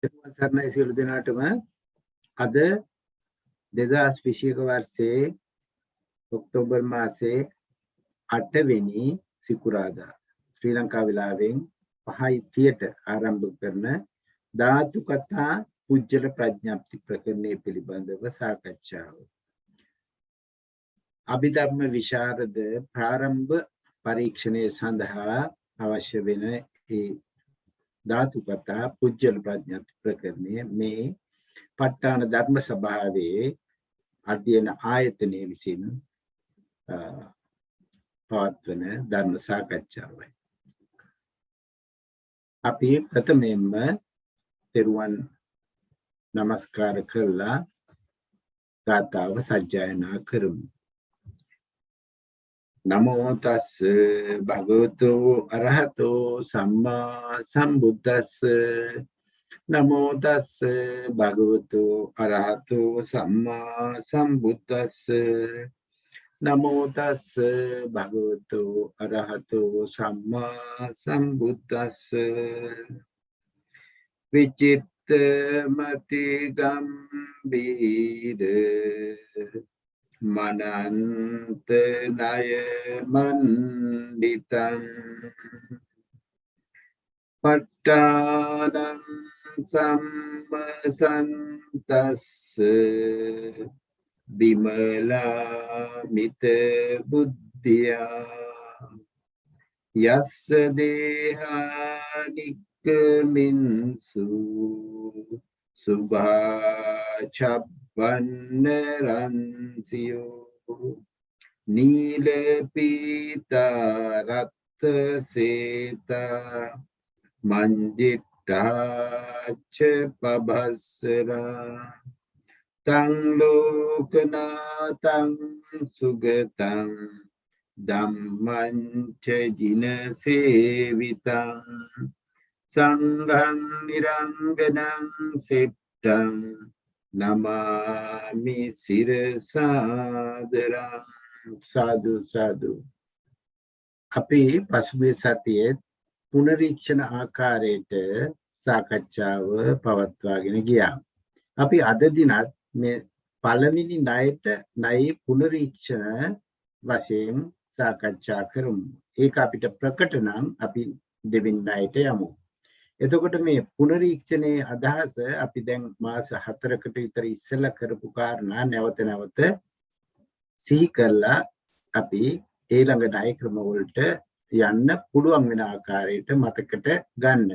සර්ණයි සියලු දෙනාටම අද 2021 වර්ෂයේ ඔක්තෝබර් මාසයේ 8 වෙනි සිකුරාදා ශ්‍රී ලංකා වෙලාවෙන් 5:30ට ආරම්භ කරන ධාතු කතා පුජ්‍යල ප්‍රඥාප්ති ප්‍රකරණය පිළිබඳව සාකච්ඡාව. අභිධර්ම විශාරද ප්‍රාරම්භ පරීක්ෂණය සඳහා අවශ්‍ය වෙන ඒ ධාතු කතා පුජ්‍යල ප්‍රඥාප්ති ප්‍රකරණය මේ ප ဋ ාණ ධර්ම සභාවේ අධ්‍යයන ආයතනයේ විසින් පවත්වන ධර්ම සාකච්ඡාවයි. අපි ප්‍රථමයෙන්ම තෙරුවන් නමස්කාර කරලා ගාථාව සජ්ජායනා කරමු. නමෝ තස් භගවතු අරහතෝ සම්මා සම්බුද්දස්ස නමෝ තස් භගවතු අරහතෝ සම්මා සම්බුද්දස්ස නමෝ තස් භගවතු අරහතෝ සම්මා සම්බුද්දස්ස විචිත්ත මති ගම්බීර මනන්ත ණය මණ්ඩිතං ප ဋ ාණං සම්මසන්තස්ස විමලා මිත බුද්ධියා යස්ස දේහානික්කමින්සු සුභාචබ්බන්නරන්සියෝ නීල පීතා රත්ත සේතා මංජිට්ඨාච පබස්සරා තං ලෝකනාතං සුගතං ධම්මං ච ජින සේවිතං සංඝං නිරංගනං සෙට්ටං නමාමි සිරසාදරං. සාදු සාදු. අපි පසුගිය සතියේ පුනරීක්ෂණ ආකාරයට සාකච්ඡාව පවත්වාගෙන ගියා. අපි අද දිනත් මේ පළවෙනි ණයේ පුනරීක්ෂණ වශයෙන් සාකච්ඡා කරමු. ඒක අපිට ප්‍රකට නම් අපි දෙවෙනි ණයට යමු. එතකොට මේ පුනරීක්ෂණයේ අදහස අපි දැන් මාස 4කට විතර ඉස්සෙල්ලා කරපු කාරණා නැවත නැවත සිහි කරලා අපි ඊළඟ ණය ක්‍රම වලට යන්න පුළුවන් වෙන ආකාරයට මතකට ගන්න.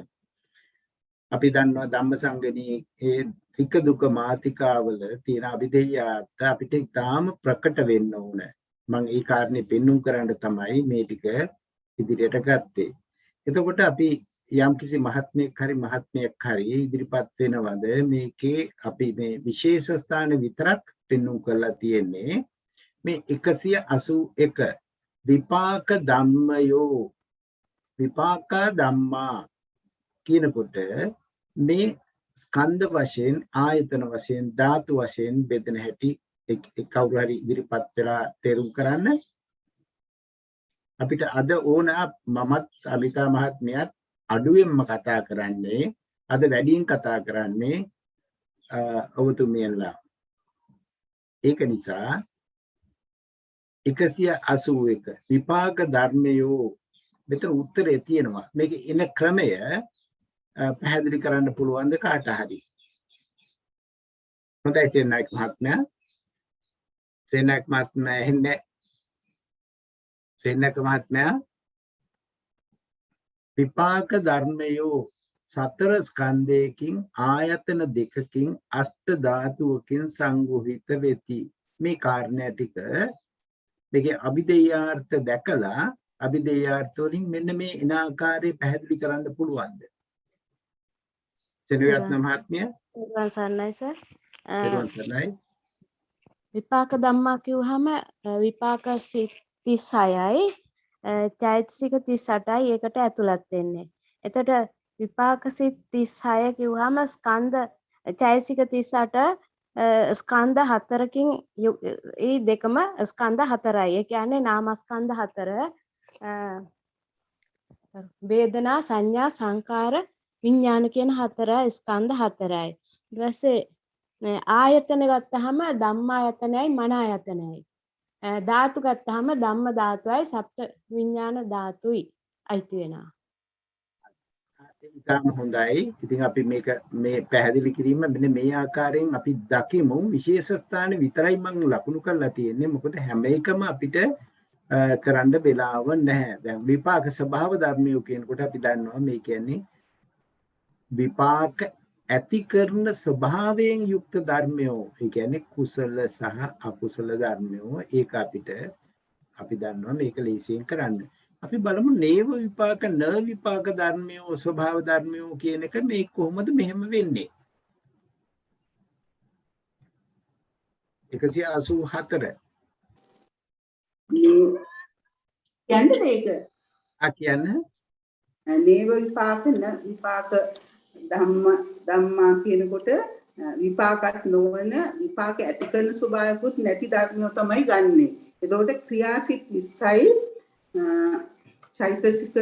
අපි දන්නවා ධම්මසංගණී ඒ ත්‍රික දුක මාතිකාවල තියෙන අභිධේයාර්ථ අපිට ඉතාම ප්‍රකට වෙන්න ඕන. මම ඒ කාරණේ පෙන්눔 කරන්න තමයි මේ ටික ඉදිරියට ගත්තේ. එතකොට අපි යම්කිසි මහත්මයෙක් හරි ඉදිරිපත් වෙනවද මේකේ අපි මේ විශේෂ ස්ථාන විතරක් පෙන්눔 කරලා තියෙන්නේ මේ 181 විපාක ධම්මයෝ විපාක ධම්මා කියනකොට මේ ස්කන්ධ වශයෙන් ආයතන වශයෙන් ධාතු වශයෙන් බෙදෙන හැටි කවුරු හරි ඉදිරිපත් වෙලා තේරුම් කරන්න. අපිට අද ඕන මමත් අමිතා මහත්මියත් අඩුවෙන්ම කතා කරන්නේ අද වැඩියෙන් කතා කරන්නේ ඔබතුමියන්ලා. ඒක නිසා 181 විපාක ධර්මයෝ මෙතන උත්තරේ තියෙනවා. මේක එන ක්‍රමය පැහැදිලි කරන්න පුළුවන්ද කාට හරි? හොඳයි සේනායක මහත්මයා. සේනායක මහත්මයා එන්නේ. සේනායක මහත්මයා විපාක ධර්මයෝ සතර ස්කන්ධයකින් ආයතන දෙකකින් අෂ්ට ධාතුවකින් සංග්‍රහිත වෙති. මේ කාරණා ටික මේකේ අභිධේයාර්ථ දැකලා අභිධේයාර්ථ වලින් මෙන්න මේ එන ආකාරය පැහැදිලි කරන්න පුළුවන්ද? සෙනවිරත්න මහත්මිය. සර්ණයි සර්. සර්ණයි. විපාක ධම්මා කිව්වහම විපාක සිත් 36යි චෛතසික 38යි ඒකට ඇතුළත් වෙන්නේ. එතකොට විපාක සිත් 36 කිව්වහම ස්කන්ධ චෛතසික 38 ස්කන්ධ හතරකින් ඒ දෙකම ස්කන්ධ හතරයි. ඒ කියන්නේ නාමස්කන්ධ හතර වේදනා සංඥා සංකාර විඥාන කියන හතරයි ස්කන්ධ හතරයි. ඊට පස්සේ ආයතන ගත්තාම ධම්මායතනයයි මන ආයතනයයි. ධාතු ගත්තාම ධම්ම ධාතුවයි සප්ත විඥාන ධාතුයි අයිති වෙනවා. ඉතාම හොඳයි. ඉතින් අපි මේක මේ පැහැදිලි කිරීම මෙන්න මේ ආකාරයෙන් අපි දකිමු. විශේෂ ස්ථාන විතරයි මම ලකුණු කරලා තියෙන්නේ. මොකද හැම එකම අපිට කරන්න වෙලාව නැහැ. දැන් විපාක ස්වභාව ධර්මිය කියනකොට අපි දන්නවා මේ කියන්නේ විපාක ඇති කරන ස්වභාවයෙන් යුක්ත ධර්මයෝ. ඒ කියන්නේ කුසල සහ අකුසල ධර්මයෝ. ඒක අපිට අපි දන්නවා මේක ලේසියෙන් කරන්න. අපි බලමු නේව විපාක න විපාක ධර්මයෝ ස්වභාව ධර්මයෝ කියන එක මේ කොහොමද මෙහෙම වෙන්නේ? 184 කියන්නේ මේක කියන්නේ නේව විපාක න විපාක ධම්මා කියනකොට විපාකත් නොවන විපාක ඇති කරන ස්වභාවයකුත් නැති ධර්මයෝ තමයි ගන්නෙ. එතකොට ක්‍රියාසිත 20යි චෛතසික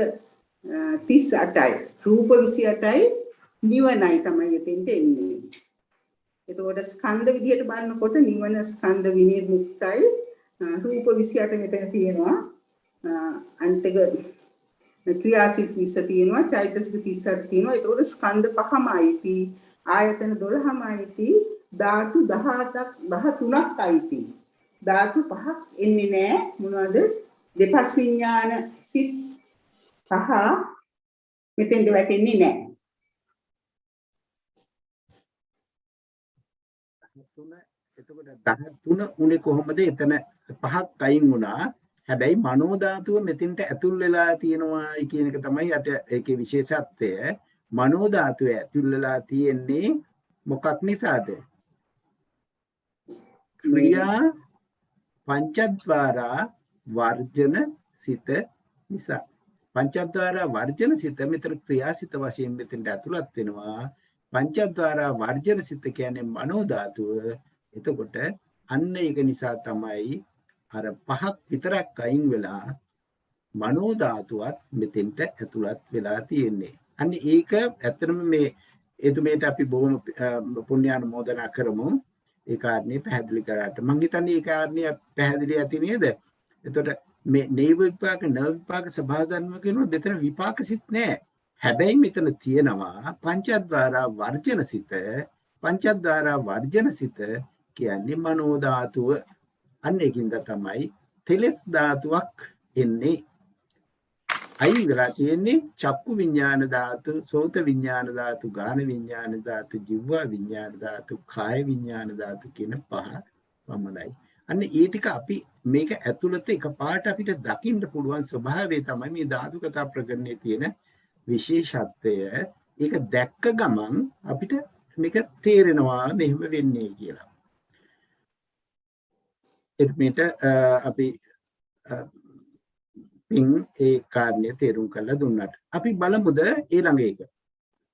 38යි රූප 28යි නිවනයි තමයි එතෙන්ට එන්නේ. එතකොට ස්කන්ධ විදිහට බලනකොට නිවන ස්කන්ධ විනිර්මුක්තයි. රූප 28 මෙතන තියෙනවා. අන්තික ක්‍රියාසිත 20 තියෙනවා. චෛතසික 38 තියෙනවා. එතකොට ස්කන්ධ පහම අයිති. ආයතන 12ම අයිති. ධාතු 13ක් අයිති. ධාතු පහක් එන්නේ නැහැ. මොනවද? දෙපස් විඥාන සිත් පහ මෙතෙන්ට වැටෙන්නේ නැහැ. එතකොට 13 උනේ කොහොමද? එතන පහක් අයින් වුණා. හැබැයි මනෝ ධාතුව මෙතෙන්ට ඇතුල් වෙලා තියෙනවා කියන එක තමයි ඒකේ විශේෂත්වය. මනෝ ධාතුව ඇතුල් වෙලා තියෙන්නේ මොකක් නිසාද? ක්‍රියා පංචද්වාරා වර්ජන සිත නිසා. පංචද්වාරා වර්ජන සිත මෙතන ක්‍රියාසිත වශයෙන් මෙතෙන්ට ඇතුළත් වෙනවා. පංචද්වාරා වර්ජන සිත කියන්නේ මනෝ ධාතුව. එතකොට අන්න ඒක නිසා තමයි අර පහක් විතරක් අයින් වෙලා මනෝ ධාතුවත් මෙතෙන්ට ඇතුළත් වෙලා තියෙන්නේ. අන්න ඒක ඇත්තටම මේ එතුමේට අපි බොහොම පුණ්‍යානුමෝදනා කරමු. ඒ කාරණේ පැහැදිලි කරාට මම හිතන්නේ ඒ කාරණේ පැහැදිලි ඇති නේද? එතකොට මේ නේව විපාක න විපාක ස්වභාව ධර්ම කියනවා මෙතන විපාක සිත් නැහැ. හැබැයි මෙතන තියෙනවා පංචද්වාරා වර්ජන සිත. පංචද්වාරා වර්ජන සිත කියන්නේ මනෝ ධාතුව. අන්න ඒකින්ද තමයි තෙලස් ධාතුවක් එන්නේ. අයින් වෙලා තියෙන්නේ චක්කු විඥාන ධාතු, සෝත විඥාන ධාතු, ගාන විඥාන ධාතු, ජීව විඥාන ධාතු, කාය විඥාන ධාතු කියන පහ පමණයි. අන්න ඒ ටික අපි මේක ඇතුළත එකපාරට අපිට දකින්න පුළුවන් ස්වභාවය තමයි මේ ධාතු කතා ප්‍රකරණයේ තියෙන විශේෂත්වය. ඒක දැක්ක ගමන් අපිට මේක තේරෙනවා මෙහෙම වෙන්නේ කියලා. එතකොට අපි ඒ කාරණය තේරුම් කරලා දුන්නාට අපි බලමුද ඊළඟ එක.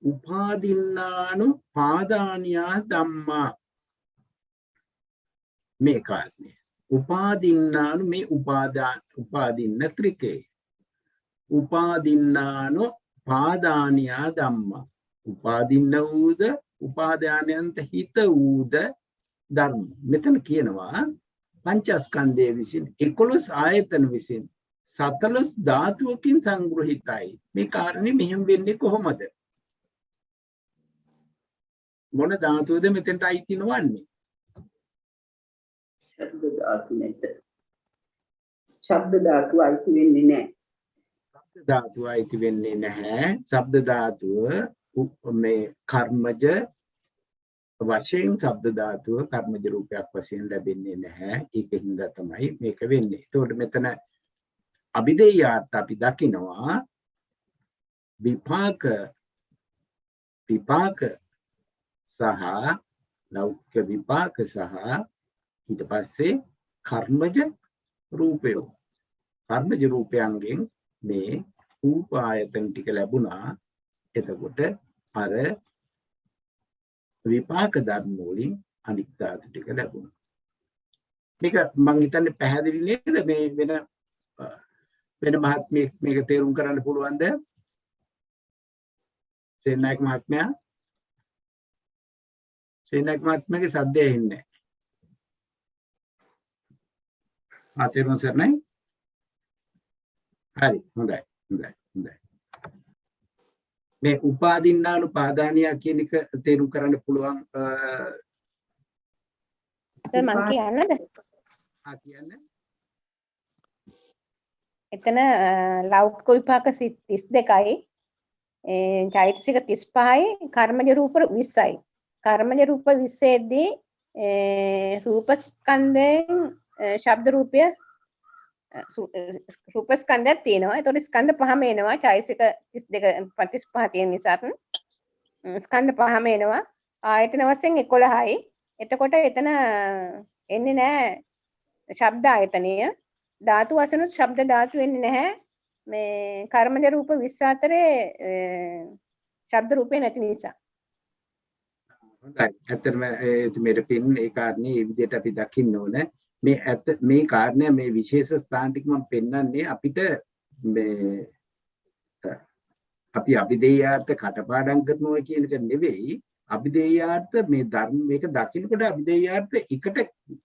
උපාදින්නානු පාදානියා ධම්මා. මේ කාරණය උපාදින්නානු මේ උපාදින්න ත්‍රිකේ. උපාදින්නානු පාදානියා ධම්මා. උපාදින්න වූද උපාදානයන්ත හිත වූද ධර්ම. මෙතන කියනවා පංචස්කන්ධයේ විසින් 11 ආයතන විසින් 14 ධාතුවකින් සංග්‍රහිතයි. මේ කාරණේ මෙහෙම වෙන්නේ කොහොමද? මොන ධාතුවද මෙතෙන්ට අයිති නොවන්නේ? ශබ්ද ධාතු නැත. ශබ්ද ධාතු අයිති වෙන්නේ නැහැ. ශබ්ද ධාතුව අයිති වෙන්නේ නැහැ. ශබ්ද ධාතුව මේ කර්මජ වශයෙන් ශබ්ද ධාතුව කර්මජ රූපයක් වශයෙන් ලැබෙන්නේ නැහැ. ඒකින්ද තමයි මේක වෙන්නේ. ඒතකොට මෙතන අභිදේයාත් අපි දකිනවා විපාක සහ ලෞකික විපාක සහ ඊට පස්සේ කර්මජ රූපය. කර්මජ රූපයන්ගෙන් මේ රූප ආයතන ටික ලැබුණා. එතකොට අර විපාක ධර්ම වලින් අනිත් ධාතු ටික ලැබුණා. මේක මම හිතන්නේ පැහැදිලි නේද? මේ වෙන මහත්මයෙක් මේක තේරුම් කරන්න පුළුවන්ද? සේනායක මහත්මයා මහත්මයාගේ සද්දය එන්නේ ආතේරුවන් සරණයි. හරි හොඳයි. මේ උපාදින්නානුපාදානිය කියන එක තේරුම් කරන්න පුළුවන් මම කියන්නද? කියන්න. එතන ලෞකික විපාක 32යි චෛතසික 35යි කර්මජ රූප 20යි. කර්මජ රූප 20 දී රූප ස්කන්ධයෙන් ශබ්ද රූපය රූප ස්කන්ධයක් තියෙනවා. ඒතකොට ස්කන්ධ පහම එනවා. චෛතසික 32 35 තියෙන නිසා ස්කන්ධ පහම එනවා. ආයතන වශයෙන් 11යි. එතකොට එතන එන්නේ නැහැ ශබ්ද ආයතනය. ධාතු වශයෙන් ශබ්ද ධාතු වෙන්නේ නැහැ. මේ කර්මජ රූප 20 අතරේ ශබ්ද රූපේ නැති නිසා. හොඳයි. ඇත්තටම මේට පින් ඒ කාරණේ මේ විදිහට අපි දකින්න ඕනේ. මේ කාරණය මේ විශේෂ ස්ථාන ටික මම පෙන්වන්නේ අපිට මේ අපි අභිදේයාර්ථ කටපාඩම් කරනවා කියන එක නෙවෙයි. අභිදේයාර්ථ මේ ධර්ම මේක දකින්නකොට අභිදේයාර්ථ එකට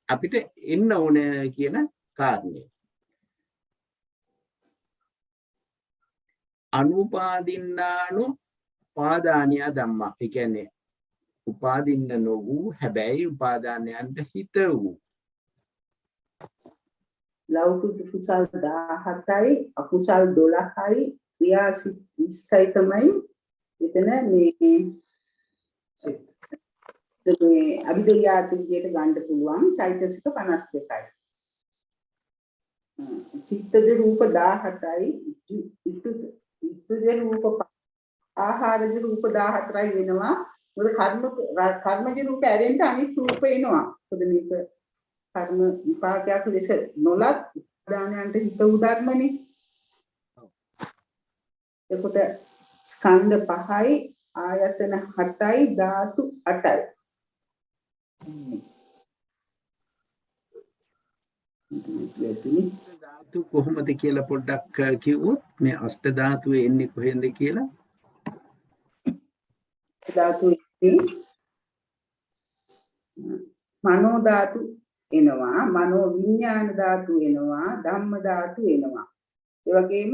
අපිට එන්න ඕනේ කියන කාරණය. අනුපාදින්නානු පාදානිය ධම්මා. ඒ කියන්නේ උපාදින්න නොවූ හැබැයි උපාදානයන්ට හිත වූ ලෞකික කුසල් 17යි අකුසල් 12යි ක්‍රියා 20යි තමයි එතන මේ අභිදේයාර්ථ විදියට ගන්න පුළුවන් චෛතසික 52යි. චිත්තජ රූප 17යි ඉතුරුජ රූප ආහාරජ රූප 14යි වෙනවා. මොකද කර්මජ රූප ඇරෙන්න අනිත් රූප එනවා. මොකද මේක කර්ම විපාකයක් ලෙස නොලත් දානයන්ට හිත උදර්මනේ. එතකොට ස්කන්ධ 5යි ආයතන 7යි ධාතු 8යි. ධාතු කොහොමද කියලා පොඩ්ඩක් කිව්වොත් මේ අෂ්ට ධාතුවේ එන්නේ කොහෙන්ද කියලා? ධාතු මනෝ ධාතු එනවා, මනෝ විඥාන ධාතු එනවා, ධම්ම ධාතු එනවා. ඒ වගේම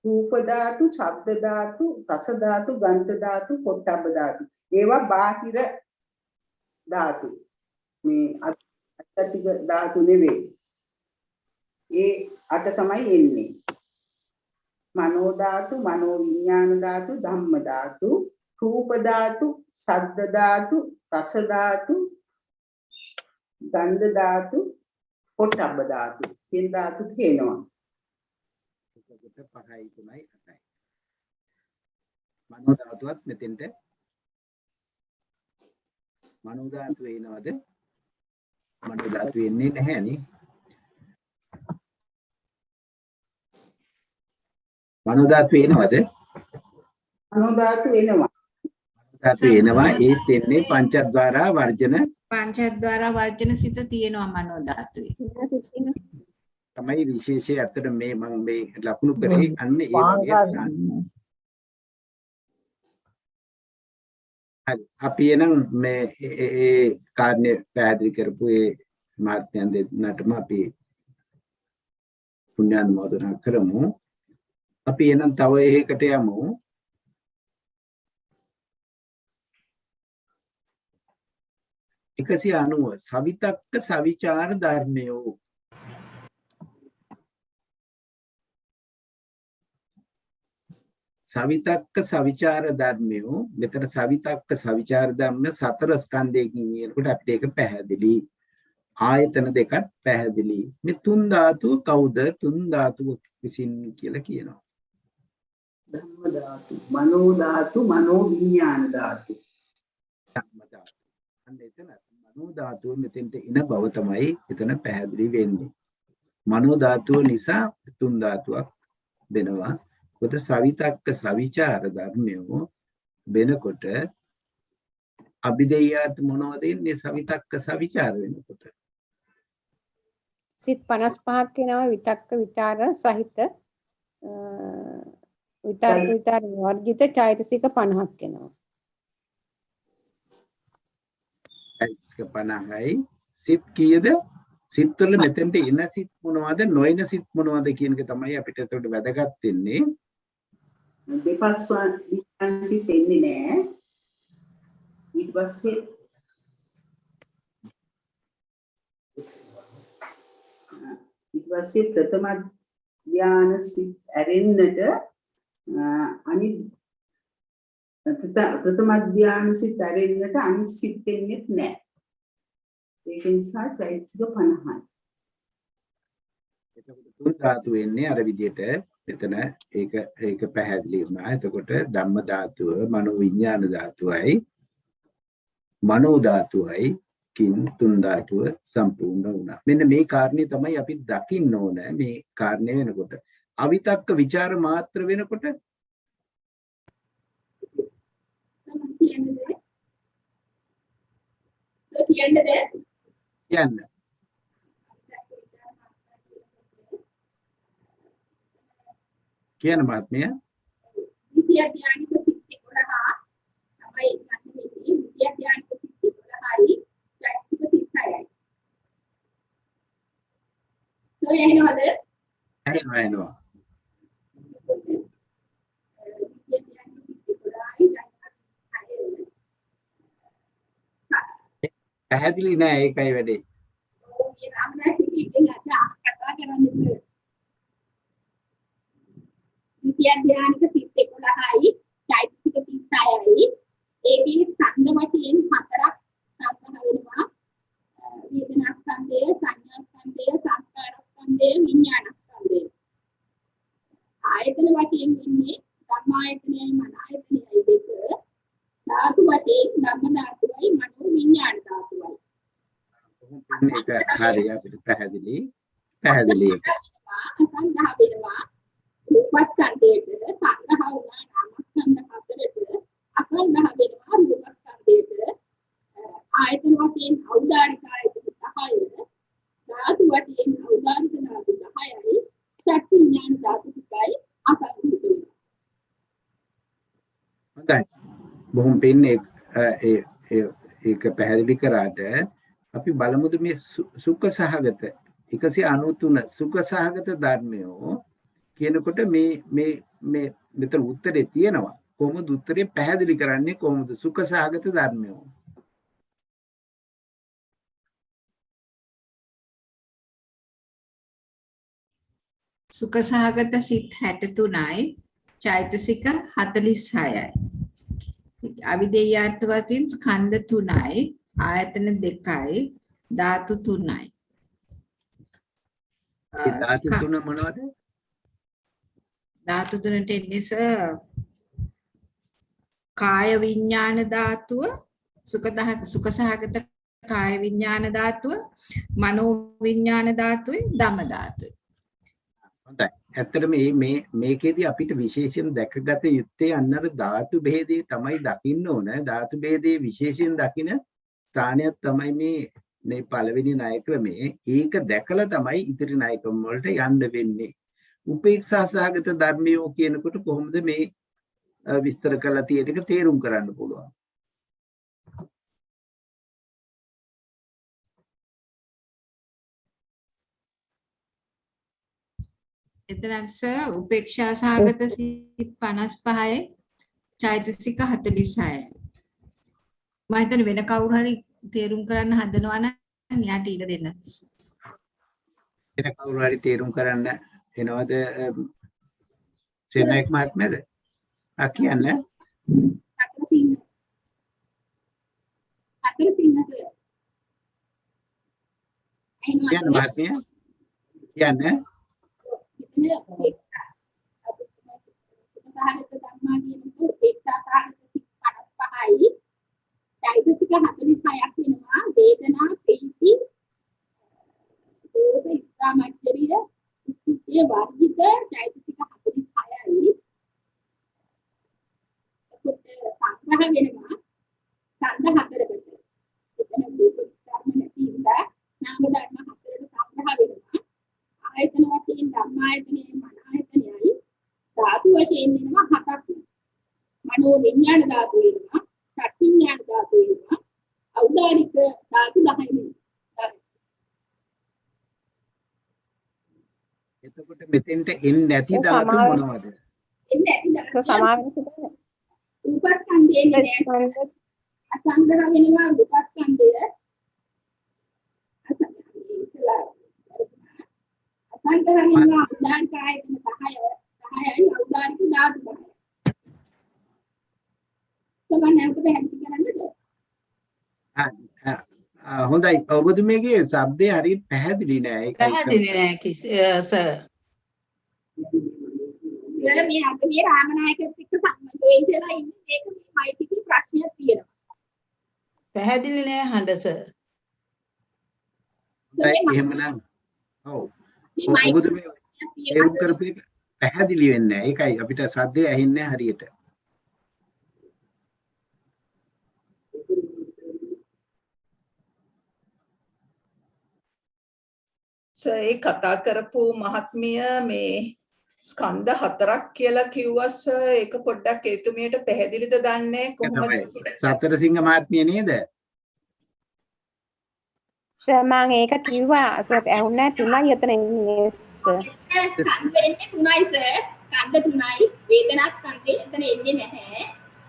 රූප ධාතු, ශබ්ද ධාතු, රස ධාතු, ගන්ධ ධාතු, පොට්ටබ්බ ධාතු. ඒවා බාහිර ධාතු. මේ අත්‍යතික ධාතු නෙවෙයි. ඒ අට තමයි එන්නේ. මනෝ ධාතු, මනෝ විඥාන ධාතු, ධම්ම ධාතු, රූප ධාතු, ශබ්ද ධාතු, රස ධාතු, ගන්ධ ධාතු, පොට්ටබ්බ ධාතු. කියන ධාතු තියෙනවා. එතකොට 5යි 3යි 8යි. මනෝ ධාතුවත් මෙතෙන්ට මනෝ ධාතු එනවද? මනෝ ධාතු එන්නේ නැහැ නේ. මනෝ ධාතු එනවද? මනෝ ධාතු එනවා. ධාතු එනවා. ඒත් එන්නේ පංචද්වාරා වර්ජන පංචද්වාරා වර්ජන සිත තියෙනවා මනෝ ධාතුවේ. තමයි විශේෂය. ඇත්තට මේ මම මේ ලකුණු කරේ අන්න ඒ වගේ ස්ථාන. හරි. අපි එනම් මේ ඒ කාරණේ පැහැදිලි කරපු ඒ මාර්ගයන් දෙන්නටම අපි පුණ්‍යානුමෝදනා කරමු. අපි එනම් තව එකකට යමු. එකසිය 90 සවිතක්ක සවිචාර ධර්මයෝ. සවිතක්ක සවිචාර ධර්මයෝ. මෙතන සවිතක්ක සවිචාර ධර්ම සතර ස්කන්ධයකින් කියනකොට අපිට ඒක පැහැදිලි. ආයතන දෙකත් පැහැදිලි. මේ තුන් ධාතුව කවුද? තුන් ධාතුව විසින් කියලා කියනවා. ධම්ම ධාතු, මනෝ ධාතු, මනෝ විඥාන ධාතු. ධම්ම ධාතු. අන්න එතන මනෝ ධාතුව මෙතෙන්ට එන බව තමයි එතන පැහැදිලි වෙන්නේ. මනෝ ධාතුව නිසා තුන් ධාතුවක් වෙනවා. කොට සවිතක්ක සවිචාර ධර්මයෝ වෙනකොට අභිදේයාත් මොනවද එන්නේ? සවිතක්ක සවිචාර වෙනකොට සිත් 55ක් වෙනවා විතක්ක විචාර සහිත විතර්ක විතර වර්ජිත චෛතසික 50ක් එනවා. චෛතසික 50යි. සිත් කීයද? සිත් වල මෙතෙන්ට එන සිත් මොනවද නොයන සිත් මොනවද කියන එක තමයි අපිට එතකොට වැදගත් වෙන්නේ. දෙපස්වන් සිත් එන්නේ නැහැ. ඊට පස්සේ ප්‍රථම ධ්‍යාන සිත් ඇරෙන්නට අනිත් ප්‍රථම ධ්‍යාන සිත් ඇරෙන්නට අනිත් සිත් එන්නේ නැහැ. ඒක නිසා චෛතසික 50යි. එතකොට තුන් ධාතු වෙන්නේ අර විදිහට මෙතන ඒක පැහැදිලි වුණා. එතකොට ධම්ම ධාතුව, මනෝ විඥාන ධාතුවයි, මනෝ ධාතුවයි කින් තුන් ධාතුව සම්පූර්ණ වුණා. මෙන්න මේ කාරණේ තමයි අපි දකින්න ඕන. මේ කාරණේ වෙනකොට අවිතක්ක ਵਿਚාර මාත්‍ර වෙනකොට කියන්න කියන මාත්මය විද්‍යා ඥානික සිත් 11 තමයි ගන්න විදිහ. විද්‍යා ඥානික සිත් 11යි චෛතසික 36යි. ඔය එනවද? එනවා. පැහැදිලි නෑ ඒකයි වැඩේ. ඔව් මේ රාමනායක සිත්ෙන් අද කතා කරන්නේ. විද්‍යා ඥානික සිත් 11යි චෛතසික 36යි. ඒකේ ස්කන්ධ වශයෙන් හතරක් සංග්‍රහ වෙනවා. වේදනා ස්කන්ධය, සංඥා ස්කන්ධය, සංස්කාර ස්කන්ධය, විඥාන ස්කන්ධය. ආයතන වශයෙන් ඉන්නේ ධම්මායතනයයි මනායතනයයි දෙක. ධාතු වශයෙන් ධම්ම ධාතුවයි මනෝ විඥාන ධාතුවයි. මේක හරිය අපිට පැහැදිලි. ඒක. සංග්‍රහ වෙනවා. රූපස්කන්ධයට සංග්‍රහ වුණා නාමස්කන්ධ හතරට අසංග්‍රහ වෙනවා රූපස්කන්ධයට. ආයතන වශයෙන් ඖදාරික ආයතන 10, ධාතු වශයෙන් ඖදාරික ධාතු 10යි, චක්ඛු විඥාන ධාතු 10යි අසංග්‍රහිත වෙනවා. හොඳයි. බොහොම පින්නේ ඒක පැහැදිලි කරාට අපි බලමුද මේ සුඛ සහගත 193 සුඛ සහගත ධර්මයෝ කියනකොට මේ මෙතන උත්තරේ තියෙනවා. කොහොමද උත්තරේ පැහැදිලි කරන්නේ? කොහොමද සුඛ සහගත ධර්මයෝ? සුඛ සහගත සිත් 63යි චෛතසික 46යි. අවිදේයාර්ථ වශයෙන් ස්කන්ධ 3යි, ආයතන 2යි, ධාතු 3යි. ඒ ධාතු තුන මොනවද? ධාතු තුනට එන්නේ කාය විඥාන ධාතුව, සුඛ සහගත කාය විඥාන ධාතුව, මනෝ විඥාන ධාතුවේ ධම්ම ධාතුව. හොඳයි. ඇත්තටම මේකෙදි අපිට විශේෂයෙන් දැකගත යුත්තේ අන්නර ධාතු භේදේ තමයි දකින්න ඕන. ධාතු භේදේ විශේෂයෙන් දකින ස්ථානයක් තමයි මේ පළවෙනි ණය ක්‍රමේ. ඒක දැකලා තමයි ඉතිරි ණය ක්‍රම වලට යන්න වෙන්නේ. උපේක්ෂා සහගත ධර්මයෝ කියනකොට කොහොමද මේ විස්තර කරලා තියෙන එක තේරුම් කරන්න පුළුවන්? එතනස උපේක්ෂා සහගත සිත් 55යි චෛතසික 46යි. මම හිතන්නේ වෙන කවුරු හරි තේරුම් කරන්න හදනවා නම් යාට ඊට දෙන්න. වෙන කවුරු හරි තේරුම් කරන්න එනවද? සෙනෙක් මහත්මයාද? කියන්න. කියන්න මහත්මයා. කියන්න. සහගත ධර්මා කියනකොට උපේක්ෂා සහගත 55යි චෛතසික 46ක් වෙනවා. වේදනා, ප්‍රීති, දෝෂ, ඉස්හාමච්චරිය, ඉස්සිතේ වර්ජිත චෛතසික 46යි. ඒකට සංග්‍රහ වෙනවා ස්කන්ධ 4කට. එතන රූප ධර්ම නැති ඉඳලා නාම ධර්ම 4කට සංග්‍රහ වෙනවා. ආයතන වශයෙන් ධම්මායතනයයි මනායතනයයි, ධාතු වශයෙන් වෙනවා මනෝ විඥාන ධාතු වෙනවා. ෂට් විඥාන ධාතු වෙනවා. ඖදාරික ධාතු 10 වෙනවා. එතකොට මෙතෙන්ට එන්නේ නැති ධාතු මොනවද? එන්නේ නැති ධාතු සමාවෙන්න සිදුවන රූපස්කන්ධයේ නෑ. අසංගර වෙනවා රූපස්කන්ධය. අසංගර වෙනවා ఔදාරික ආයතන 10යි ඖදාරික ධාතු 10යි. සමහර නැවත පැහැදිලි කරන්නද? හොඳයි ඔබතුමීගේ શબ્දේ හරියට පැහැදිලි නෑ ඒකයි පැහැදිලි නෑ සර්. මේ අපේ රාමනායකත් එක්ක සම්බන්ධ වෙයි කියලා ඉන්නේ මේක මේ මයිටිකේ ප්‍රශ්නයක් තියෙනවා. පැහැදිලි නෑ හඬ සර්. එහෙමනම් ඔව් ඔබතුමී තේරුම් කරපු එක පැහැදිලි වෙන්නේ නෑ ඒකයි අපිට සද්දේ ඇහෙන්නේ හරියට. ඒ කතා කරපු මහත්මිය මේ ස්කන්ධ හතරක් කියලා කිව්වා සර් ඒක පොඩ්ඩක් එතුමියට පැහැදිලිද දන්නේ කොහොමද? සතර සිංහ මහත්මිය නේද? සර් මම ඒක කිව්වා සර් ඇහුන්නේ තුනයි එතන ඉන්නේ සර්. ස්කන්ධ වෙන්නේ 3යි සර්. ස්කන්ධ 3යි. වේදනා ස්කන්ධය එතන එන්නේ නැහැ.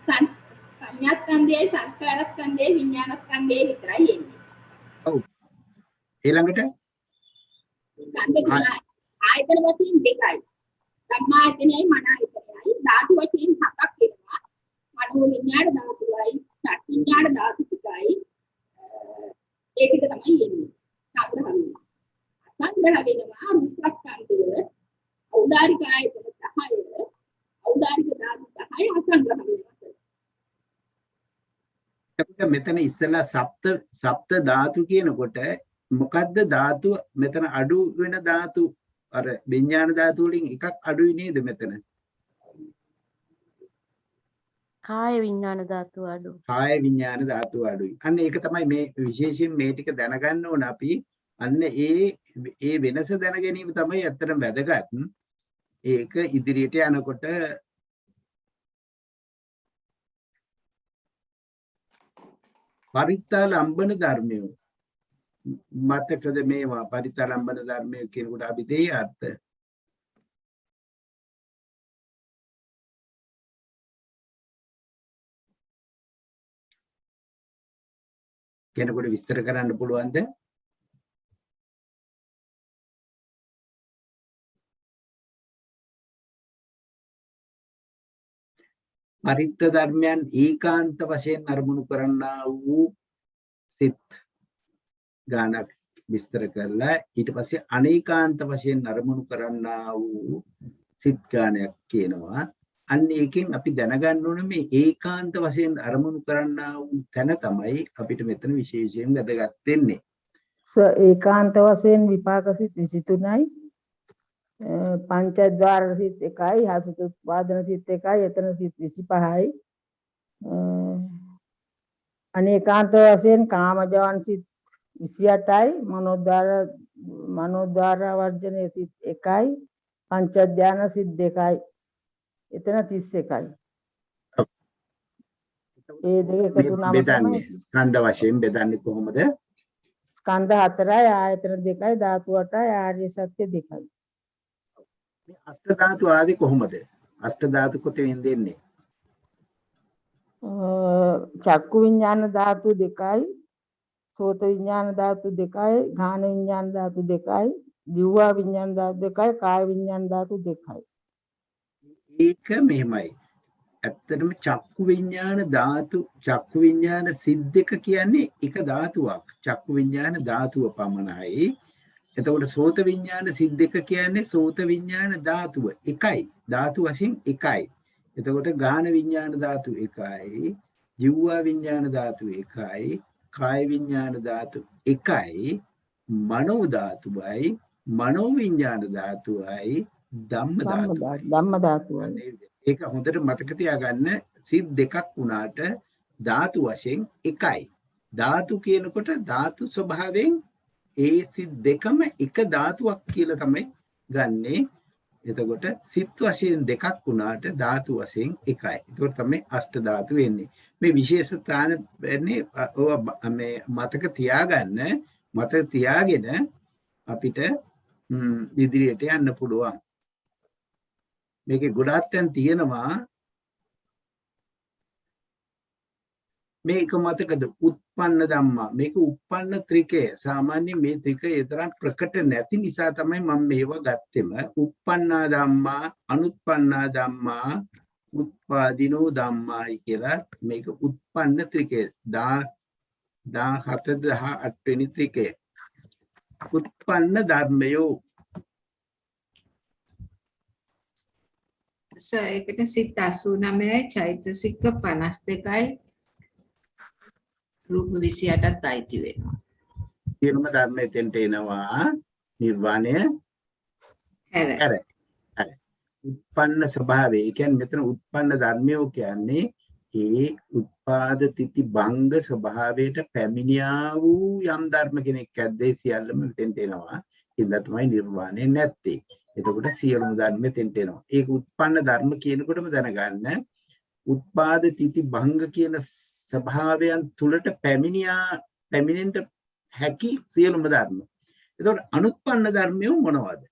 සංඥා ස්කන්ධයයි සංස්කාර ස්කන්ධයයි විඥාන ස්කන්ධයයි විතරයි එන්නේ. ඔව්. ඊළඟට ස්කන්ධ 3යි. ආයතන වශයෙන් 2යි. ධම්මායතනයයි මන ආයතනයයි ධාතු වශයෙන් 7ක් වෙනවා. මනෝ විඥාන ධාතුවයි ෂට් විඥාන ධාතු ටිකයි. ඒක තමයි එන්නේ. සංග්‍රහ වෙනවා. සංග්‍රහ වෙනවා රූපස්කන්ධය ඖදාරික ආයතන 10 ඖදාරික ධාතු 10 අසංග්‍රහ වෙනවා. එතකොට මෙතන ඉස්සලා සප්ත ධාතු කියනකොට මොකද්ද ධාතු මෙතන අඩු වෙන ධාතු අර විඥාන ධාතු වලින් එකක් අඩුයි නේද මෙතන? කාය විඥාන ධාතුව අඩු. කාය විඥාන ධාතුව අඩුයි. අන්න ඒක තමයි මේ විශේෂයෙන් මේ ටික දැනගන්න ඕන අපි. අන්න ඒ වෙනස දැන ගැනීම තමයි ඇත්තටම වැදගත්. ඒක ඉදිරියට යනකොට පරිත්තාලම්බන ධර්මය මතකද මේවා පරිත්තාලම්බන ධර්මය කියනකොට අපි දෙය අර්ථ කෙනෙකුට විස්තර කරන්න පුළුවන්ද? පරිත්ත ධර්මයන් ඒකාන්ත වශයෙන් අරමුණු කරන්නා වූ සිත් ගානක් විස්තර කරලා ඊට පස්සේ අනේකාන්ත වශයෙන් අරමුණු කරන්නා වූ සිත් ගානයක් කියනවා. අන්න ඒකෙන් අපි දැනගන්න ඕනේ මේ ඒකාන්ත වශයෙන් අරමුණු කරන්නා වූ තැන තමයි අපිට මෙතන විශේෂයෙන් වැදගත් වෙන්නේ. ඒකාන්ත වශයෙන් විපාක සිත් 23යි පංචද්වාර සිත් 1යි හසුත උත්පාදන සිත් 1යි එතන සිත් 25යි අනේකාන්ත වශයෙන් කාමජවන් සිත් 28යි මනෝද්වාර වර්ජනයේ සිත් 1යි පංච ධාන සිත් 2යි එතන 31යි ඒ දෙක එකතු නම් බෙදන්නේ ස්කන්ධ වශයෙන් බෙදන්නේ කොහොමද? ස්කන්ධ 4යි ආයතන 2යි ධාතු 8යි ආර්ය සත්‍ය 2යි. අෂ්ට ධාතු ආදී කොහොමද? අෂ්ට ධාතු කොතෙන් දෙන්නේ? චක්කු විඥාන ධාතු 2යි සෝත විඥාන ධාතු 2යි ඝාන විඥාන ධාතු 2යි දිව්වා විඥාන ධාතු 2යි කාය විඥාන ධාතු 2යි. ඒක මෙහෙමයි. ඇත්තටම චක්කු විඥාන ධාතු චක්කු විඥාන සිත් දෙක කියන්නේ එක ධාතුවක්. චක්කු විඥාන ධාතුව පමණයි. එතකොට සෝත විඥාන සිත් දෙක කියන්නේ සෝත විඥාන ධාතුව එකයි. ධාතු වශයෙන් එකයි. එතකොට ගාන විඥාන ධාතු එකයි. ජීවා විඥාන ධාතු එකයි. කාය විඥාන ධාතු එකයි. මනෝ ධාතුවයි මනෝ විඥාන ධාතුවයි ධම්ම ධාතුවයි. ඒක හොඳට මතක තියාගන්න සිත් දෙකක් වුණාට ධාතු වශයෙන් එකයි. ධාතු කියනකොට ධාතු ස්වභාවයෙන් ඒ සිත් දෙකම එක ධාතුවක් කියලා තමයි ගන්නෙ. එතකොට සිත් වශයෙන් දෙකක් වුණාට ධාතු වශයෙන් එකයි. ඒකට තමයි අෂ්ට ධාතු වෙන්නේ. මේ විශේෂ ස්ථාන වෙන්නේ මේ මතක තියාගෙන අපිට ඉදිරියට යන්න පුළුවන්. මේකේ ගොඩාක් තැන් තියෙනවා. මේක මතකද උත්පන්න ධම්මා. මේක උප්පන්න ත්‍රිකය. සාමාන්‍යයෙන් මේ ත්‍රිකය තරම් ප්‍රකට නැති නිසා තමයි මම මේව ගත්තෙම. උප්පන්නා ධම්මා, අනුත්පන්නා ධම්මා, උත්පාදිනෝ ධම්මායි කියලා මේක උත්පන්න ත්‍රිකය. 17 18 වෙනි ත්‍රිකය. උත්පන්න ධර්මයෝ. ඒකට සිත් 89යි චෛතසික 52යි රූප 28ත් අයිති වෙනවා. සියලුම ධර්මයෙන් එනවා නිර්වාණය හැර. උත්පන්න ස්වභාවය. ඒ කියන්නේ මෙතන උත්පන්න ධර්මයෝ කියන්නේ ඒ උත්පාද තිති භංග ස්වභාවයට පැමිණියා වූ යම් ධර්ම කෙනෙක් ඇද්දේ සියල්ලම මෙතෙන්ට එනවා. ඉතින් තමයි නිර්වාණය නැත්තේ. එතකොට සියලුම ධර්ම මෙතෙන්ට එනවා. ඒක උත්පන්න ධර්ම කියනකොටම දැනගන්න උත්පාද තිති භංග කියන ස්වභාවයන් තුලට පැමිණෙන්න හැකි සියලුම ධර්ම. එතකොට අනුත්පන්න ධර්මයෝ මොනවද?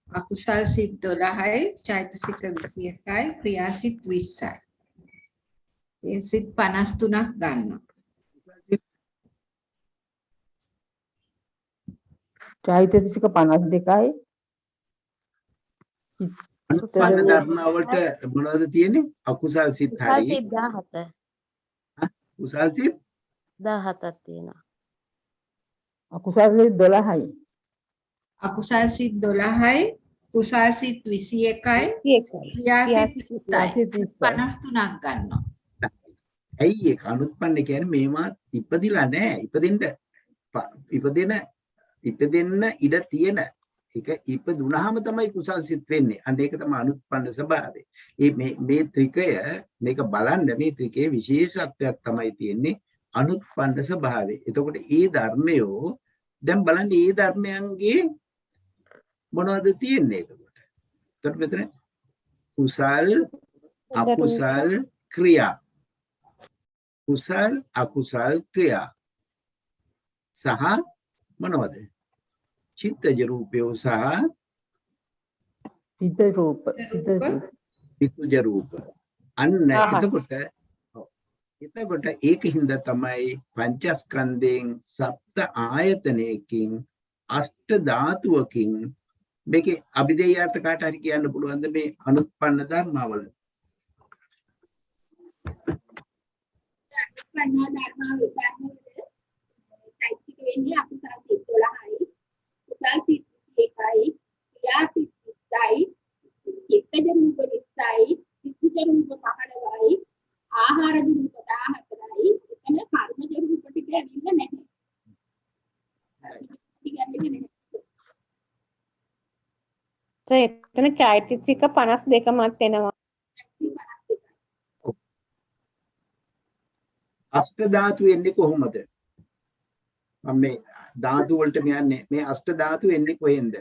අකුසල් සිත් 12යි චෛතසික 21යි ක්‍රියා සිත් 20යි. ඒ සිත් 53ක් ගන්නවා. චෛතසික 52යි අනුත්පන්න ධර්ම වලට මොනවද තියෙන්නේ? අකුසල් සිත් කුසල් හරි. සිත් 17. කුසල් සිත් 17ක් තියෙනවා. අකුසල් සිත් 12යි අකුසල් සිත් 12යි කුසල් සිත් 21යි ක්‍රියා සිත් 53ක් ගන්නවා. ඇයි ඒක අනුත්පන්න කියන්නේ මේවා ඉපදිලා නැහැ. ඉපදෙන්න ඉඩ තියෙන එක ඉපදුනහම තමයි කුසල් සිත් වෙන්නේ. අන්න ඒක තමයි අනුත්පන්න ස්වභාවය. මේ ත්‍රිකය මේක බලන්න මේ ත්‍රිකයේ විශේෂත්වයක් තමයි තියෙන්නේ අනුත්පන්න ස්වභාවය. එතකොට ඒ ධර්මයෝ දැන් බලන්න ඒ ධර්මයන්ගේ මොනවද තියෙන්නේ එතකොට? එතකොට මෙතන කුසල් අකුසල් ක්‍රියා. කුසල් අකුසල් ක්‍රියා සහ මොනවද? චිත්තජ රූපයෝ සහ චිත්ත රූප චිත්තජ රූප. අන්න එතකොට ඒකින්ද තමයි පංචස්කන්ධයෙන් සප්ත ආයතනයකින් අෂ්ට ධාතුවකින් මේකේ අභිදේයාත කාට හරි කියන්න පුළුවන්ද මේ අනුත්පන්න ධර්මවල? අනුත්පන්න ධර්මවල චෛතසික වෙන්නේ අකුසල් සිත් 12යි කුසල් සිත් 21යි ක්‍රියා සිත් 20යි චිත්තජ රූප 20යි චිත්තජ රූප 15යි ආහාර රූප 14යි එතන කර්මජ රූප ටික ඇවිල්ලා නැහැ. එතන චෛතසික 52මත් එනවා. අෂ්ට ධාතු එන්නේ කොහොමද? මම මේ ධාතු වලට යන්නේ. මේ අෂ්ට ධාතු එන්නේ කොහෙන්ද?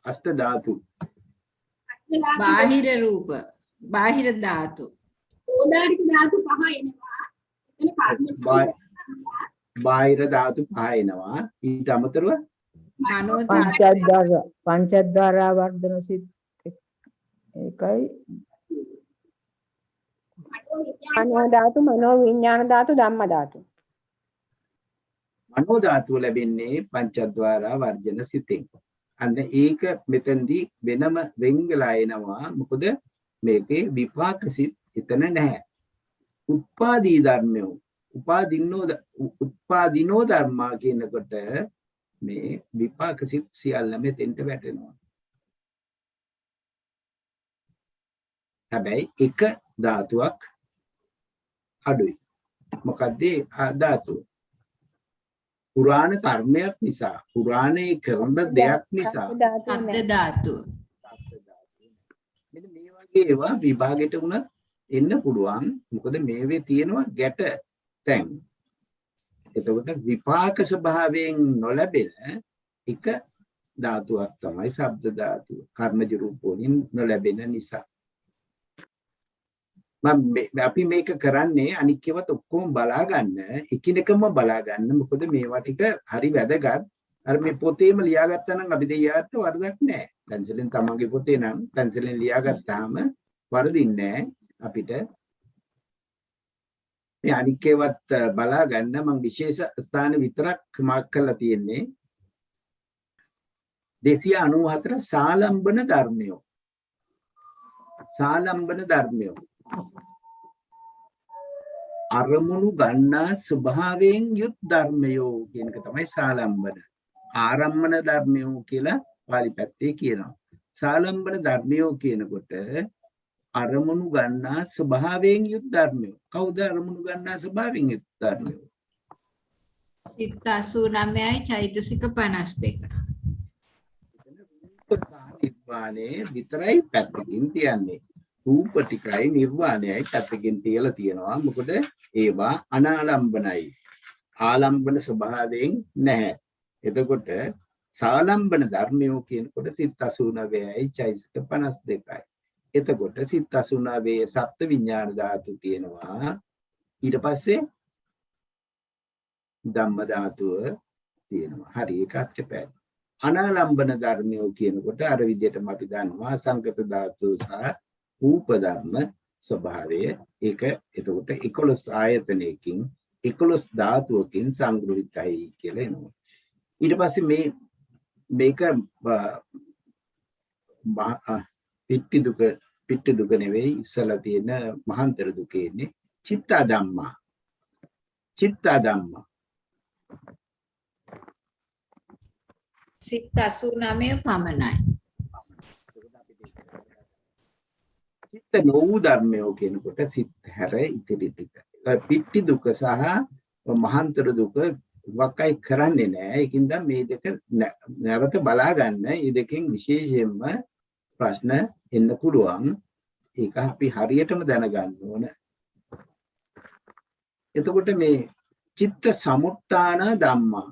අෂ්ට ධාතු. බාහිර රූප, බාහිර ධාතු. ඕදාරික ධාතු 5 එනවා. එතන කර්මජ බාහිර ධාතු 5 එනවා. ඊට අමතරව මනෝ පංචද්වාර වර්ධන සිත් එකයි මනෝ ධාතු, මනෝ විඥාන ධාතු, ධම්ම ධාතු. මනෝ ධාතුව ලැබෙන්නේ පංචද්වාර වර්ජන සිතෙන්. අන්න ඒක මෙතෙන්දී වෙනම වෙන් වෙලා එනවා. මොකද මේකේ විපාක සිත් එතන නැහැ. උත්පාදී ධර්මයෝ උත්පාදිනෝ ධර්මා කියනකොට මේ විපාක සිත් සියල්ල මෙතෙන්ට වැටෙනවා. හැබැයි එක ධාතුවක් අඩුයි. මොකද්ද ධාතුව? පුරාණ කර්මයක් නිසා, පුරාණේ කරන දෙයක් නිසා සබ්ද ධාතු. මෙන්න මේ වගේ ඒවා විභාගෙට උනත් එන්න පුළුවන්. මොකද මේවේ තියෙනවා ගැට තැන්. එතකොට විපාක ස්වභාවයෙන් නොලැබෙන එක ධාතුවක් තමයි ශබ්ද ධාතුව. කර්මජ රූප වලින් නොලැබෙන නිසා. අපි මේක කරන්නේ අනික් ඒවාත් ඔක්කොම බලා ගන්න, එකිනෙකම බලා ගන්න. මොකද මේවා ටික හරි වැදගත්. අර මේ පොතේම ලියාගත්තා නම් අපි දෙයියට වරදක් නැහැ. පැන්සලෙන් තමන්ගේ පොතේ නම් පැන්සලෙන් ලියාගත්තාම වරදින්නේ නැහැ අපිට. මේ අනික් ඒවාත් බලා ගන්න මම විශේෂ ස්ථාන විතරක් මාක් කරලා තියෙන්නේ. 294 සාලම්බන ධර්මයෝ. සාලම්බන ධර්මයෝ අරමුණු ගන්නා ස්වභාවයෙන් යුත් ධර්මයෝ කියන එක තමයි සාලම්බන. ආරම්මන ධර්මයෝ කියලා පාලි පැත්තේ කියනවා. සාලම්බන ධර්මයෝ කියනකොට අරමුණු ගන්නා ස්වභාවයෙන් යුත් ධර්මයෝ. කවුද අරමුණු ගන්නා ස්වභාවයෙන් යුත් ධර්මයෝ? සිත 89යි චෛතසික 52. නිර්වාණය විතරයි පැත්තකින් තියන්නේ. රූප ටිකයි නිර්වාණයයි පැත්තකින් තියලා තියෙනවා. මොකද ඒවා අනාලම්බනයි. ආලම්බන ස්වභාවයෙන් නැහැ. එතකොට සාලම්බන ධර්මයෝ කියනකොට සිත් 89යි චෛතසික 52යි. එතකොට සිත් 89 සප්ත විඥාන ධාතු තියෙනවා. ඊට පස්සේ ධම්ම ධාතුව තියෙනවා. හරි ඒක අපිට පැහැදිලි. අනාලම්බන ධර්මයෝ කියනකොට අර විදිහටම අපි දන්නවා සංකත ධාතු සහ රූප ධර්ම ස්වභාවය. ඒක එතකොට 11 ආයතනයකින් 11 ධාතුවකින් සංග්‍රහිතයි කියලා එනවා. ඊට පස්සේ මේක පිට්ටි දුක නෙවෙයි ඉස්සලා තියෙන මහාන්තර දුකේ ඉන්නේ චිත්ත ධම්මා. චිත්ත ධම්මා සිත 89 පමණයි. චිත්ත නෝ ධර්මයෝ කියනකොට සිත් හැර ඉතිරි ටික. පිට්ටි දුක සහ මහාන්තර දුක වකයි කරන්නේ නැහැ. ඒකින්ද මේ දෙක නැවත බලා ගන්න. මේ දෙකෙන් විශේෂයෙන්ම ප්‍රශ්න එන්න පුළුවන්. ඒක අපි හරියටම දැනගන්න ඕන. එතකොට මේ චිත්ත සමුට්ඨාන ධම්මා.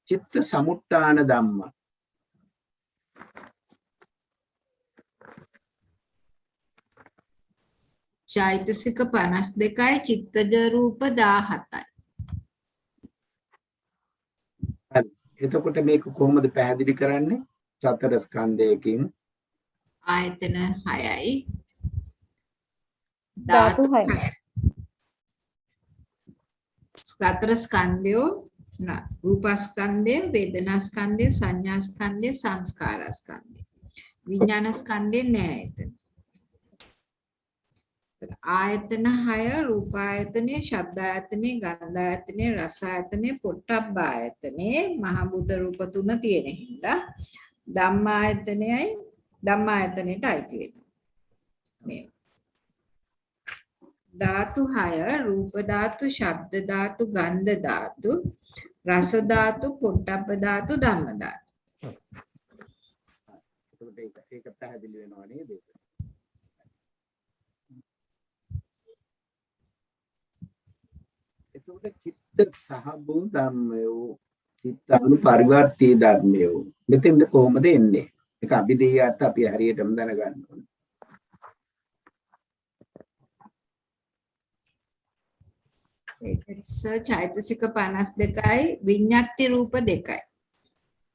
චිත්ත සමුට්ඨාන ධම්මා. චෛතසික 52යි චිත්තජ රූප 17යි. එතකොට මේක කොහොමද පැහැදිලි කරන්නේ? සතර ස්කන්ධයකින් ආයතන 6යි ධාතු 6යි. සතර ස්කන්ධයෝ රූපස්කන්ධය, වේදනාස්කන්ධය, සංඥාස්කන්ධය, සංස්කාරස්කන්ධය. විඥානස්කන්ධය නෑ එතන. ආයතන 6 රූපායතනෙ, ශබ්දායතනෙ, ගන්ධායතනෙ, රසායතනෙ, පොට්ටබ්බායතනෙ මහ බුද්ධ රූප 3 තියෙන හින්දා ධම්මායතනෙට අයිති වෙනවා. මේ ධාතු 6 රූප ධාතු, ශබ්ද ධාතු, ගන්ධ ධාතු, රස ධාතු, පොට්ටබ්බ ධාතු, ධම්ම ධාතු. ඒක පැහැදිලි වෙනවා නේද? එතකොට චිත්ත සහභූ ධම්මයෝ, චිත්තානු පරිවර්තී ධර්මයෝ. මෙතෙන්ද කොහොමද එන්නේ? ඒක අභිධේයات අපි හරියටම දැනගන්න ඕනේ. ඒකස චෛතසික 52යි විඤ්ඤාති රූප 2යි.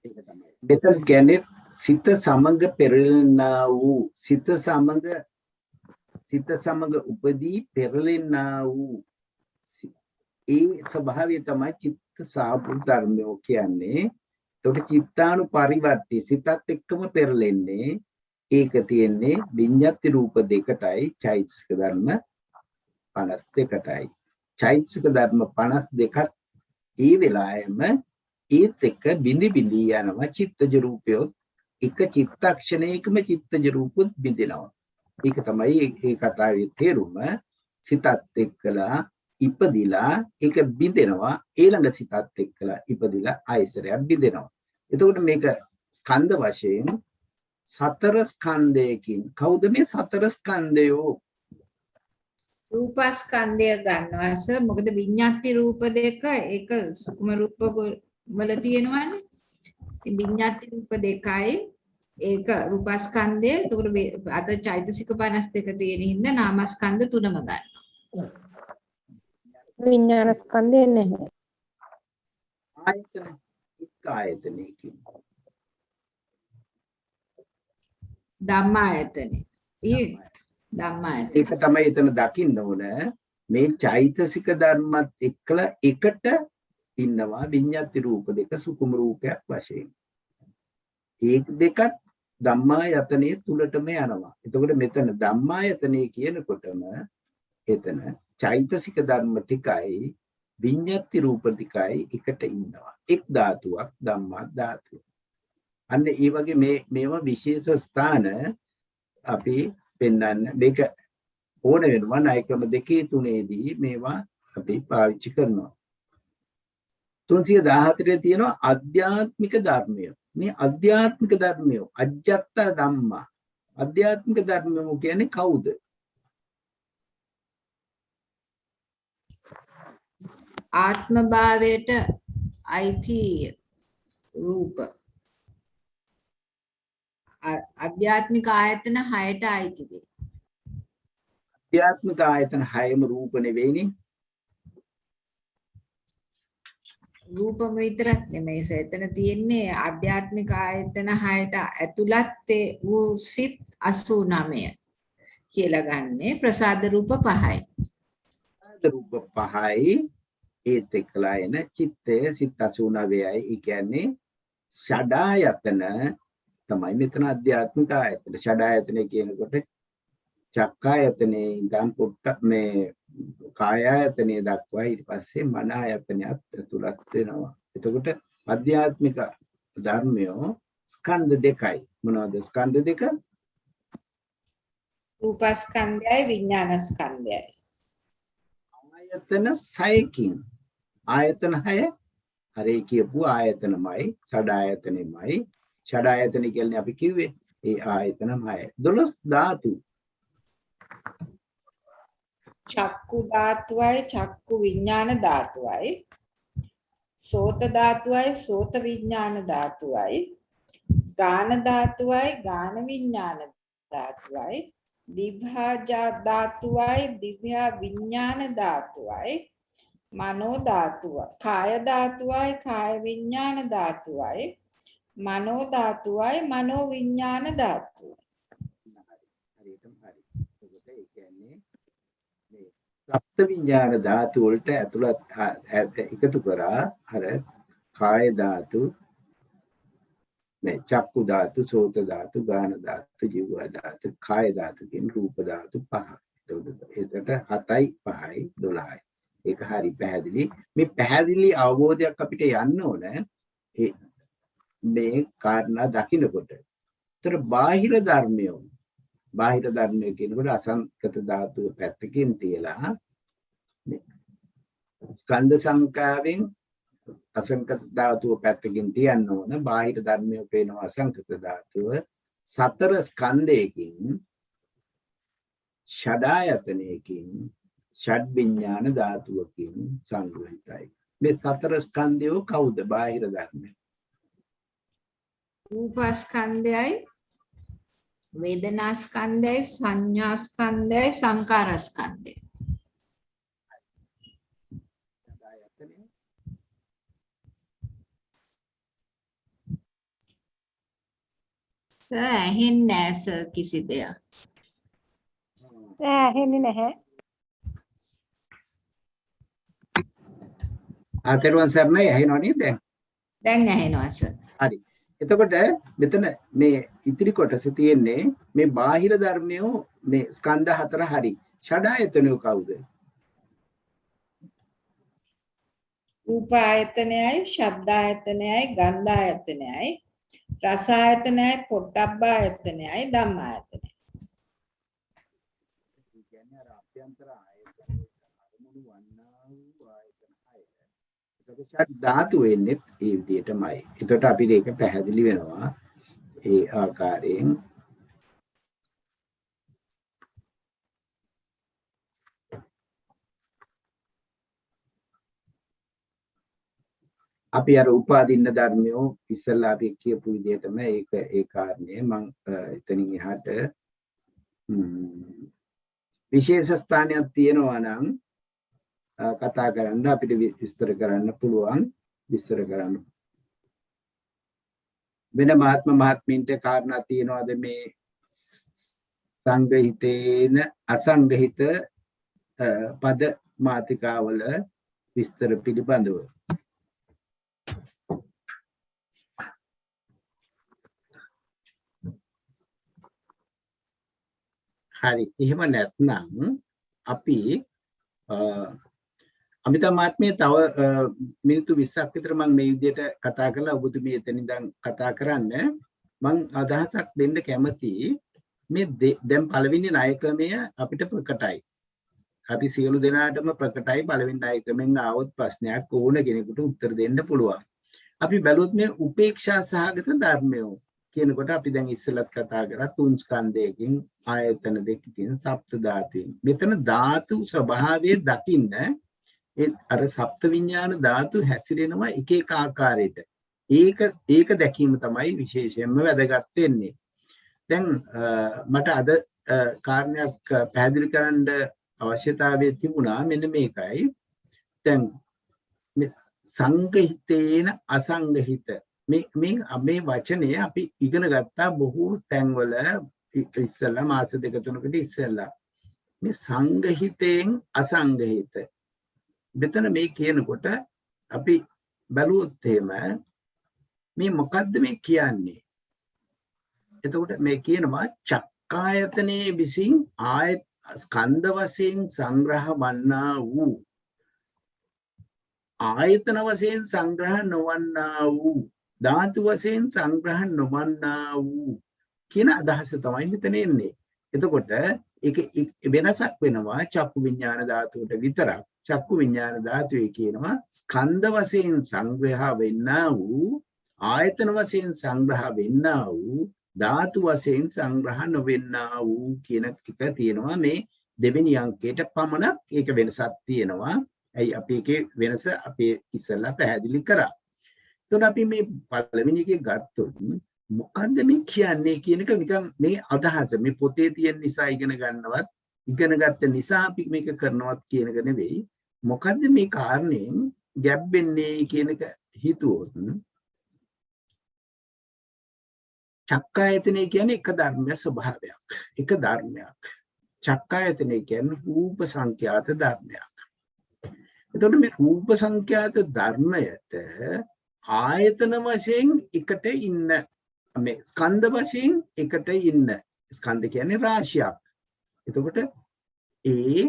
ඒක තමයි. මෙතන කියන්නේ සිත සමග පෙරලෙනා වූ, සිත සමග උපදී පෙරලෙනා වූ ඒ ස්වභාවය තමයි චිත්ත සාභූත ධර්මයෝ කියන්නේ. එතකොට චිත්තානු පරිවර්තී සිතත් එක්කම පෙරලෙන්නේ. ඒක තියෙන්නේ විඤ්ඤාති රූප 2ටයි චෛතසික ධර්ම 52ටයි. චෛතසික ධර්ම 52ත් ඒ වෙලාවෙම ඒත් එක්ක බිඳි බිඳි යනවා. චිත්තජ රූපයොත් එක චිත්තක්ෂණයකම චිත්තජ රූපුත් බිඳිනවා. ඒක තමයි මේ කතාවේ තේරුම. සිතත් එක්කලා ඉපදිලා ඒක බිඳෙනවා. ඊළඟ සිතත් එක්කලා ඉපදිලා ආයසරයක් බිඳෙනවා. එතකොට මේක ස්කන්ධ වශයෙන් සතර ස්කන්ධයකින්. කවුද මේ සතර ස්කන්ධයෝ? රූපස්කන්ධය ගන්නවාස මොකද විඤ්ඤාති රූප දෙක එක සුකුම රූප වල තියෙනවානේ. ඉතින් විඤ්ඤාති රූප දෙකයි ඒක රූපස්කන්ධය. එතකොට අත චෛතසික 52 තියෙන හින්දා නාමස්කන්ධ තුනම ගන්නවා. විඥාන ස්කන්ධය නැහැ. ආයතන එක් ආයතනයකින් ධම්මායතනෙ. ධම්මායතන. ඒක තමයි එතන දකින්න ඕන. මේ චෛතසික ධර්මත් එක්කලා එකට ඉන්නවා විඤ්ඤාති රූප දෙක සුකුම රූපයක් වශයෙන්. ඒ දෙකත් ධම්මායතනයේ තුලටම යනවා. එතකොට මෙතන ධම්මායතනයේ කියනකොටම එතන චෛතසික ධර්ම ටිකයි විඤ්ඤාති රූප ටිකයි එකට ඉන්නවා. එක් ධාතුවක් ධම්මා ධාතුව. අන්න ඒ වගේ මේවා විශේෂ ස්ථාන අපි පෙන්වන්න මේක ඕන වෙනවා ණය ක්‍රම දෙකේ තුනේදී මේවා අපි පාවිච්චි කරනවා. 314 තියෙනවා ආධ්‍යාත්මික ධර්මය. මේ ආධ්‍යාත්මික ධර්මය අජ්ජත් ධම්මා. ආධ්‍යාත්මික ධර්මය කියන්නේ කවුද? ආත්ම භාවයට අයිති රූප. අධ්‍යාත්මික ආයතන 6ට අයිතිද? ආධ්‍යාත්මික ආයතන 6ම රූප නෙවෙයිනේ. රූපම විතරක් නෙමෙයි එතන තියෙන්නේ ආධ්‍යාත්මික ආයතන 6ට ඇතුළත් වූ සිත් 89 කියලා ගන්නේ ප්‍රසාද රූප 5යි. රූප 5යි ඒත් එක්කලා එන චිත්තය සිත් 89යි. ඒ කියන්නේ ෂඩායතන තමයි මෙතන ආධ්‍යාත්මික ආයතන. ෂඩායතන කියනකොට චක්කායතනේ ඉඳන් පොට්ට මේ කායායතනේ දක්වා ඊට පස්සේ මන ආයතනයත් ඇතුළත් වෙනවා. එතකොට ආධ්‍යාත්මික ධර්මය ස්කන්ධ දෙකයි. මොනවද ස්කන්ධ දෙක? රූපස්කන්ධයයි විඥානස්කන්ධයයි. ආයතන 6කින් ආයතන 6 අර ඒ කියපු ආයතනමයි ෂඩායතනෙමයි. ෂඩායතන කියන්නේ අපි කිව්වේ ඒ ආයතන 6. 12 ධාතු. චක්කු ධාතුවයි චක්කු විඥාන ධාතුවයි. සෝත ධාතුවයි සෝත විඥාන ධාතුවයි. ගාන ධාතුවයි ගාන විඥාන ධාතුවයි. දිව්හා ධාතුවයි දිව්‍යා විඥාන ධාතුවයි. මනෝ ධාතුව කාය ධාතුවයි කාය විඥාන ධාතුවයි. මනෝ ධාතුවයි මනෝ විඥාන ධාතුවයි. හරියටම හරි. ඒකට ඒ කියන්නේ මේ සප්ත විඥාන ධාතු වලට ඇතුළත් එකතු කරා අර කාය ධාතු මේ චක්කු ධාතු සෝත ධාතු ගාන ධාතු ජීව ධාතු කාය ධාතු කියන රූප ධාතු 5. ඒකට 7යි 5යි 12යි. ඒක හරි පැහැදිලි. මේ පැහැදිලි අවබෝධයක් අපිට යන්න ඕන මේ කාරණා දකින්නකොට. ඒතර බාහිර ධර්මය කියනකොට අසංකත ධාතුව පැත්තකින් තියලා ස්කන්ධ සංකාවෙන් අසංකත ධාතුව පැත්තකින් තියන්න ඕන. බාහිර ධර්මය පේනවා අසංකත ධාතුව. සතර ස්කන්ධයකින් ෂඩායතනයකින් ෂඩ් විඥාන ධාතුවකින් සංග්‍රහිතයි. මේ සතර ස්කන්ධය කවුද? බාහිර ධර්මය. රූපස්කන්ධයයි වේදනාස්කන්ධයයි සංඥාස්කන්ධයයි සංකාරස්කන්ධයයි. සර් ඇහෙන්නේ නැහැ සර් කිසි දෙයක්. ඇහෙන්නේ නැහැ. ආතරුවන් සර්ණයි ඇහෙනව නේද දැන්? දැන් ඇහෙනවා සර්. හරි. එතකොට මෙතන මේ ඉතිරි කොටස තියෙන්නේ මේ බාහිර ධර්මය මේ ස්කන්ධ හතර හරි. ෂඩායතනය කවුද? රූප ආයතනයයි ශබ්ද ආයතනයයි ගන්ධ ආයතනයයි රස ආයතනයයි පොට්ටබ්බ ආයතනයයි ධම්ම ආයතනයයි. කියන්නේ අර අභ්‍යන්තර ආයතන අරමුණු වන්නා වූ ආයතන 6. එතකොට ෂඩ් ධාතු වෙන්නේ ඒ විදිහටමයි. එතකොට අපිට ඒක පැහැදිලි වෙනවා ඒ ආකාරයෙන්. අපි අර උපාදින්න ධර්මයෝ ඉස්සල්ලා අපි කියපු විදිහටම ඒ කාරණේ මම එතනින් එහාට විශේෂ ස්ථානයක් තියෙනවා නම් කතා කරන්න අපිට විස්තර කරන්න පුළුවන් විස්තර කරන්න වෙන මහත්මීන්ට කාරණා තියෙනවාද මේ සංගහිතේන අසංගහිත පද මාතිකාවල විස්තර පිළිබඳව හරි එහෙම නැත්නම් අපි අමිතා මාත්මේ තව මිනිත්තු 20ක් විතර මම මේ විදිහට කතා කරලා ඔබතුමිය එතන ඉඳන් කතා කරන්න මම අදහසක් දෙන්න කැමතියි මේ දැන් පළවෙනි ණය ක්‍රමය අපිට ප්‍රකටයි අපි සියලු දෙනාටම ප්‍රකටයි පළවෙනි ණය ක්‍රමෙන් ආවොත් ප්‍රශ්නයක් ඕන කෙනෙකුට උත්තර දෙන්න පුළුවන් අපි බැලුවොත් මේ උපේක්ෂා සහගත ධර්මයෝ කියනකොට අපි දැන් ඉස්සෙල්ලත් කතා කරා තුන් ස්කන්ධයකින් ආයතන දෙකකින් සප්ත ධාතුන් මෙතන ධාතු ස්වභාවය දකින්න ඒ අර සප්ත විඥාන ධාතු හැසිරෙනවා එක එක ආකාරයට ඒක දැකීම තමයි විශේෂයෙන්ම වැදගත් වෙන්නේ දැන් මට අද කාරණයක් පැහැදිලි කරන්න අවශ්‍යතාවය තිබුණා මෙන්න මේකයි දැන් සංගහිතේන අසංගහිත මේ වචනය අපි ඉගෙන ගත්තා බොහෝ තැන්වල ඉස්සෙල්ලා මාස දෙක තුනකට ඉස්සෙල්ලා මේ සංගහිතෙන් අසංගහිත මෙතන මේ කියනකොට අපි බැලුවොත් එහෙම මේ මොකද්ද මේ කියන්නේ එතකොට මේ කියනවා චක්කායතනයේ විසින් ස්කන්ධ වශයෙන් සංග්‍රහ වන්නා වූ ආයතන වශයෙන් සංග්‍රහ නොවන්නා වූ ධාතු වශයෙන් සංග්‍රහ නොවන්නා වූ කියන අදහස තමයි මෙතන එන්නේ. එතකොට ඒක වෙනසක් වෙනවා චක්කු විඥාන ධාතුවට විතරක්. චක්කු විඥාන ධාතුවේ කියනවා ස්කන්ධ වශයෙන් සංග්‍රහ වෙන්නා වූ ආයතන වශයෙන් සංග්‍රහ වෙන්නා වූ ධාතු වශයෙන් සංග්‍රහ නොවෙන්නා වූ කියන එක තියෙනවා මේ දෙවෙනි අංකයට පමණක් ඒක වෙනසක් තියෙනවා. ඇයි අපි එකේ වෙනස අපි ඉස්සෙල්ලා පැහැදිලි කරා. එතකොට අපි මේ පළවෙනි එකේ ගත්තොත් මොකද්ද මේ කියන්නේ කියන එක නිකන් මේ අදහස මේ පොතේ තියෙන නිසා ඉගෙන ගන්නවත් ඉගෙන ගත්ත නිසා අපි මේක කරනවත් කියන එක නෙවෙයි. මොකද්ද මේ කාරණයෙන් ගැප් වෙන්නේ කියන එක හිතුවොත් චක්කායතනය කියන්නේ එක ධර්ම ස්වභාවයක්. එක ධර්මයක්. චක්කායතනය කියන්නේ රූප සංඛ්‍යාත ධර්මයක්. එතකොට මේ රූප සංඛ්‍යාත ධර්මයට ආයතන වශයෙන් එකට ඉන්න මේ ස්කන්ධ වශයෙන් එකට ඉන්න ස්කන්ධ කියන්නේ රාශියක්. එතකොට ඒ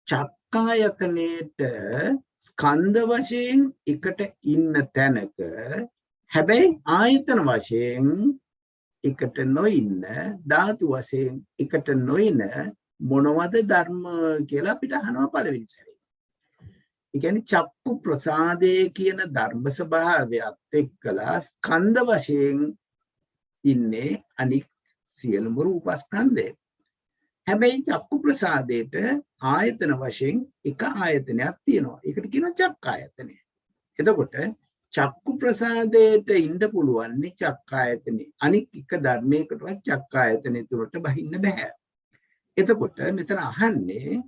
චක්කායතනයේට ස්කන්ධ වශයෙන් එකට ඉන්න තැනක හැබැයි ආයතන වශයෙන් එකට නොඉන්න ධාතු වශයෙන් එකට නොඉන මොනවද ධර්ම කියලා අපිට අහනවා පළවෙනි සැරේ. ඒ කියන්නේ චක්කු ප්‍රසාදේ කියන ධර්ම ස්වභාවයත් එක්කලා ස්කන්ධ වශයෙන් ඉන්නේ අනික් සියලුම රූපස්කන්ධය. හැබැයි චක්කු ප්‍රසාදයට ආයතන වශයෙන් එක ආයතනයක් තියෙනවා. ඒකට කියනවා චක්කායතනය. එතකොට චක්කු ප්‍රසාදයට ඉන්න පුළුවන් චක්කායතනෙ. අනික් එක ධර්මයකටවත් චක්කායතනෙ තුරට බහින්න බෑ. එතකොට මෙතන අහන්නේ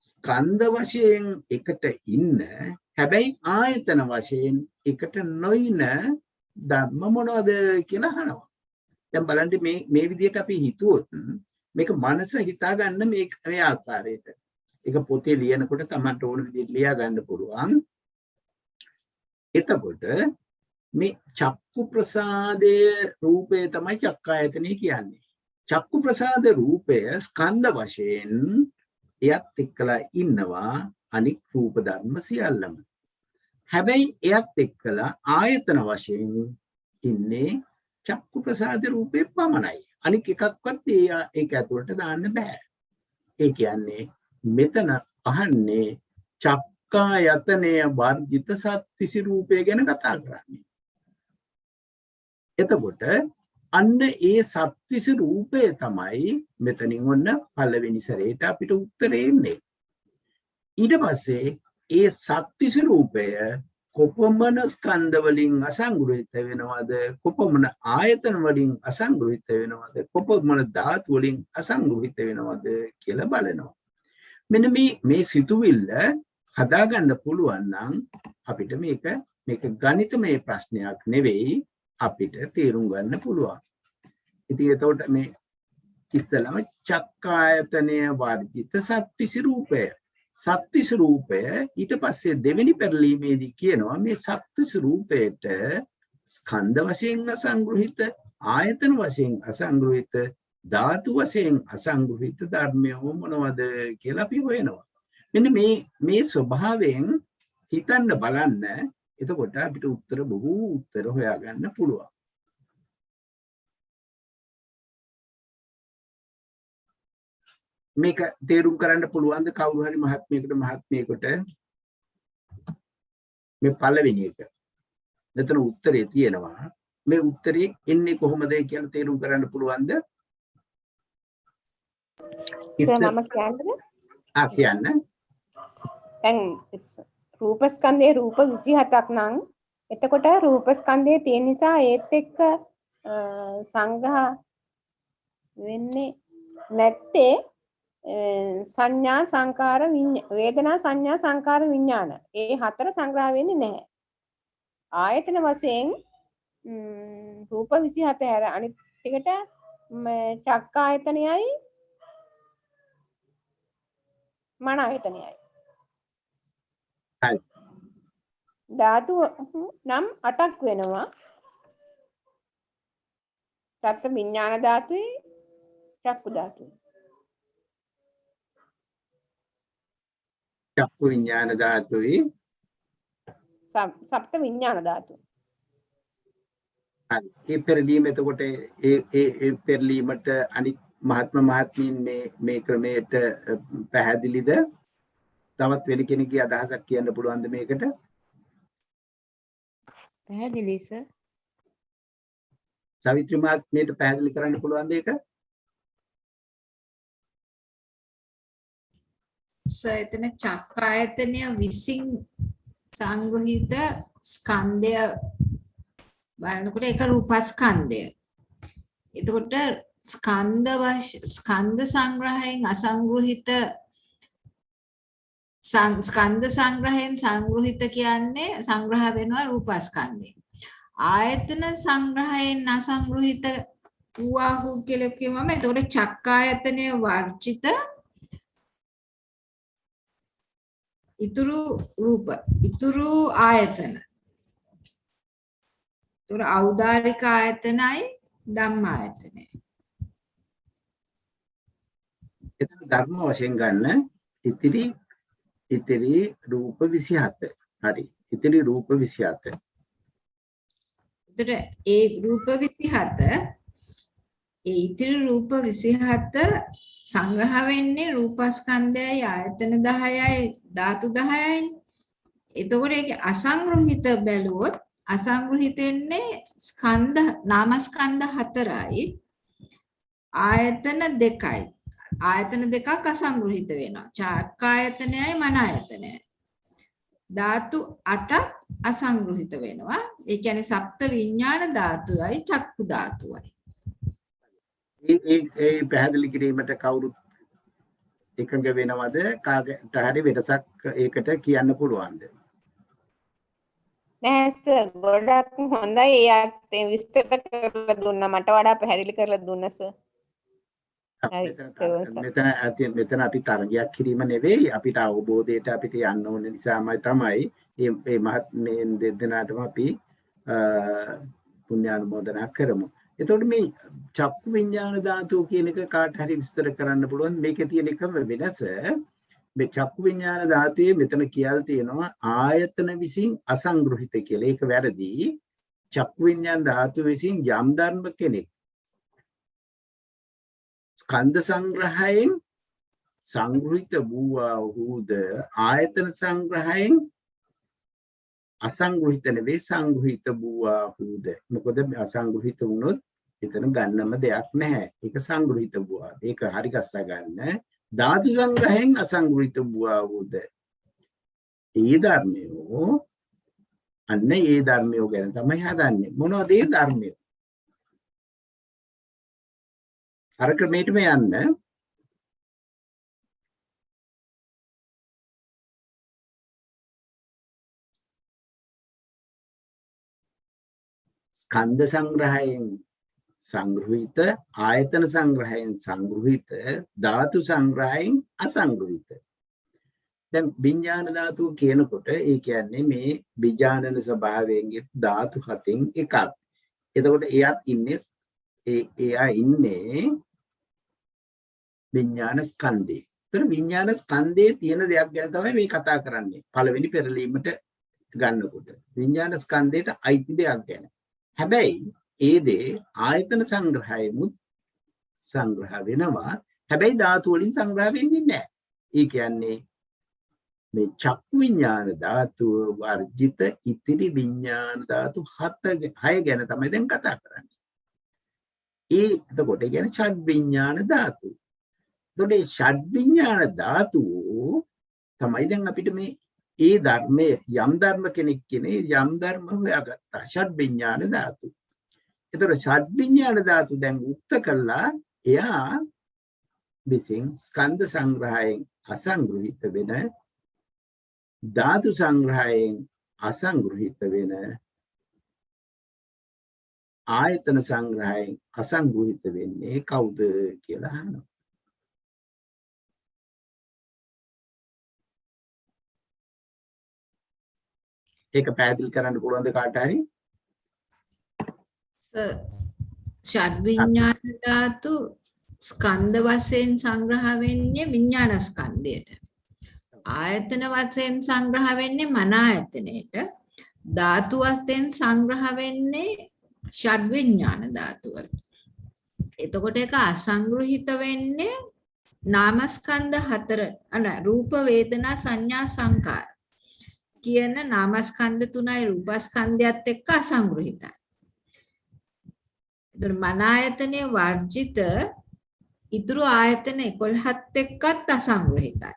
ස්කන්ධ වශයෙන් එකට ඉන්න හැබැයි ආයතන වශයෙන් එකට නොඉන ධර්ම මොනවද කියලා අහනවා. දැන් බලන්න මේ විදිහට අපි හිතුවොත් මේක මනස හිතා ගන්න මේ ආකාරයට. ඒක පොතේ ලියනකොට Tamanට ඕන විදිහට ලියා ගන්න පුළුවන්. එතකොට මේ චක්කු ප්‍රසාදයේ රූපය තමයි චක්කායතනෙ කියන්නේ. චක්කු ප්‍රසාද රූපය ස්කන්ධ වශයෙන් එයත් එක්කලා ඉන්නවා අනික් රූප ධර්ම සියල්ලම. හැබැයි එයත් එක්කලා ආයතන වශයෙන් ඉන්නේ චක්කු ප්‍රසාද රූපේ පමණයි. අනික් එකක්වත් ඒක ඇතුළට දාන්න බෑ. ඒ කියන්නේ මෙතන අහන්නේ චක්කායතනය වර්ජිත සත්විසි රූපය ගැන කතා කරන්නේ. එතකොට අන්න ඒ සත්විසි රූපය තමයි මෙතනින් ඔන්න පළවෙනි සැරේට අපිට උත්තරේ එන්නේ. ඊට පස්සේ ඒ සත්විසි රූපය කොපමණ ස්කන්ධ වලින් අසංග්‍රහිත වෙනවද කොපමණ ආයතන වලින් අසංග්‍රහිත වෙනවද කොපමණ ධාතු වලින් අසංග්‍රහිත වෙනවද කියලා බලනවා. මෙන්න මේ සිතුවිල්ල හදාගන්න පුළුවන් නම් අපිට මේක ගණිතමය ප්‍රශ්නයක් නෙවෙයි අපිට තේරුම් ගන්න පුළුවන්. ඉතින් එතකොට මේ ඉස්සලම චක්කායතනය වර්ජිත සත්‍විසි රූපය. සත්‍විසි රූපය ඊට පස්සේ දෙවෙනි පෙරලීමේදී කියනවා මේ සත්‍විසි රූපයට ස්කන්ධ වශයෙන් අසංග්‍රහිත ආයතන වශයෙන් අසංග්‍රහිත ධාතු වශයෙන් අසංග්‍රහිත ධර්මය මොනවද කියලා අපි හොයනවා. මෙන්න මේ ස්වභාවයෙන් හිතන්න බලන්න. එතකොට අපිට බොහෝ උත්තර හොයාගන්න පුළුවන්. මේක තේරුම් කරන්න පුළුවන්ද කවුරු හරි මහත්මියකට මේ පළවෙනි එක. මෙතන උත්තරේ තියෙනවා. මේ උත්තරේ එන්නේ කොහොමද කියලා තේරුම් කරන්න පුළුවන්ද? මම කියන්න. දැන් රූපස්කන්ධයේ රූප 27ක් නම් එතකොට රූපස්කන්ධයේ තියෙන නිසා ඒත් එක්ක සංග්‍රහ වෙන්නේ නැත්තේ සංඥා සංකාර වේදනා සංඥා සංකාර විඥාන ඒ හතර සංග්‍රහ වෙන්නේ නැහැ. ආයතන වශයෙන් රූප 27 හැර අනිත් එකට චක්කායතනයයි මන ආයතනයයි. හරි. ධාතු නම් 8ක් වෙනවා. සත්ත්ව විඥාන ධාතුයි චක්කු ධාතුයි. චක්කු විඥාන ධාතුයි සප්ත විඥාන ධාතුයි. හරි. ඒ පෙරලීම එතකොට ඒ පෙරලීමට අනිත් මහත්මීන් මේ ක්‍රමයට පැහැදිලිද? තවත් වෙන කෙනෙක්ගේ අදහසක් කියන්න පුළුවන්ද මේකට? පැහැදිලි සර්. සවිත්‍රි මහත්මියට පැහැදිලි කරන්න පුළුවන්ද ඒක? එතන චක්කායතනය විසින් සංග්‍රහිත ස්කන්ධය බලනකොට ඒක රූපස්කන්ධය. එතකොට ස්කන්ධ සංග්‍රහයෙන් අසංග්‍රහිත ස්කන්ධ සංග්‍රහයෙන් සංග්‍රහිත කියන්නේ සංග්‍රහ වෙනවා රූපස්කන්ධය. ආයතන සංග්‍රහයෙන් අසංග්‍රහිත වූ කියලා කියවම එතකොට චක්කායතනය වර්ජිත ඉතුරු රූප ඉතුරු ආයතන. ඒතර ඖදාරික ආයතනයි ධම්මායතනයි. එතන ධර්ම වශයෙන් ගන්න ඉතිරි රූප 27. හරි. ඉතිරි රූප 27. ඒතර ඒ රූප 27 ඒ ඉතිරි රූප 27 සංග්‍රහ වෙන්නේ රූපස්කන්ධයයි ආයතන 10යි ධාතු 10යි. එතකොට ඒක අසංග්‍රහිත බැලුවොත් අසංග්‍රහිත වෙන්නේ ස්කන්ධ නාමස්කන්ධ 4යි ආයතන 2යි. ආයතන දෙකක් අසංග්‍රහිත වෙනවා. චක්කායතනයයි මන ආයතනයයි. ධාතු 8ක් අසංග්‍රහිත වෙනවා. ඒ කියන්නේ සප්ත විඥාන ධාතුවයි චක්කු ධාතුවයි. ඒ පැහැදිලි කිරීමට කවුරුත් එකඟ වෙනවද? කාට හරි වෙනසක් ඒකට කියන්න පුළුවන්ද? නෑ සර් ගොඩක් හොඳයි. ඒත් විස්තර කරලා දුන්නා. මට වඩා පැහැදිලි කරලා දුන්නා සර්. මෙතන අපි තරගයක් කිරීම නෙවෙයි අපිට අවබෝධයට අපිට යන්න ඕන නිසාමයි තමයි මේ මහත්මයන් දෙදෙනාටම අපි පුණ්‍යානුමෝදනා කරමු. එතකොට මේ චක්කු විඥාන ධාතුව කියන එක කාට හරි විස්තර කරන්න පුළුවන්? මේකේ තියෙන එකම වෙනස මේ චක්කු විඥාන ධාතුවේ මෙතන කියලා තියෙනවා ආයතන විසින් අසංග්‍රහිත කියලා. ඒක වැරදි. චක්කු විඥාන ධාතුව විසින් යම් ධර්ම කෙනෙක් ස්කන්ධ සංග්‍රහයෙන් සංග්‍රහිත වූද ආයතන සංග්‍රහයෙන් අසංග්‍රහිත නෙවෙයි සංග්‍රහිත වූද. මොකද අසංග්‍රහිත වුණොත් එතන ගන්නම දෙයක් නැහැ. ඒක සංග්‍රහිත වූවා. ඒක හරි ගස්සා ගන්න. ධාතු සංග්‍රහයෙන් අසංග්‍රහිත වූද. ඒ ධර්මයෝ අන්න ඒ ධර්මය ගැන තමයි හදන්නේ. මොනවද ඒ ධර්මය? අර ක්‍රමයටම යන්න. ස්කන්ධ සංග්‍රහයෙන් සංග්‍රහිත, ආයතන සංග්‍රහයෙන් සංග්‍රහිත, ධාතු සංග්‍රහයෙන් අසංග්‍රහිත. දැන් විඥාන ධාතුව කියනකොට ඒ කියන්නේ මේ විඥානන ස්වභාවයෙන් ධාතු හතෙන් එකක්. එතකොට එයාත් ඉන්නේ එයා ඉන්නේ විඥාන ස්කන්ධේ. ඒතර විඥාන ස්කන්ධේ තියෙන දෙයක් ගැන තමයි මේ කතා කරන්නේ. පළවෙනි පෙරලීමට ගන්නකොට විඥාන ස්කන්ධයට අයිති දෙයක් ගැන. හැබැයි ඒ දේ ආයතන සංග්‍රහයෙමුත් සංග්‍රහ වෙනවා. හැබැයි ධාතු වලින් සංග්‍රහ වෙන්නේ නැහැ. ඒ කියන්නේ මේ චක්කු විඥාන ධාතුව වර්ජිත ඉතිරි විඥාන ධාතු 6 ගැන තමයි දැන් කතා කරන්නේ. එතකොට කියන්නේ ෂඩ් විඥාන ධාතු. එතකොට මේ ෂඩ් විඥාන ධාතු තමයි දැන් අපිට මේ ඒ ධර්මයේ යම් ධර්ම කෙනෙක් කියන්නේ යම් ධර්ම හොයාගත්තා ෂඩ් විඥාන ධාතු. එතකොට ෂඩ් විඥාන ධාතු දැන් උක්ත කළා එයා විසින් ස්කන්ධ සංග්‍රහයෙන් අසංග්‍රහිත වෙන ධාතු සංග්‍රහයෙන් අසංග්‍රහිත වෙන ආයතන සංග්‍රහයෙන් අසංග්‍රහිත වෙන්නේ කවුද කියලා අහනවා. ඒක පැහැදිලි කරන්න පුළුවන්ද කාට හරි? ෂඩ් විඥාන ධාතු ස්කන්ධ වශයෙන් සංග්‍රහ වෙන්නේ විඥාන ස්කන්ධයට. ආයතන වශයෙන් සංග්‍රහ වෙන්නේ මන ආයතනයට. ධාතු වශයෙන් සංග්‍රහ වෙන්නේ ෂඩ් විඥාන ධාතුවල. එතකොට ඒක අසංග්‍රහිත වෙන්නේ නාමස්කන්ධ හතර රූප වේදනා සංඥා සංකාර කියන නාමස්කන්ධ තුනයි රූපස්කන්ධයත් එක්ක අසංග්‍රහිතයි. ඒතර මන ආයතනයේ වර්ජිත ඉතුරු ආයතන 11ත් එක්කත් අසංග්‍රහිතයි.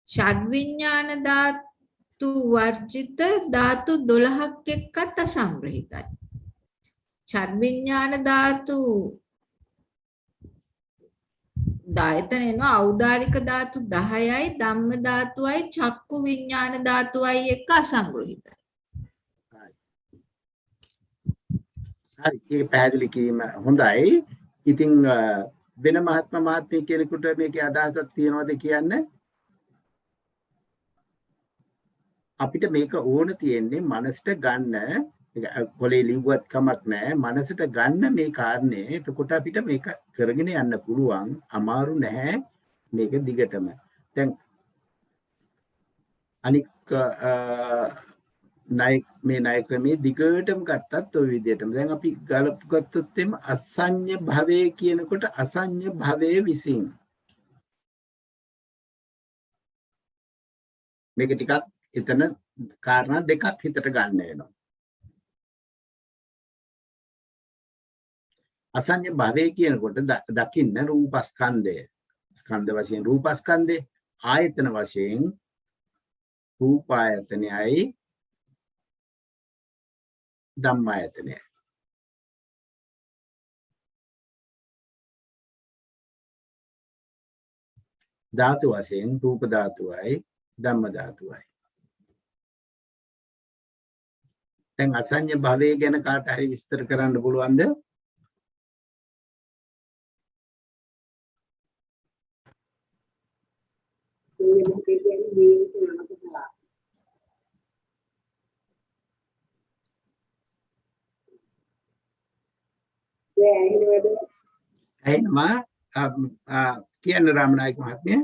ෂඩ් විඥාන ධාතු වර්ජිත ධාතු 12ක් එක්කත් අසංග්‍රහිතයි. ෂඩ් විඥාන ධාතු දායතන එනවා ඖදාරික ධාතු 10යි ධම්ම ධාතුවයි චක්කු විඥාන ධාතුවයි එක්ක අසංග්‍රහිතයි. හරි ඒක පැහැදිලි කිරීම හොඳයි. ඉතින් වෙන මහත්ම මහත්මිය කෙනෙකුට මේකේ අදහසක් තියනවද කියන්න? අපිට මේක ඕන තියෙන්නේ මනසට ගන්න කොලේ ලිව්වත් කමක් නැහැ මනසට ගන්න මේ කාරණේ. එතකොට අපිට මේක කරගෙන යන්න පුළුවන්. අමාරු නැහැ මේක දිගටම. දැන් අනික් මේ ණය ක්‍රමයේ දිගටම ගත්තත් ওই විදිහටම. දැන් අපි ගත්තොත් එම අසඤ්ඤ භවයේ කියනකොට අසඤ්ඤ භවයේ විසින් මේක ටිකක් එතන කාරණා දෙකක් හිතට ගන්න වෙනවා. අසඤ්ඤ භවයේ කියනකොට දකින්න රූපස්කන්ධය. ස්කන්ධ වශයෙන් රූපස්කන්ධය, ආයතන වශයෙන් රූපායතනයයි ධම්මායතනයයි. ධාතු වශයෙන් රූප ධාතුවයි ධම්ම ධාතුවයි. දැන් අසඤ්ඤ භවය ගැන කාට හරි විස්තර කරන්න පුළුවන්ද? ඇයිනමා කියන්න රාමනායක මහත්මිය?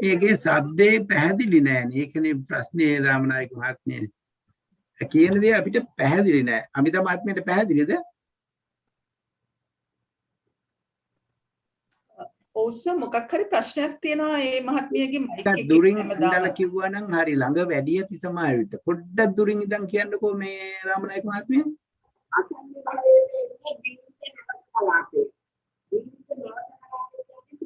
ඒකේ શબ્දේ පැහැදිලි නෑනේ. ඒකනේ ප්‍රශ්නේ රාමනායක මහත්මිය. කියන දේ අපිට පැහැදිලි නෑ. අමිතා මහත්මියට පැහැදිලිද? ඔව්ස මොකක් හරි ප්‍රශ්නයක් තියෙනවා මේ මහත්මියගේ මයික් ටිකක් එකේ දුරින් හැමදාම. ඉඳලා කිව්වා නම් හරි ළඟ වැඩි ඇති සමාවෙට. පොඩ්ඩක් දුරින් ඉඳන් කියන්නකෝ මේ රාමනායක මහත්මිය. අසන්නේ බලයේ ඉන්නේ ජීවිතේ නවකලාපේ. ජීවිතේ නවකලාපේ ජීවිතේ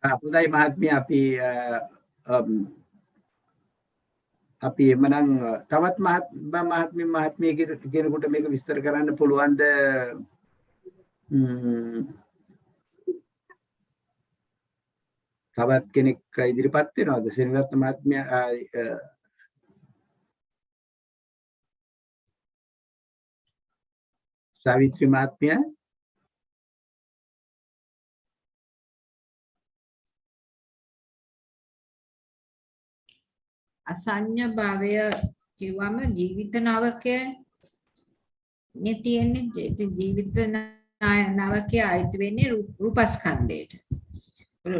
හොඳයි මහත්මිය අපි එමනම් තවත් මහත්මිය කෙනෙකුට මේක විස්තර කරන්න පුළුවන්ද? තවත් කෙනෙක් ඉදිරිපත් වෙනවද? සෙනවිරත්න මහත්මිය සාවිත්‍රි මහත්මිය අසඤ්ඤ භවය කිව්වම ජීවිත නවකය නේ තියෙන්නේ. ජීවිත නවකය ආйти වෙන්නේ රූපස්කන්ධයට.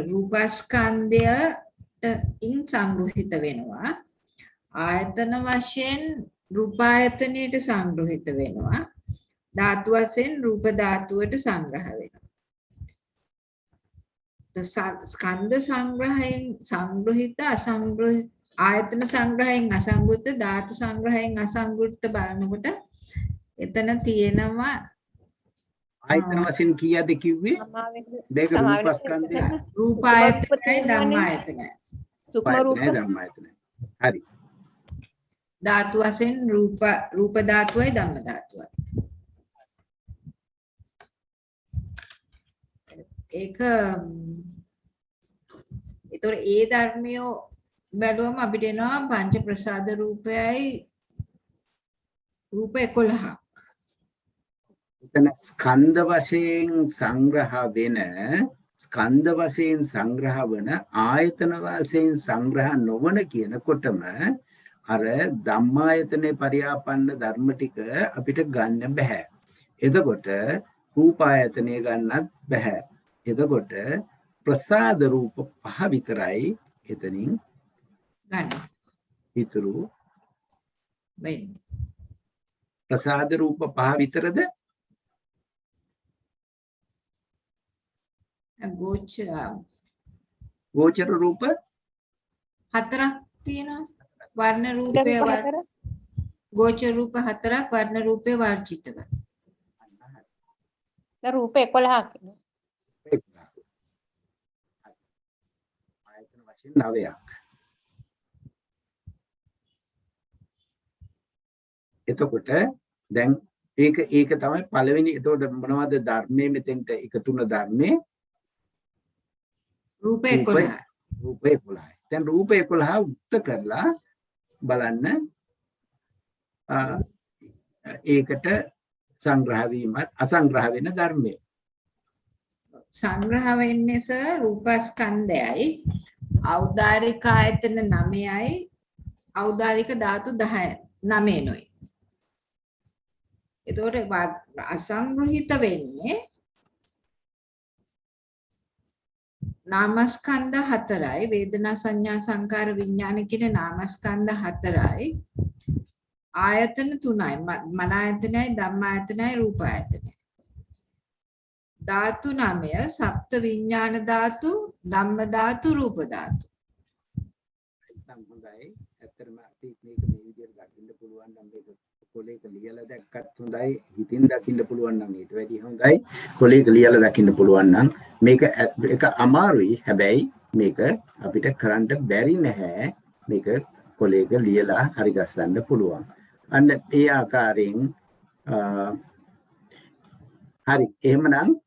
රූපස්කන්ධයට ඉන් සංග්‍රහිත වෙනවා. ආයතන වශයෙන් රූපායතනයට සංග්‍රහිත වෙනවා. ධාතු වශයෙන් රූප ධාතුවට සංග්‍රහ වෙනවා. ස්කන්ධ සංග්‍රහයෙන් සංග්‍රහිත අසංග්‍රහිත ආයතන සංග්‍රහයෙන් අසංගෘත ධාතු සංග්‍රහයෙන් අසංගෘත බලනකොට එතන තියෙනවා ආයතන වශයෙන් කීයද කිව්වේ? දෙක රූපස්කන්ධය රූපායතනයි ධම්මායතනයි. සුක්ම රූප ධම්මායතනයි. හරි. ධාතු වශයෙන් රූප ධාතුවයි ධම්ම ධාතුවයි. ඒක ඒතොර ඒ ධර්මියෝ බැලුවම අපිට එනවා පංච ප්‍රසාද රූපයයි රූප 11ක්. එතන ස්කන්ධ වශයෙන් සංග්‍රහ වෙන ස්කන්ධ වශයෙන් සංග්‍රහ වන ආයතන වශයෙන් සංග්‍රහ නොවන කියනකොටම අර ධම්මායතනේ පරියාපන්න ධර්ම ටික අපිට ගන්න බෑ. එතකොට රූපායතනය ගන්නත් බෑ. එතකොට ප්‍රසාද රූප පහ විතරයි එතනින් ගන්න. ඉතුරු වෙන්නේ. ප්‍රසාද රූප පහ විතරද? ගෝචර රූප හතරක් තියෙනවා. වර්ණ රූපය ගෝචර රූප හතරක් වර්ණ රූපේ වර්ජිතව. රූප 11ක්. ආයතන වශයෙන් 9ක්. එතකොට දැන් ඒක තමයි පළවෙනි. එතකොට මොනවද ධර්මයේ මෙතෙන්ට එකතුන ධර්මයේ? රූප 11. රූප 11. දැන් රූප 11 උත්ත කරලා බලන්න ඒකට සංග්‍රහ වීමත් අසංග්‍රහ වෙන ධර්මය. සංග්‍රහ වෙන්නේ රූපස්කන්ධයයි ඖදාරික ආයතන 9යි ඖදාරික ධාතු 9යි. එතකොට අසංග්‍රහිත වෙන්නේ නාමස්කන්ධ 4යි වේදනා සංඥා සංකාර විඥාන කියන නාමස්කන්ධ 4යි ආයතන 3යි මන ආයතනයි ධම්ම ආයතනයි රූප ආයතනයි. ධාතු 9 සප්ත විඥාන ධාතු, ධම්ම ධාතු, රූප ධාතු. හොඳයි. ඇත්තටම අපි මේක මේ විදිහට දකින්න පුළුවන් නම් මේක කොලේක ලියලා දැක්කත් හොඳයි. හිතින් දකින්න පුළුවන් නම් ඊට වැඩිය හොඳයි. කොලේක ලියලා දකින්න පුළුවන් නම් මේක එක අමාරුයි. හැබැයි මේක අපිට කරන්න බැරි නැහැ. මේක කොලේක ලියලා හරි ගස්සන්න පුළුවන්. අන්න ඒ ආකාරයෙන් හරි. එහෙමනම්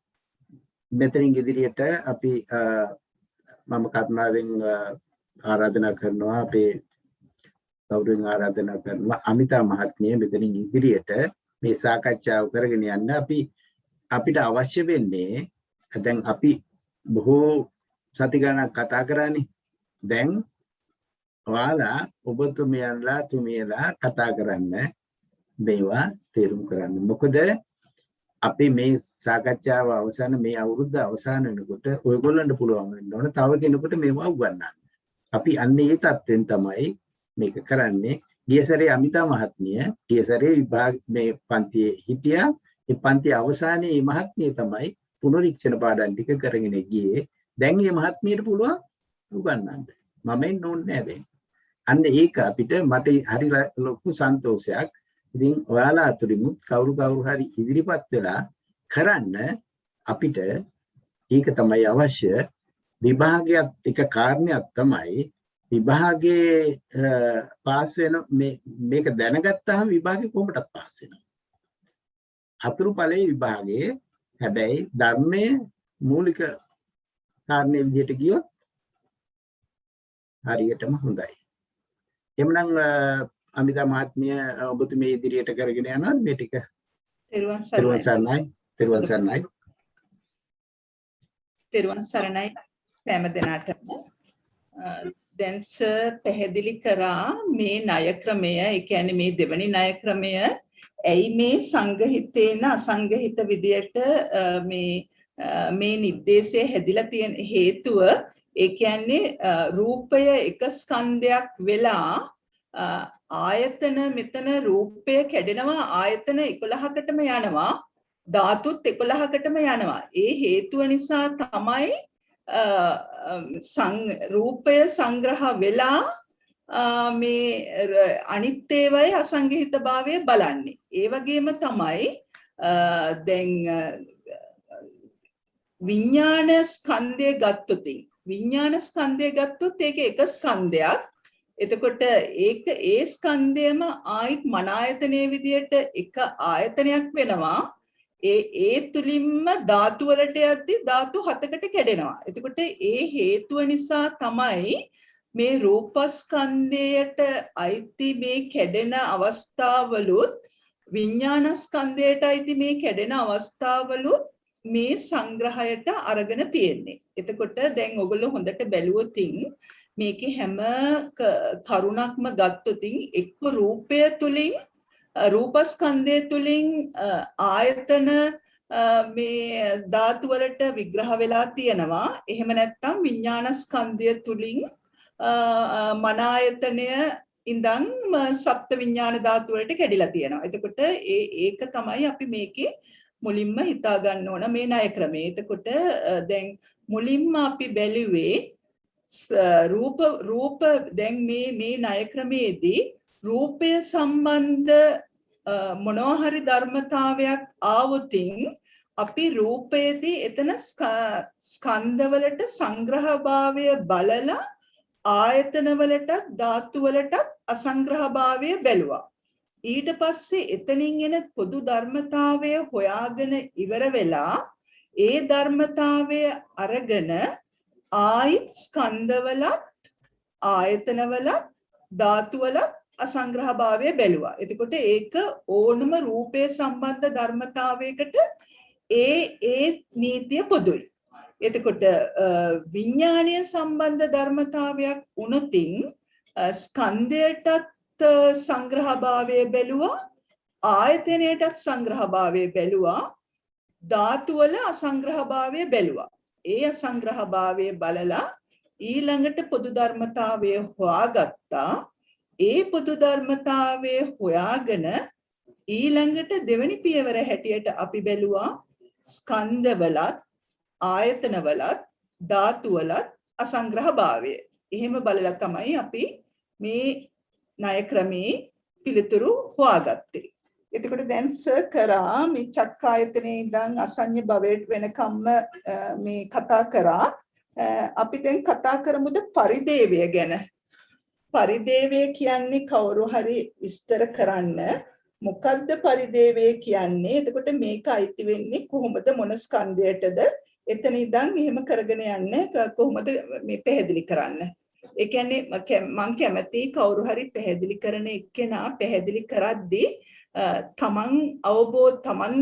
මෙතනින් ඉදිරියට අපි මම කරුණාවෙන් ආරාධනා කරනවා අපේ කවුරුන් ආරාධනා කරනවා අමිතා මහත්මිය මෙතනින් ඉදිරියට මේ සාකච්ඡාව කරගෙන යන්න අපිට අවශ්‍ය වෙන්නේ දැන් අපි බොහෝ සති ගණන් කතා කරානේ දැන් ඔයාලා ඔබතුමියන්ලා තුමියලා කතා කරන්න මේවා තේරුම් කරන්න මොකද අපි මේ සාකච්ඡාව අවසන් මේ අවුරුද්ද අවසන් වෙනකොට ඔයගොල්ලන්ට පුළුවන් වෙන්න ඕන තව කෙනෙකුට මේවා උගන්වන්න අපි අන්නේ ඒ තත්ත්වෙන් තමයි මේක කරන්නේ ගිය සැරේ අමිතා මහත්මිය ගිය සැරේ විභාග මේ පන්තියේ හිටියා ඒ පන්තිය අවසානයේ මේ මහත්මිය තමයි පුනරීක්ෂණ පාඩම් ටික කරගෙන ගියේ දැන් මේ මහත්මියට පුළුවන් උගන්වන්න මම එන්න ඕනේ නැහැ දැන් අන්න ඒක අපිට මට හරි ලොකු සන්තෝෂයක් ඉතින් ඔයාලා අතුරිමුත් කවුරු හරි ඉදිරිපත් වෙලා කරන්න අපිට ඒක තමයි අවශ්‍ය විභාගයත් එක කාරණයක් තමයි විභාගයේ පාස් වෙන මේක දැනගත්තාම විභාගේ කොහොමදත් පාස් වෙනවා අතුරු ඵලයේ විභාගයේ හැබැයි ධර්මයේ මූලික කාරණේ විදිහට ගියොත් හරියටම හොඳයි එhmenan අමිතා මහත්මිය ඔබතුමිය ඉදිරියට කරගෙන යනවා මේ ටික තෙරුවන් සරණයි හැම දිනටම දැන් සර් පැහැදිලි කරා මේ ණය ක්‍රමය ඒ කියන්නේ මේ දෙවනි ණය ක්‍රමය ඇයි මේ සංගහිතේන අසංගහිත විදියට මේ නිर्देशය හැදිලා තියෙන හේතුව ඒ කියන්නේ රූපය එක ස්කන්ධයක් වෙලා ආයතන මෙතන රූපය කැඩෙනවා ආයතන 11කටම යනවා ධාතුත් 11කටම යනවා ඒ හේතුව නිසා තමයි රූපය සංග්‍රහ වෙලා මේ අනිත් ඒවායේ අසංගහිතභාවය බලන්නේ ඒ වගේම තමයි දැන් විඥාන ස්කන්ධය ගත්තොත් ඒක එක ස්කන්ධයක් එතකොට ඒක ඒ ස්කන්ධයම ආයිත් මන ආයතනයේ විදියට එක ආයතනයක් වෙනවා ඒ තුලින්ම ධාතු වලට යද්දි ධාතු 7කට කැඩෙනවා එතකොට ඒ හේතුව නිසා තමයි මේ රූපස්කන්ධයට අයිති මේ කැඩෙන අවස්ථාවලුත් විඥාන ස්කන්ධයට අයිති මේ කැඩෙන අවස්ථාවලුත් මේ සංග්‍රහයට අරගෙන තියෙන්නේ එතකොට දැන් ඔයගොල්ලෝ හොඳට බැලුවොතින් මේකේ හැම කරුණක්ම ගත්තොතින් එක්ක රූපය තුලින් රූපස්කන්ධය තුලින් ආයතන මේ ධාතු වලට විග්‍රහ වෙලා තියෙනවා එහෙම නැත්නම් විඥානස්කන්ධය තුලින් මන ආයතනය ඉඳන් සප්ත විඥාන ධාතු වලට කැඩිලා තියෙනවා එතකොට ඒක තමයි අපි මේකේ මුලින්ම හිතා ගන්න ඕන මේ ණය ක්‍රමය එතකොට දැන් මුලින්ම අපි බැලුවේ රූප දැන් මේ ණය ක්‍රමයේදී රූපය සම්බන්ධ මොනවා හරි ධර්මතාවයක් ආවොතින් අපි රූපයේදී එතන ස්කන්ධවලට සංග්‍රහභාවය බලලා ආයතනවලට ධාතුවලට අසංග්‍රහභාවය බැලුවා ඊට පස්සේ එතනින් එන පොදු ධර්මතාවය හොයාගෙන ඉවර වෙලා ඒ ධර්මතාවය අරගෙන ආයිත් ස්කන්ධවලත් ආයතනවලත් ධාතුවලත් අසංග්‍රහභාවය බැලුවා. එතකොට ඒක ඕනම රූපයේ සම්බන්ධ ධර්මතාවයකට ඒ නීතිය පොදුයි. එතකොට විඥානීය සම්බන්ධ ධර්මතාවයක් උනොතින් ස්කන්ධයටත් සංග්‍රහභාවය බැලුවා ආයතනයටත් සංග්‍රහභාවය බැලුවා ධාතුවල අසංග්‍රහභාවය බැලුවා. ඒ අසංග්‍රහභාවය බලලා ඊළඟට පොදු ධර්මතාවය හොයාගත්තා. ඒ පොදු ධර්මතාවය හොයාගෙන ඊළඟට දෙවෙනි පියවර හැටියට අපි බැලුවා ස්කන්ධවලත් ආයතනවලත් ධාතුවලත් අසංග්‍රහ භාවය. එහෙම බලලා තමයි අපි මේ ණය ක්‍රමේ පිළිතුරු හොයාගත්තේ. එතකොට දැන් සර් කරා මේ චක්කායතනේ ඉඳන් අසඤ්ඤ භවයට වෙනකම්ම මේ කතා කරා. අපි දැන් කතා කරමුද පරිදේවය ගැන. පරිදේවය කියන්නේ කවුරු හරි විස්තර කරන්න මොකද්ද පරිදේවය කියන්නේ? එතකොට මේක අයිති වෙන්නේ කොහොමද මොන ස්කන්ධයටද? එතන ඉඳන් එහෙම කරගෙන යන්න කොහොමද මේ පැහැදිලි කරන්න? ඒ කියන්නේ මම කැමති කවුරු හරි පැහැදිලි කරන එක්කෙනා පැහැදිලි කරද්දී තමන් තමන්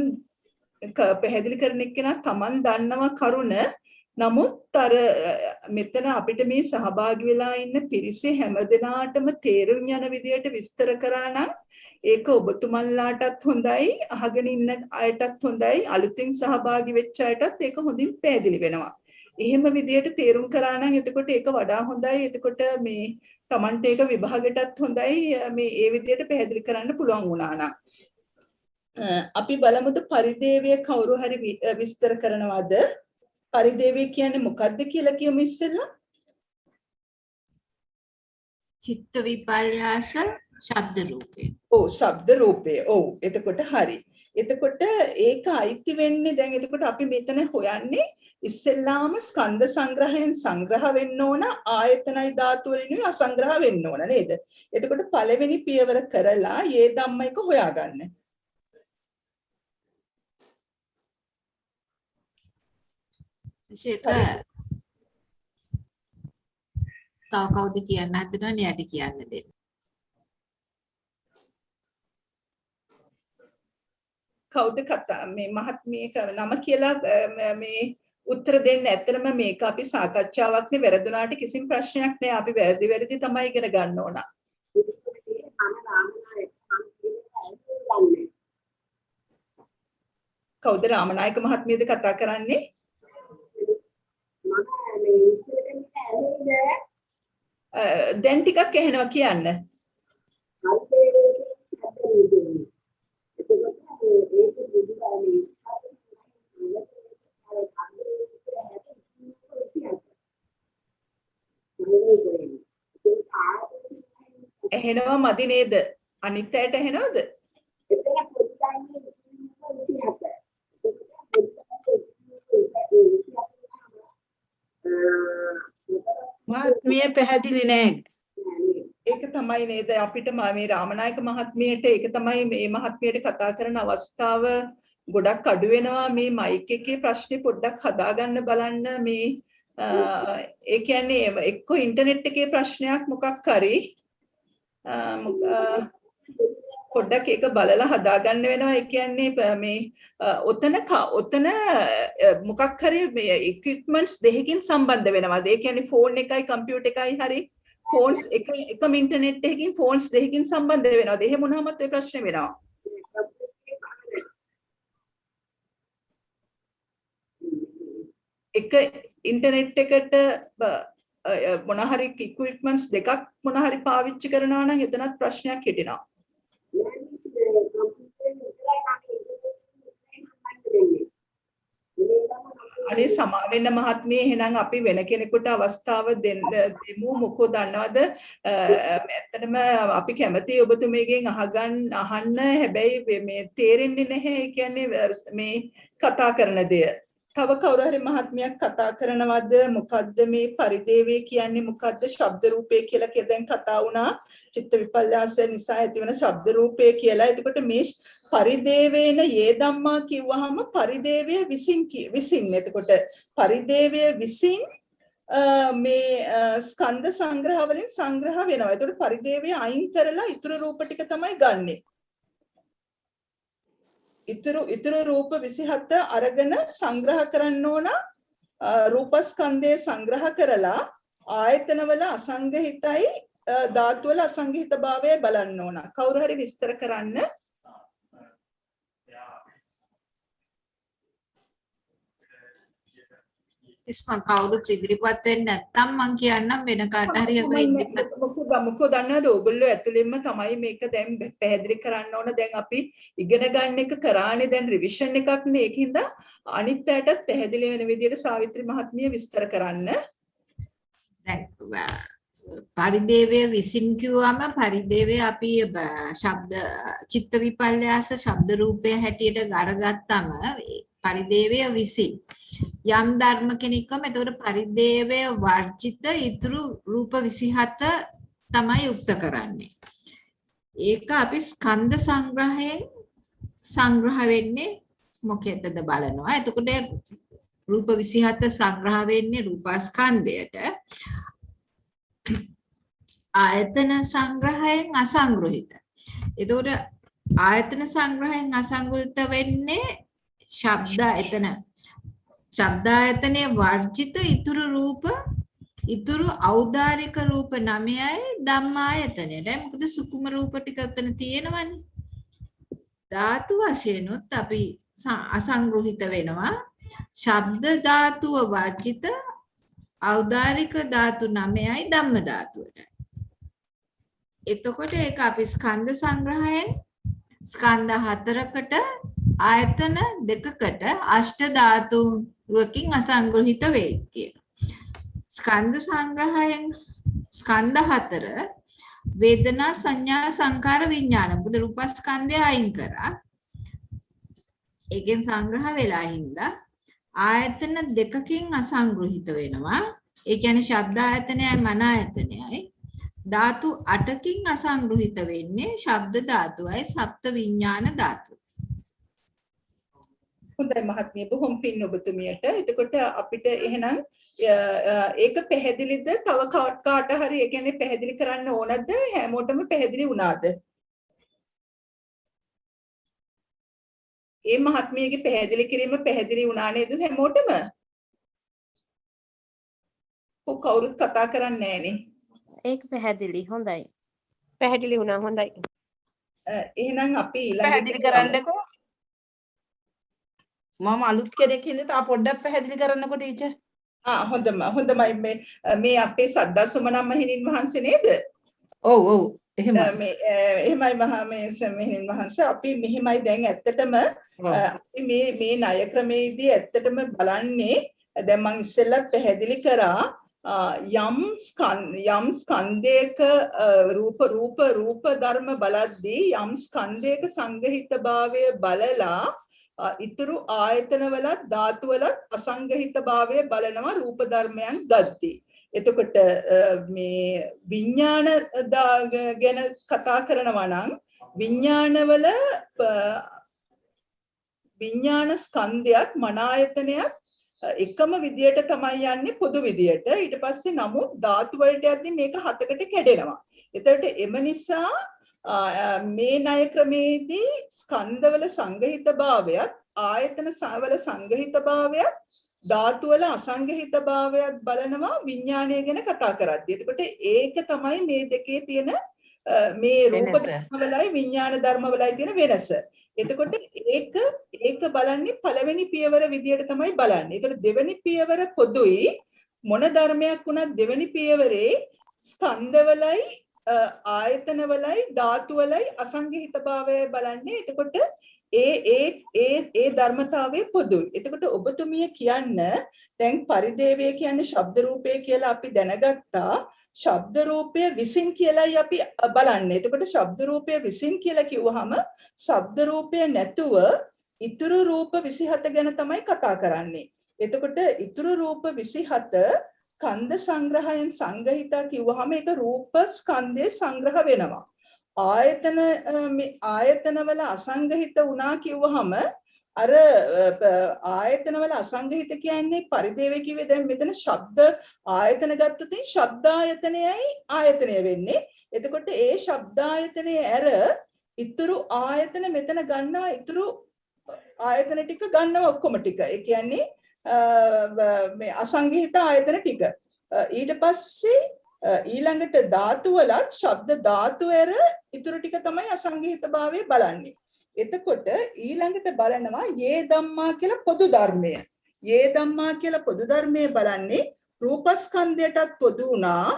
පැහැදිලි කරන එක්කෙනා තමන් දන්නවා කරුණ. නමුත් අර මෙතන අපිට මේ සහභාගී වෙලා ඉන්න පිරිසේ හැමදෙනාටම තේරුම් යන විදියට විස්තර කරා නම් ඒක ඔබතුමන්ලාටත් හොඳයි, අහගෙන ඉන්න අයටත් හොඳයි, අලුතින් සහභාගී වෙච්ච අයටත් ඒක හොඳින් පැහැදිලි වෙනවා. එහෙම විදියට තේරුම් කරා නම් එතකොට ඒක වඩා හොඳයි. එතකොට මේ Tamante ඒක විභාගයටත් හොඳයි. මේ ඒ විදියට පැහැදිලි කරන්න පුළුවන් වුණා නම්. අපි බලමුද පරිදේවය කවුරු හරි විස්තර කරනවද? පරිදේවය කියන්නේ මොකක්ද කියලා කියමු ඉස්සෙල්ලා. චිත්ත විපල්යාස ශබ්ද රූපේ. ඔව් ශබ්ද රූපේ. ඔව් එතකොට හරි. එතකොට ඒක අයිති වෙන්නේ දැන් එතකොට අපි මෙතන හොයන්නේ ඉස්සෙල්ලාම ස්කන්ධ සංග්‍රහයෙන් සංග්‍රහ වෙන්න ඕන ආයතනයි ධාතු වලින් අසංග්‍රහ වෙන්න ඕන නේද? එතකොට පළවෙනි පියවර කරලා යේ ධම්ම එක හොයාගන්න. ඒක තව කවුද කියන්න හදනවනේ යට කියන්න දෙන්න. කවුද කතා මේ මහත්මියක නම කියලා මේ උත්තර දෙන්න. ඇත්තටම මේක අපි සාකච්ඡාවක් නේ, වැරදුනාට කිසිම ප්‍රශ්නයක් නෑ. අපි වැරදි තමයි ඉගෙන ගන්න ඕන. කවුද රාමනායක මහත්මියද කතා කරන්නේ? දැන් ටිකක් ඇහෙනවා කියන්න. ඇහෙනවා මදි නේද? අනිත් අයට ඇහෙනවද? මහත්මිය පැහැදිලි නෑ. ඒක තමයි නේද අපිට මේ රාමනායක මහත්මියට ඒක තමයි මේ මහත්මියට කතා කරන අවස්ථාව ගොඩක් අඩු වෙනවා. මේ මයික් එකේ ප්‍රශ්නේ පොඩ්ඩක් හදාගන්න බලන්න. මේ ඒ කියන්නේ එක්ක ඉන්ටර්නෙට් එකේ ප්‍රශ්නයක් මොකක් හරි පොඩ්ඩක් ඒක බලලා හදාගන්න වෙනවා. ඒ කියන්නේ මේ ඔතන මොකක් හරි මේ equipments දෙකකින් සම්බන්ධ වෙනවාද? ඒ කියන්නේ ෆෝන් එකයි කම්පියුටර් එකයි හරි ෆෝන්ස් එකම ඉන්ටර්නෙට් එකකින් ෆෝන්ස් දෙකකින් සම්බන්ධ වෙනවාද? එහෙම වුණාමත් ඒ ප්‍රශ්නේ වෙනවා. එක ඉන්ටර්නෙට් එකට මොන හරි equipments දෙකක් මොන හරි පාවිච්චි කරනවා නම් එතනත් ප්‍රශ්නයක් හිටිනවා. අනේ සමා වෙන්න මහත්මිය, එහෙනම් අපි වෙන කෙනෙකුට අවස්ථාව දෙමු. මොකෝ දන්නවද ඇත්තටම අපි කැමති ඔබතුමීගෙන් අහන්න. හැබැයි මේ තේරෙන්නේ නැහැ. ඒ කියන්නේ මේ කතා කරන දේ. තව කවුරු හරි මහත්මියක් කතා කරනවද? මොකද්ද මේ පරිදේවය කියන්නේ? මොකද්ද ශබ්ද රූපේ කියලා දැන් කතා වුණා. චිත්ත විපල්යාසය නිසා ඇතිවන ශබ්ද රූපේ කියලා. එතකොට මේ පරිදේවේන යේ ධම්මා කිව්වහම පරිදේවය විසින් එතකොට පරිදේවය විසින් මේ ස්කන්ධ සංග්‍රහ වලින් සංග්‍රහ වෙනවා. එතකොට පරිදේවය අයින් කරලා ඊතර රූප ටික තමයි ගන්නෙ. ඉතුරු රූප 27 අරගෙන සංග්‍රහ කරන්න ඕන. රූපස්කන්ධය සංග්‍රහ කරලා ආයතනවල අසංගහිතයි ධාතුවල අසංගහිත භාවය බලන්න ඕන. කවුරු හරි විස්තර කරන්න. ඉස්මන් කවුරුත් ඉදිරිපත් වෙන්නේ නැත්තම් මං කියන්නම් වෙන කාට හරි අපි ඉදිරිපත් මොකද දන්නවද ඔයගොල්ලෝ ඇතුළෙන්ම තමයි මේක දැන් පැහැදිලි කරන්න ඕන. දැන් අපි ඉගෙන ගන්න එක කරානේ දැන් රිවිෂන් එකක් නේ. ඒකින්ද අනිත් පැයටත් පැහැදිලි වෙන විදිහට සාවිත්‍රි මහත්මිය විස්තර කරන්න. දැන් පරිදේවය විසින් කිව්වම පරිදේවය අපි ශබ්ද චිත්ත විපල්යාස ශබ්ද රූපය හැටියට අරගත්තම පරිදේවය විසින් යම් ධර්ම කෙනෙක්වම එතකොට පරිදේවය වර්ජිත ඉතුරු රූප 27 තමයි යුක්ත කරන්නේ. ඒක අපි ස්කන්ධ සංග්‍රහයෙන් සංග්‍රහ වෙන්නේ මොකෙදද බලනවා. එතකොට රූප 27 සංග්‍රහ වෙන්නේ රූපස්කන්ධයට. ආයතන සංග්‍රහයෙන් අසංග්‍රහිත. එතකොට ආයතන සංග්‍රහයෙන් අසංග්‍රහිත වෙන්නේ ශබ්ද එතන ශබ්දායතනයේ වර්ජිත ඉතුරු රූප ඉතුරු ඖදාරික රූප 9යි ධම්මායතනය. දැන් මොකද සුකුම රූප ටික උතන තියෙනවනේ. ධාතු වශයෙන්ුත් අපි අසංග්‍රහිත වෙනවා. ශබ්ද ධාතුව වර්ජිත ඖදාරික ධාතු 9යි ධම්ම ධාතුවට. එතකොට ඒක අපි ස්කන්ධ සංග්‍රහයෙන් ස්කන්ධ 4කට ආයතන 2කට අෂ්ට ධාතුවකින් අසංග්‍රහිත වෙයි කියලා. ස්කන්ධ සංග්‍රහයෙන් ස්කන්ධ 4 වේදනා සංඥා සංකාර විඥාන මොකද රූපස්කන්ධය අයින් කරා. ඒකෙන් සංග්‍රහ වෙලා හින්දා ආයතන 2කින් අසංග්‍රහිත වෙනවා. ඒ කියන්නේ ශබ්ද ආයතනයයි මන ආයතනයයි. ධාතු 8කින් අසංග්‍රහිත වෙන්නේ ශබ්ද ධාතුවයි සප්ත විඥාන ධාතුව. හොඳයි මහත්මිය බොහොම පින් ඔබතුමියට. එතකොට අපිට එහෙනම් ඒක පැහැදිලිද? තව කාට හරි ඒ කියන්නේ පැහැදිලි කරන්න ඕනද? හැමෝටම පැහැදිලි වුණාද? ඒ මහත්මියගේ පැහැදිලි කිරීම පැහැදිලි වුණා නේද හැමෝටම? කවුරුත් කතා කරන්නේ නැහනේ. ඒක පැහැදිලි. හොඳයි. පැහැදිලි වුණා. හොඳයි. එහෙනම් අපි පැහැදිලි කරන්නකෝ. මම අලුත් කෙනෙක් හින්දා තා පොඩ්ඩක් පැහැදිලි කරන්නකෝ ටීචර්. හොඳමයි මේ අපේ සද්දාසුමනම් මහිනින් වහන්සේ නේද? ඔව් ඔව් එහෙමයි. එහෙමයි මෙහෙමින් වහන්සේ අපි මෙහෙමයි දැන් ඇත්තටම අපි මේ ණය ක්‍රමයේදී ඇත්තටම බලන්නේ දැන් මම ඉස්සෙල්ලත් පැහැදිලි කරා යම් ස්කන්ධයක රූප ධර්ම බලද්දී යම් ස්කන්ධයක සංගහිත භාවය බලලා ඉතුරු ආයතන වලත් ධාතු වලත් අසංගහිත භාවය බලනවා රූප ධර්මයන් ගද්දී. එතකොට මේ විඥාන ගැන කතා කරනවා නම් විඥානවල විඥාන ස්කන්ධයත් මන ආයතනයත් එකම විදියට තමයි යන්නේ පොදු විදියට. ඊට පස්සේ නමුත් ධාතු වලට යද්දී මේක හතකට කැඩෙනවා. එතකොට එම නිසා මේ ණය ක්‍රමේදී ස්කන්ධවල සංගහිත භාවයත් ආයතන වල සංගහිත භාවයත් ධාතු වල අසංගහිත භාවයත් බලනවා විඥානය ගැන කතා කරද්දී. එතකොට ඒක තමයි මේ දෙකේ තියෙන මේ රූප ධර්මවලයි විඥාන ධර්මවලයි තියෙන වෙනස. එතකොට ඒක බලන්නේ පළවෙනි පියවර විදියට තමයි බලන්නේ. ඒතකොට දෙවෙනි පියවර පොදුයි මොන ධර්මයක් වුණත් දෙවෙනි පියවරේ ස්කන්ධවලයි ආයතනවලයි ධාතුවලයි අසංගහිත භාවය බලන්නේ. එතකොට ඒ ධර්මතාවයේ පොදුයි. එතකොට ඔබතුමිය කියන්න දැන් පරිදේවය කියන්නේ ශබ්ද රූපය කියලා අපි දැනගත්තා. ශබ්ද රූපය විසින් කියලායි අපි බලන්නේ. එතකොට ශබ්ද රූපය විසින් කියලා කිව්වහම ශබ්ද රූපය නැතුව ඉතුරු රූප 27 ගැන තමයි කතා කරන්නේ. එතකොට ඉතුරු රූප 27 ස්කන්ධ සංග්‍රහයෙන් සංගහිතා කිව්වහම ඒක රූප ස්කන්ධයේ සංග්‍රහ වෙනවා. ආයතනවල අසංගහිත වුණා කිව්වහම අර ආයතනවල අසංගහිත කියන්නේ පරිදේව කිව්වේ දැන් මෙතන ශබ්ද ආයතන ගත්තොත් ශබ්ද ආයතනයයි ආයතනය වෙන්නේ. එතකොට ඒ ශබ්ද ආයතනයේ ඇර ඉතුරු ආයතන මෙතන ගන්නවා ඉතුරු ආයතන ටික ගන්නවා ඔක්කොම ටික. ඒ කියන්නේ මේ අසංගහිත ආයතන ටික. ඊට පස්සේ ඊළඟට ධාතු වලත් ශබ්ද ධාතු ඇර ඉතුරු ටික තමයි අසංගහිත භාවය බලන්නේ. එතකොට ඊළඟට බලනවා යේ ධම්මා කියලා පොදු ධර්මය. යේ ධම්මා කියලා පොදු ධර්මයේ බලන්නේ රූපස්කන්ධයටත් පොදු වුණා.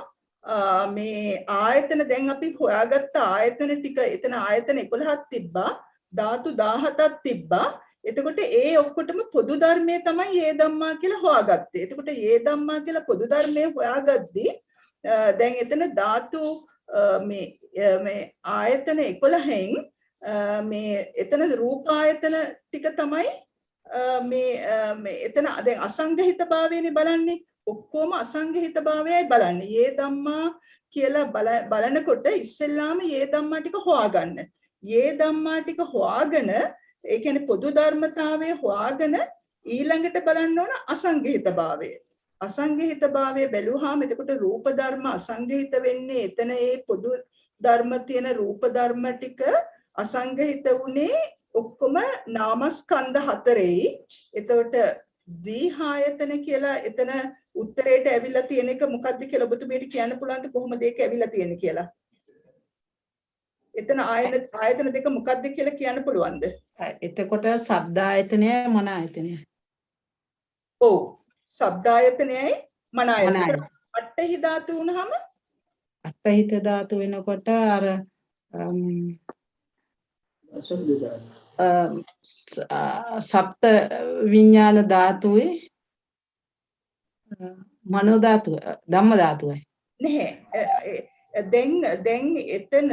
මේ ආයතන දැන් අපි හොයාගත්ත ආයතන ටික එතන ආයතන 11ක් තිබ්බා, ධාතු 17ක් තිබ්බා. එතකොට ඒ ඔක්කොටම පොදු ධර්මයේ තමයි යේ ධම්මා කියලා හොයාගත්තේ. එතකොට යේ ධම්මා කියලා පොදු ධර්මයේ හොයාගද්දී දැන් එතන ධාතු මේ ආයතන 11න් මේ එතන රූප ආයතන ටික තමයි මේ එතන දැන් අසංගහිත භාවයනේ බලන්නේ. ඔක්කොම අසංගහිත භාවයයි බලන්නේ. යේ ධම්මා කියලා බලනකොට ඉස්සෙල්ලාම යේ ධම්මා ටික හොයාගන්න. යේ ධම්මා ටික හොයාගෙන ඒ කියන්නේ පොදු ධර්මතාවය හොයාගෙන ඊළඟට බලන්න ඕන අසංගහිත භාවය. අසංගහිත භාවය බැලුවාම එතකොට රූප ධර්ම අසංගහිත වෙන්නේ එතන ඒ පොදු ධර්ම තියෙන රූප ධර්ම ටික අසංගහිත උනේ ඔක්කොම නාමස්කන්ධ හතරෙයි. එතකොට ද්විආයතන කියලා එතන උත්තරේට ඇවිල්ලා තියෙන එක මොකක්ද කියලා ඔබතුමීට කියන්න පුළුවන්ද කොහොමද ඒක ඇවිල්ලා තියෙන්නේ කියලා? එතන ආයතන දෙක මොකක්ද කියලා කියන්න පුළුවන්ද? එතකොට ශබ්ද ආයතනයයි මන ආයතනයයි. ඔව්. ශබ්ද ආයතනයයි මන ආයතනයයි. අට්ඨහි ධාතු වුණාම අට්ඨහිත ධාතු වෙනකොට අර සප්ත විඥාන ධාතුවේ මනෝ ධාතුව ධම්ම ධාතුවයි. නැහැ. දැන් එතන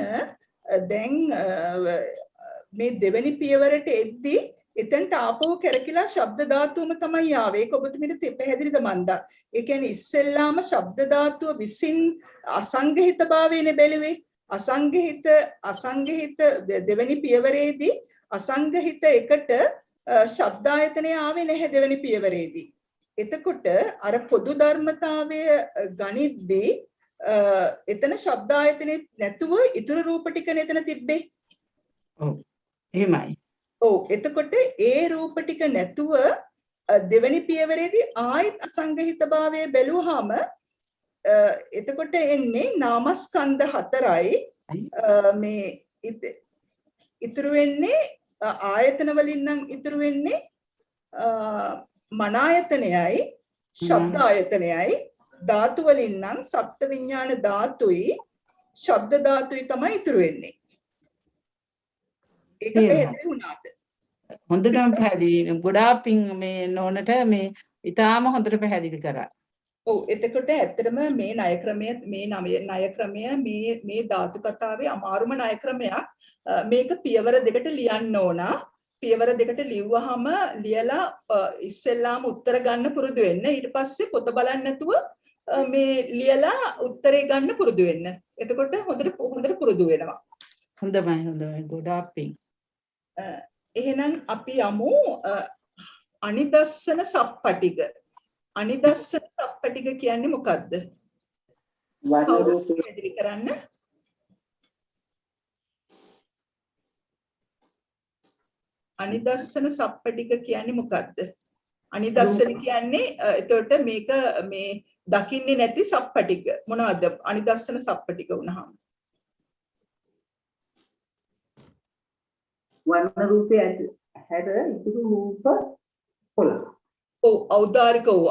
දැන් මේ දෙවෙනි පියවරට එද්දී එතනට ආපහු කරකිලා ශබ්ද ධාතුවම තමයි ආවේ. ඒක ඔබතුමීට පැහැදිලිද මන්ද? ඒ කියන්නේ ඉස්සෙල්ලාම ශබ්ද ධාතුව විසින් අසංගහිත භාවයනේ බැලුවේ. අසංගහිත දෙවෙනි පියවරේදී අසංගහිත එකට ශබ්ද ආයතනය ආවේ නැහැ දෙවෙනි පියවරේදී. එතකොට අර පොදු ධර්මතාවය ගනිද්දී එතන ශබ්ද ආයතනෙ නැතුව ඉතුරු රූප ටිකනේ එතන තිබ්බේ. ඔව් එහෙමයි. ඔව් එතකොට ඒ රූප ටික නැතුව දෙවෙනි පියවරේදී ආයත් අසංගහිත භාවය බැලුවාම එතකොට එන්නේ නාමස්කන්ධ හතරයි මේ ඉතුරු වෙන්නේ ආයතන වලින් නම් ඉතුරු වෙන්නේ මන ආයතනයයි ශබ්ද ආයතනයයි ධාතු වලින් නම් සප්ත විඥාන ධාතුයි ශබ්ද ධාතුයි තමයි ඉතුරු වෙන්නේ. ඒක පැහැදිලි වුණාද? හොඳටම පැහැදිලි. ගොඩාක් මේ නෝනට මේ ඊටාම හොඳට පැහැදිලි කරා. ඔව් එතකොට ඇත්තටම මේ ණය ක්‍රමය මේ ධාතු කතාවේ අමාරුම ණය ක්‍රමයක්. මේක පියවර දෙකට ලියන්න ඕන. පියවර දෙකට ලිව්වහම ලියලා ඉස්සෙල්ලාම උත්තර ගන්න පුරුදු වෙන්න. ඊට පස්සේ පොත බලන්න නැතුව මේ ලියලා උත්තරේ ගන්න පුරුදු වෙන්න. එතකොට හොඳට පුරුදු වෙනවා. හොඳයි ගොඩාක් පිං. එහෙනම් අපි යමු අනිදස්සන සප්පටිග. අනිදස්සන සප්පටිග කියන්නේ මොකද්ද? පැහැදිලි කරන්න. අනිදස්සන සප්පටිග කියන්නේ මොකද්ද? අනිදස්සන කියන්නේ එතකොට මේක මේ දකින්නේ නැති සප්පටිග. මොනවද අනිදස්සන සප්පටිග වුණාම? වර්ණ රූපයේ හැර ඉතුරු රූප 11. ඔව්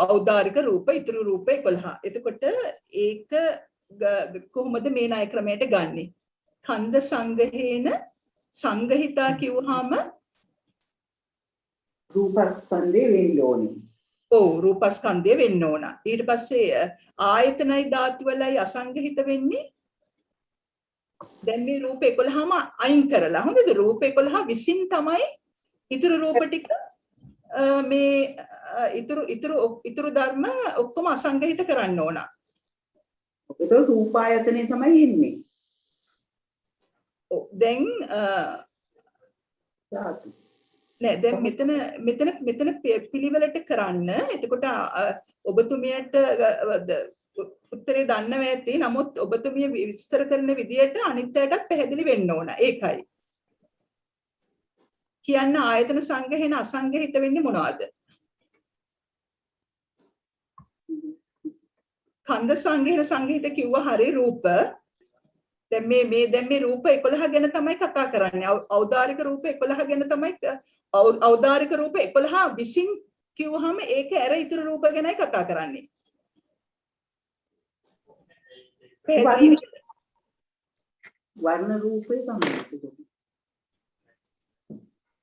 ඖදාරික රූප ඉතුරු රූප 11. එතකොට ඒක කොහොමද මේ ණය ක්‍රමයට ගන්නෙ? කන්ද සංගහේන සංගහිතා කිව්වහම රූපස්කන්ධේ වෙන්න ඕනේ. ඔව් රූපස්කන්ධය වෙන්න ඕන. ඊට පස්සේ ආයතනයි ධාතු වලයි අසංගහිත වෙන්නේ. දැන් මේ රූප 11ම අයින් කරලා හොඳද? රූප 11 විසින් තමයි ඉතුරු රූප ටික මේ ඉතුරු ධර්ම ඔක්කොම අසංගහිත කරන්න ඕන. ඒක රූපායතනේ තමයි ඉන්නේ. ඔව් දැන් ධාතු නෑ දැන් මෙතන පිළිවෙලට කරන්න. එතකොට ඔබතුමියට උත්තරේ දන්නව ඇති. නමුත් ඔබතුමිය විස්තර කරන විදියට අනිත් අයටත් පැහැදිලි වෙන්න ඕන. ඒකයි. කියන්න ආයතන සංගහේන අසංගහිත වෙන්නේ මොනවද? කන්ද සංගහේන සංගහිත කිව්ව හරි රූප. දැන් මේ රූප 11 ගැන තමයි කතා කරන්නේ. ඖදාරික රූප 11 ගැන තමයි ඖදාරික රූප 11 විසින් කිව්වහම ඒක ඇර ඉතුරු රූප ගැනයි කතා කරන්නේ. වර්ණ රූපේ තමයි.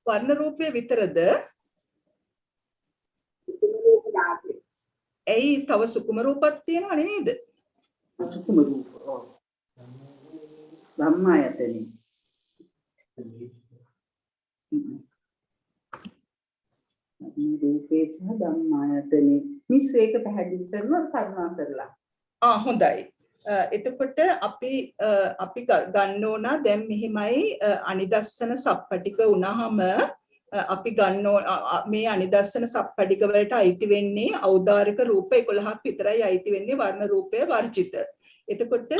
වර්ණ රූපය විතරද? ඇයි තව සුකුම රූපත් තියෙනව නේද? සුකුම රූප. ඔව්. ධම්මායතනෙ. රූපේ සහ ධම්මායතනෙ. මිස් ඒක පැහැදිලි කරනවා කරුණා කරලා. හොඳයි. එතකොට අපි ගන්න ඕන දැන් මෙහිමයි අනිදස්සන සප්පටික වුණාම අපි ගන්න මේ අනිදස්සන සප්පටික වලට අයිති වෙන්නේ ඖදාරික රූප 11ක් විතරයි අයිති වෙන්නේ වර්ණ රූපය වර්ජිත. එතකොට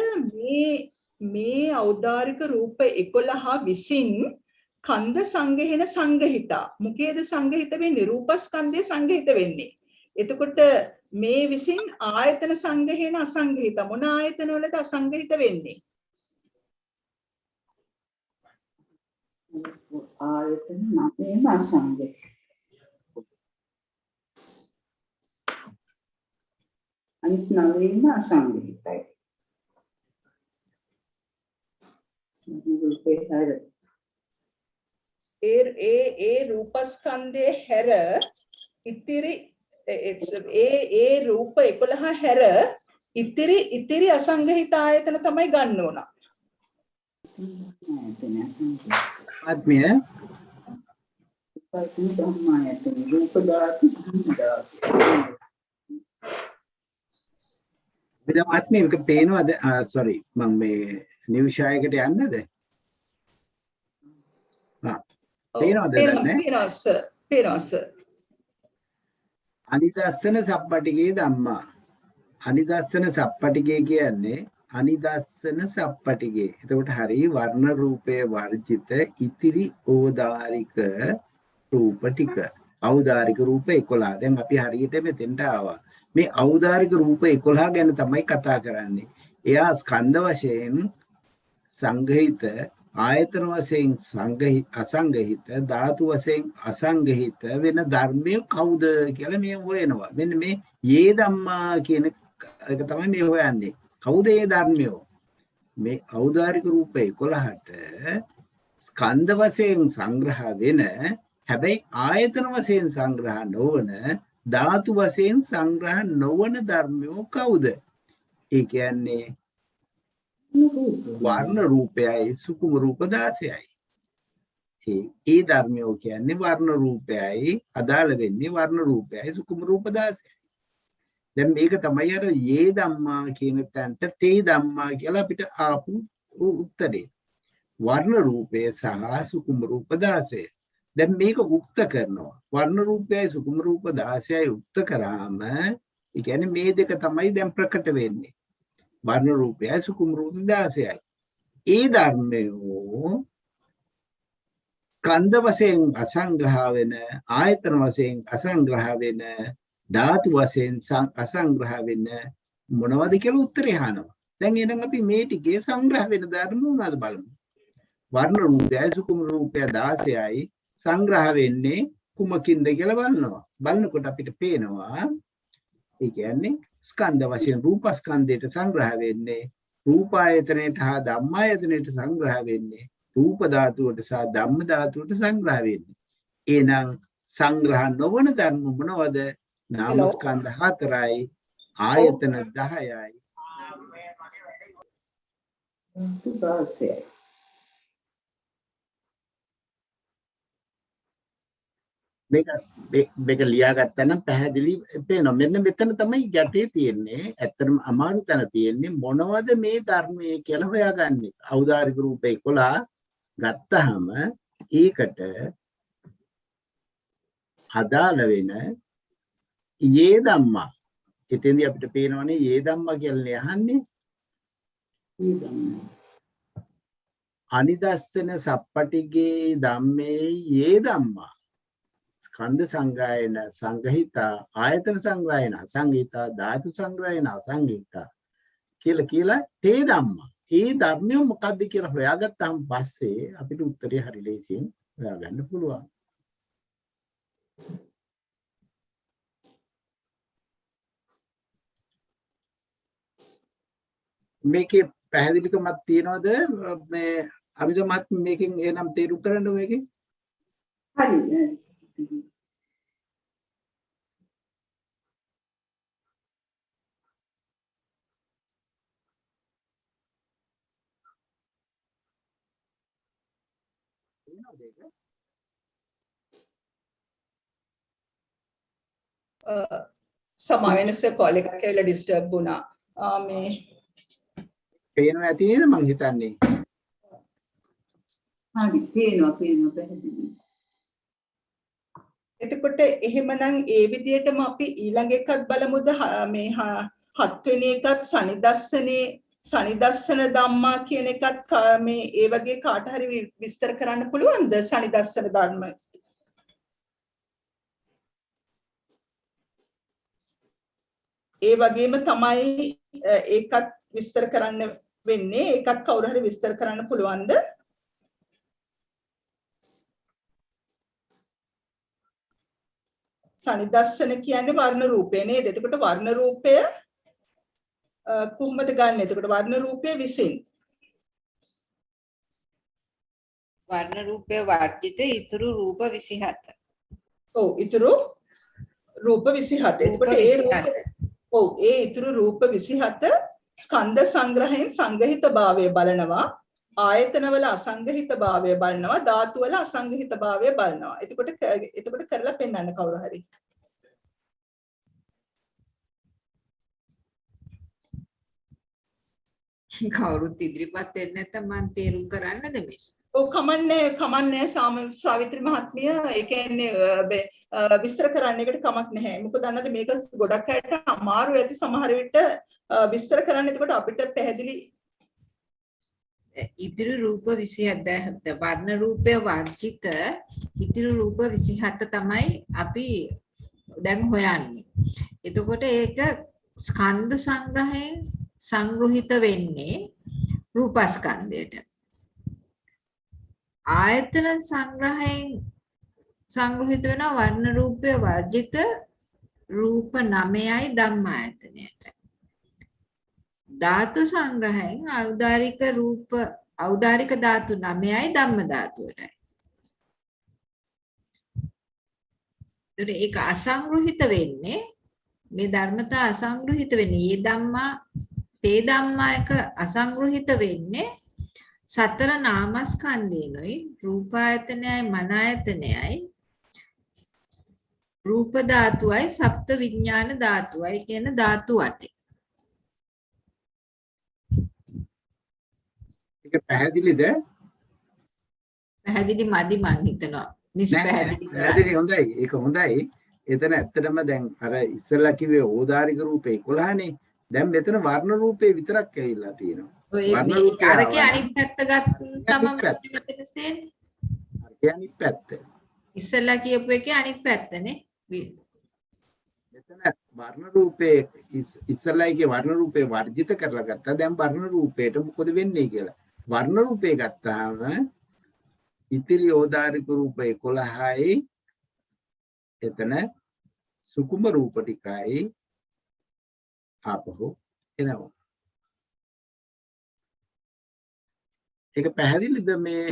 මේ ඖදාරික රූප 11 විසින් කන්ද සංගහෙන සංගහිතා මොකේද සංගහිත වෙන්නේ? රූපස්කන්ධය සංගහිත වෙන්නේ. එතකොට මේ විසින් ආයතන සංගහෙන අසංගහිත මොන ආයතන වලද අසංගහිත වෙන්නේ? ආයතන නමේම අසංගහිත. අනිත් නවේම අසංගහිතයි. ඒ රූපස්කන්ධයේ හැර ඉතිරි ඒ රූප 11 හැර ඉතිරි අසංගහිත ආයතන තමයි ගන්න ඕන. ආත්මය ධම්මායතන රූප ධාතු ධම්ම ධාතු. මෙතන ආත්මය එක පේනවද? සෝරි මම මේ නිවිෂායකට යන්නද? පේනවද? පේනවා සර්. අනිදස්සන සප්පටිකේ ධම්මා. අනිදස්සන සප්පටිකේ කියන්නේ අනිදස්සන සප්පටිකේ. එතකොට හරි වර්ණ රූපයේ වර්ජිත ඉතිරි ඕදාරික රූප ටික. ඖදාරික රූප 11. දැන් අපි හරියට මෙතෙන්ට ආවා. මේ ඖදාරික රූප 11 ගැන තමයි කතා කරන්නේ. එයා ස්කන්ධ වශයෙන් සංගහිත, ආයතන වශයෙන් අසංගහිත, ධාතු වශයෙන් අසංගහිත වෙන ධර්මය කවුද කියලා මේ හොයනවා. මෙන්න මේ යේ ධම්මා කියන එක තමයි මේ හොයන්නේ. කවුද ඒ ධර්මය? මේ ඖදාරික රූප 11ට ස්කන්ධ වශයෙන් සංග්‍රහ වෙන, හැබැයි ආයතන වශයෙන් සංග්‍රහ නොවන, ධාතු වශයෙන් සංග්‍රහ නොවන ධර්මය කවුද? ඒ කියන්නේ වර්ණ රූපයයි සුකුම රූප 16යි. ඒ ධර්මයෝ කියන්නේ වර්ණ රූපයයි අදාළ වෙන්නේ වර්ණ රූපයයි සුකුම රූප 16යි. දැන් මේක තමයි අර යේ ධම්මා කියන තැනට තේ ධම්මා කියලා අපිට ආපු උත්තරේ. වර්ණ රූපය සහ සුකුම රූප 16. දැන් මේක උක්ත කරනවා. වර්ණ රූපයයි සුකුම රූප 16යි උක්ත කරාම ඒ කියන්නේ මේ දෙක තමයි දැන් ප්‍රකට වෙන්නේ. වර්ණ රූපයයි සුකුම රූප 16යි. ඒ ධර්මයෝ ස්කන්ධ වශයෙන් අසංග්‍රහ වෙන, ආයතන වශයෙන් අසංග්‍රහ වෙන, ධාතු වශයෙන් අසංග්‍රහ වෙන මොනවද කියලා උත්තරේ අහනවා. දැන් එහෙනම් අපි මේ ටිකේ සංග්‍රහ වෙන ධර්ම මොනවද බලමු. වර්ණ රූපයයි සුකුම රූපය 16යි සංග්‍රහ වෙන්නේ කුමකින්ද කියලා බලනවා. බලනකොට අපිට පේනවා ඒ කියන්නේ ස්කන්ධ වශයෙන් රූපස්කන්ධයට සංග්‍රහ වෙන්නේ, රූපායතනයට හා ධම්මායතනයට සංග්‍රහ වෙන්නේ, රූප ධාතුවට සහ ධම්ම ධාතුවට සංග්‍රහ වෙන්නේ. එහෙනම් සංග්‍රහ නොවන ධර්ම මොනවද? නාමස්කන්ධ 4යි, ආයතන 10යි. මේක ලියාගත්තා නම් පැහැදිලි වෙනවා. මෙන්න මෙතන තමයි ගැටේ තියෙන්නේ. ඇත්තටම අමාරු තැන තියෙන්නේ මොනවද මේ ධර්මයේ කියලා හොයාගන්නේ. ඖදාරික රූප 11 ගත්තාම ඒකට අදාළ වෙන යේ ධම්මා. එතෙන්දී අපිට පේනවනේ යේ ධම්මා කියලා අහන්නේ. අනිදස්සන සප්පටිගේ ධම්මේ යේ ධම්මා. ස්කන්ධ සංගායන සංගහිතා, ආයතන සංග්‍රහයන අසංගහිතා, ධාතු සංග්‍රහයන අසංගහිතා කියලා තේ ධම්මා. ඒ ධර්මය මොකක්ද කියලා හොයාගත්තාම පස්සේ අපිට උත්තරේ හරි ලේසියෙන් හොයාගන්න පුළුවන්. මේකේ පැහැදිලිකමක් තියනවද මේ අමිත මහත්මයා මේකෙන් එනම් තේරුම් කරන්න මේකේ හරි සමා වෙනස කෝල් එකක් කියලා ඩිස්ටර්බ් වුණා. මේ පේනවා ඇති නේද මං හිතන්නේ. හරි පේනවා පැහැදිලි. එතකොට එහෙමනම් ඒ විදිහටම අපි ඊළඟ එකත් බලමුද මේ 7 වෙනි එකත් සනිදස්සන ධම්මා කියන එකත් මේ ඒ වගේ කාට හරි විස්තර කරන්න පුළුවන්ද සනිදස්සන ධර්ම? ඒ වගේම තමයි ඒකත් විස්තර කරන්න වෙන්නේ. ඒකත් කවුරු හරි විස්තර කරන්න පුළුවන්ද? සනිදස්සන කියන්නේ වර්ණ රූපය නේද? එතකොට වර්ණ රූපය කොහොමද ගන්න? එතකොට වර්ණ රූපය විසින් වර්ණ රූපය වර්ජිත ඉතුරු රූප 27. ඔව් ඉතුරු රූප 27. එතකොට ඒ ඉතුරු රූප 27 ස්කන්ධ සංග්‍රහයෙන් සංගහිත භාවය බලනවා. ආයතනවල අසංගහිත භාවය බලනවා. ධාතු වල අසංගහිත භාවය බලනවා. එතකොට කරලා පෙන්නන්න කවුරු හරි. කවුරුත් ඉදිරිපත් වෙන්නේ නැත්නම් මම තේරුම් කරන්නද මේ? ඔව් කමන්නේ සාවිත්‍රි මහත්මිය ඒ කියන්නේ විස්තර කරන්න එකට කමක් නැහැ. මොකද දන්නද මේක ගොඩක් අයට අමාරු ඇති සමහර විට විස්තර කරන්න. එතකොට අපිට පැහැදිලි ඉතිරි රූප 27 වර්ණ රූපය වර්ජිත ඉතිරි රූප 27 තමයි අපි දැන් හොයන්නේ. එතකොට ඒක ස්කන්ධ සංග්‍රහයෙන් සංග්‍රහිත වෙන්නේ රූපස්කන්ධයට. ආයතන සංග්‍රහයෙන් සංග්‍රහිත වෙන වර්ණ රූපය වර්ජිත රූප 9යි ධම්මායතනයට. ධාතු සංග්‍රහයෙන් ඖදාරික ධාතු 9යි ධම්ම ධාතුවටයි. ඒක අසංග්‍රහිත වෙන්නේ මේ ධර්මතා අසංග්‍රහිත වෙන්නේ තේ ධම්මා එක අසංග්‍රහිත වෙන්නේ සතර නාමස්කන්ධේනොයි රූපායතනයයි මනායතනයයි රූප ධාතුවයි සප්ත විඥාන ධාතුවයි කියන ධාතු 8. ඒක පැහැදිලිද? පැහැදිලි මදි මං හිතනවා. පැහැදිලි හොඳයි. ඒක හොඳයි. එතන ඇත්තටම දැන් අර ඉස්සෙල්ලා කිව්වේ ඕදාරික රූපේ 11නේ. දැන් මෙතන වර්ණ රූපේ විතරක් ඇවිල්ලා තියෙනවා. වර්ණ රූපේ අරකේ අනිත් පැත්ත ගත්තම මෙතන සෙන්නේ. අරකේ අනිත් පැත්ත. ඉස්සෙල්ලා කියපු එකේ අනිත් පැත්තනේ. මෙතන වර්ණ රූපේ ඉස්සෙල්ලා එකේ වර්ණ රූපේ වර්ජිත කරලා ගත්තා. දැන් වර්ණ රූපේට මොකද වෙන්නේ කියලා. වර්ණ රූපේ ගත්තාම ඉතිරි ඕදාරික රූප 11යි එතන සුකුම රූප ටිකයි ආපහු එනවා. ඒක පැහැදිලිද මේ?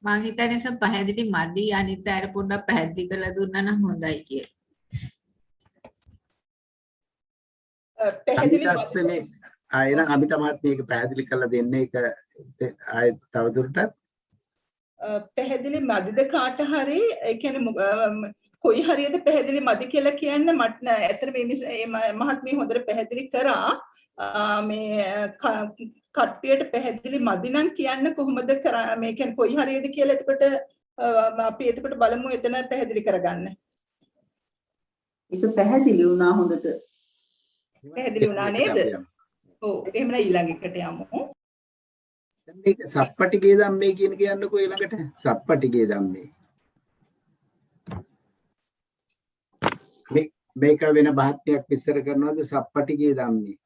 මං හිතන්නේ පැහැදිලි මදි අනිත් අයට පොඩ්ඩක් පැහැදිලි කරලා දුන්නා නම් හොඳයි කියලා. පැහැදිලි ආයෙත් අපි තමයි මේක පැහැදිලි කරලා දෙන්නේ. ඒක ආයෙත් තවදුරටත් පැහැදිලි මදිද කාට හරි ඒ කියන්නේ කොයි හරියද පැහැදිලි මදි කියලා කියන්න මට ඇත්තට මේ මහත්මිය හොඳට පැහැදිලි කරා. මේ කට්ටියට පැහැදිලි මදි නම් කියන්න කොහොමද මේ කියන්නේ කොයි හරියද කියලා. එතකොට අපි එතකොට බලමු එතන පැහැදිලි කරගන්න. ඒක පැහැදිලි වුණා හොඳට. පැහැදිලි වුණා නේද? ඔව් එහෙනම් ඊළඟ එකට යමු. දැන් මේක සප්පටිගේ ධම්මේ කියන කියන්නකෝ ඊළඟට. සප්පටිගේ ධම්මේ. මේක වෙන බහත්යක් විස්තර කරනවාද සප්පටිගේ ධම්මේ?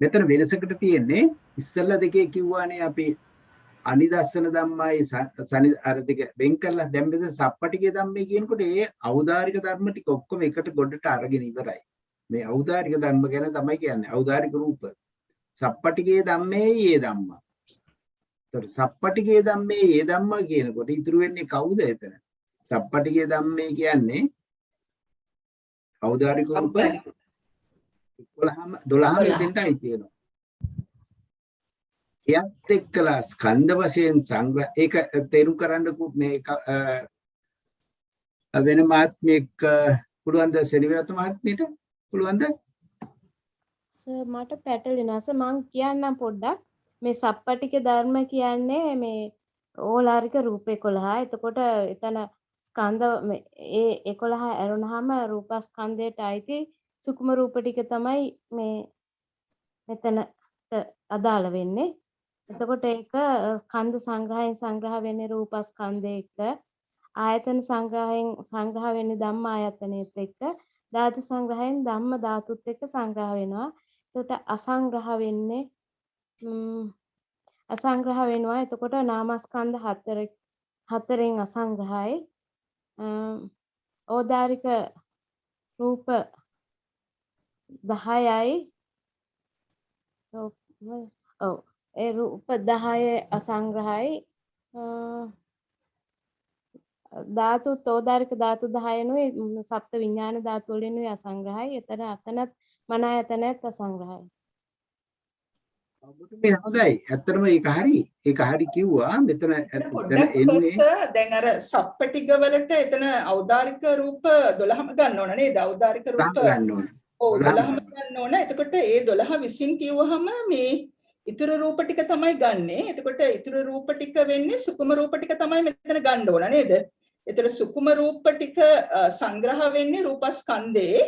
මෙතන වෙනසකට තියෙන්නේ ඉස්සෙල්ලා දෙකේ කිව්වානේ අපි අනිදස්සන ධම්මයි සනි අර දෙක වෙන් කරලා දැන් මෙතන සප්පටිගේ ධම්මේ කියනකොට ඒ ඖදාරික ධර්ම ටික ඔක්කොම එකට ගොඩට අරගෙන ඉවරයි. මේ ඖදාරික ධර්ම ගැන තමයි කියන්නේ. ඖදාරික රූප. සප්පටිකේ ධම්මේ යේ ධම්මා. ඒතර සප්පටිකේ ධම්මේ යේ ධම්මා කියනකොට ඉතුරු වෙන්නේ කවුද එතන? සප්පටිකේ ධම්මේ කියන්නේ ඖදාරික රූප 11ම 12ම දෙන්නයි තියෙනවා. එයත් එක්කලා ස්කන්ධ වශයෙන් සංග්‍රහ ඒක තේරුම් කරන්න මේක වෙන මාත්මික පුළුවන් ද සෙනවිරත් මහත්මියට පුළුවන් ද සර් මට පැටලෙනවා සර් මං කියන්නම් පොඩ්ඩක් මේ සප්පටික ධර්ම කියන්නේ මේ ඕලාරික රූප 11. එතකොට එතන ස්කන්ධ ඒ 11 ඇරුණාම රූපස්කන්ධයට අයිති සුකුම රූප ටික තමයි මේ මෙතන අදාළ වෙන්නේ. එතකොට ඒක ස්කන්ධ සංග්‍රහයෙන් සංග්‍රහ වෙන්නේ රූපස්කන්ධය එක්ක, ආයතන සංග්‍රහයෙන් සංග්‍රහ වෙන්නේ ධම්ම ආයතනෙත් එක්ක, ධාතු සංග්‍රහයෙන් ධම්ම ධාතුත් එක්ක සංග්‍රහ වෙනවා. එතකොට අසංග්‍රහ වෙන්නේ අසංග්‍රහ වෙනවා. එතකොට නාමස්කන්ධ හතරෙන් අසංග්‍රහයි. ඕදාරික රූප 10යි. ඔව් ඒ රූප 10 අසංග්‍රහයි. ධාතු තෝදාරික ධාතු 10නුයි සප්ත විඥාන ධාතු වලිනුයි අසංග්‍රහයි. එතන අතනත් මන ආයතනයත් අසංග්‍රහයි. ඔබට මේ හොඳයි. ඇත්තටම ඒක හරි. ඒක හරි කිව්වා. මෙතන දැන් අර සප්පටිග වලට එතන ඖදාරික රූප 12ම ගන්න ඕන නේද? ඖදාරික රූප ගන්න ඕන. ඔව් 12ම ගන්න ඕන. එතකොට ඒ 12 විසින් කිව්වහම මේ ඉතුරු රූප ටික තමයි ගන්නෙ. එතකොට ඉතුරු රූප ටික වෙන්නේ සුකුම රූප ටික තමයි මෙතන ගන්න ඕන නේද? එතන සුකුම රූප ටික සංග්‍රහ වෙන්නේ රූපස්කන්ධේ.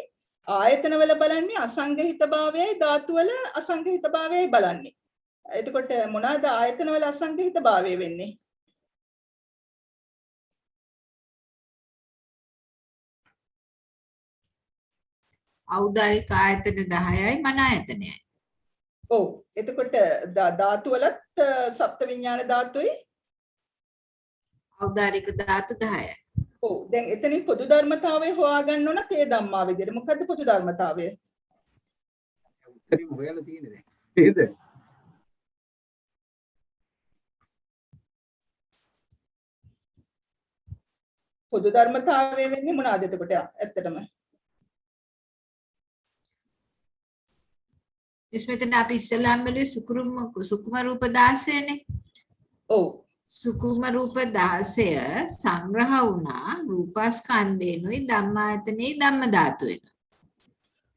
ආයතන වල බලන්නේ අසංගහිත භාවයයි ධාතු වල අසංගහිත භාවයයි බලන්නේ. එතකොට මොනවාද ආයතන වල අසංගහිත භාවය වෙන්නේ? ඖදාරික ආයතන 10යි මන ආයතනයයි. ඔව් එතකොට ධාතු වලත් සප්ත විඥාන ධාතුයි ඖදාරික ධාතු 10යි. ඔව් දැන් එතනින් පොදු ධර්මතාවය හොයාගන්න ඕන තේ ධම්මා විදියට. මොකද්ද පොදු ධර්මතාවය? උත්තරේ හොයලා තියෙන්නේ දැන්. නේද? පොදු ධර්මතාවය වෙන්නේ මොනවාද එතකොට ඇත්තටම? මෙතන අපි ඉස්සෙල්ලාම බැලුවේ සුකුම රූප 16නේ. ඔව්. සුකුම රූප 16 සංග්‍රහ වුණා රූපස්කන්ධේනුයි ධම්මායතනේ ධම්ම ධාතුවෙන්.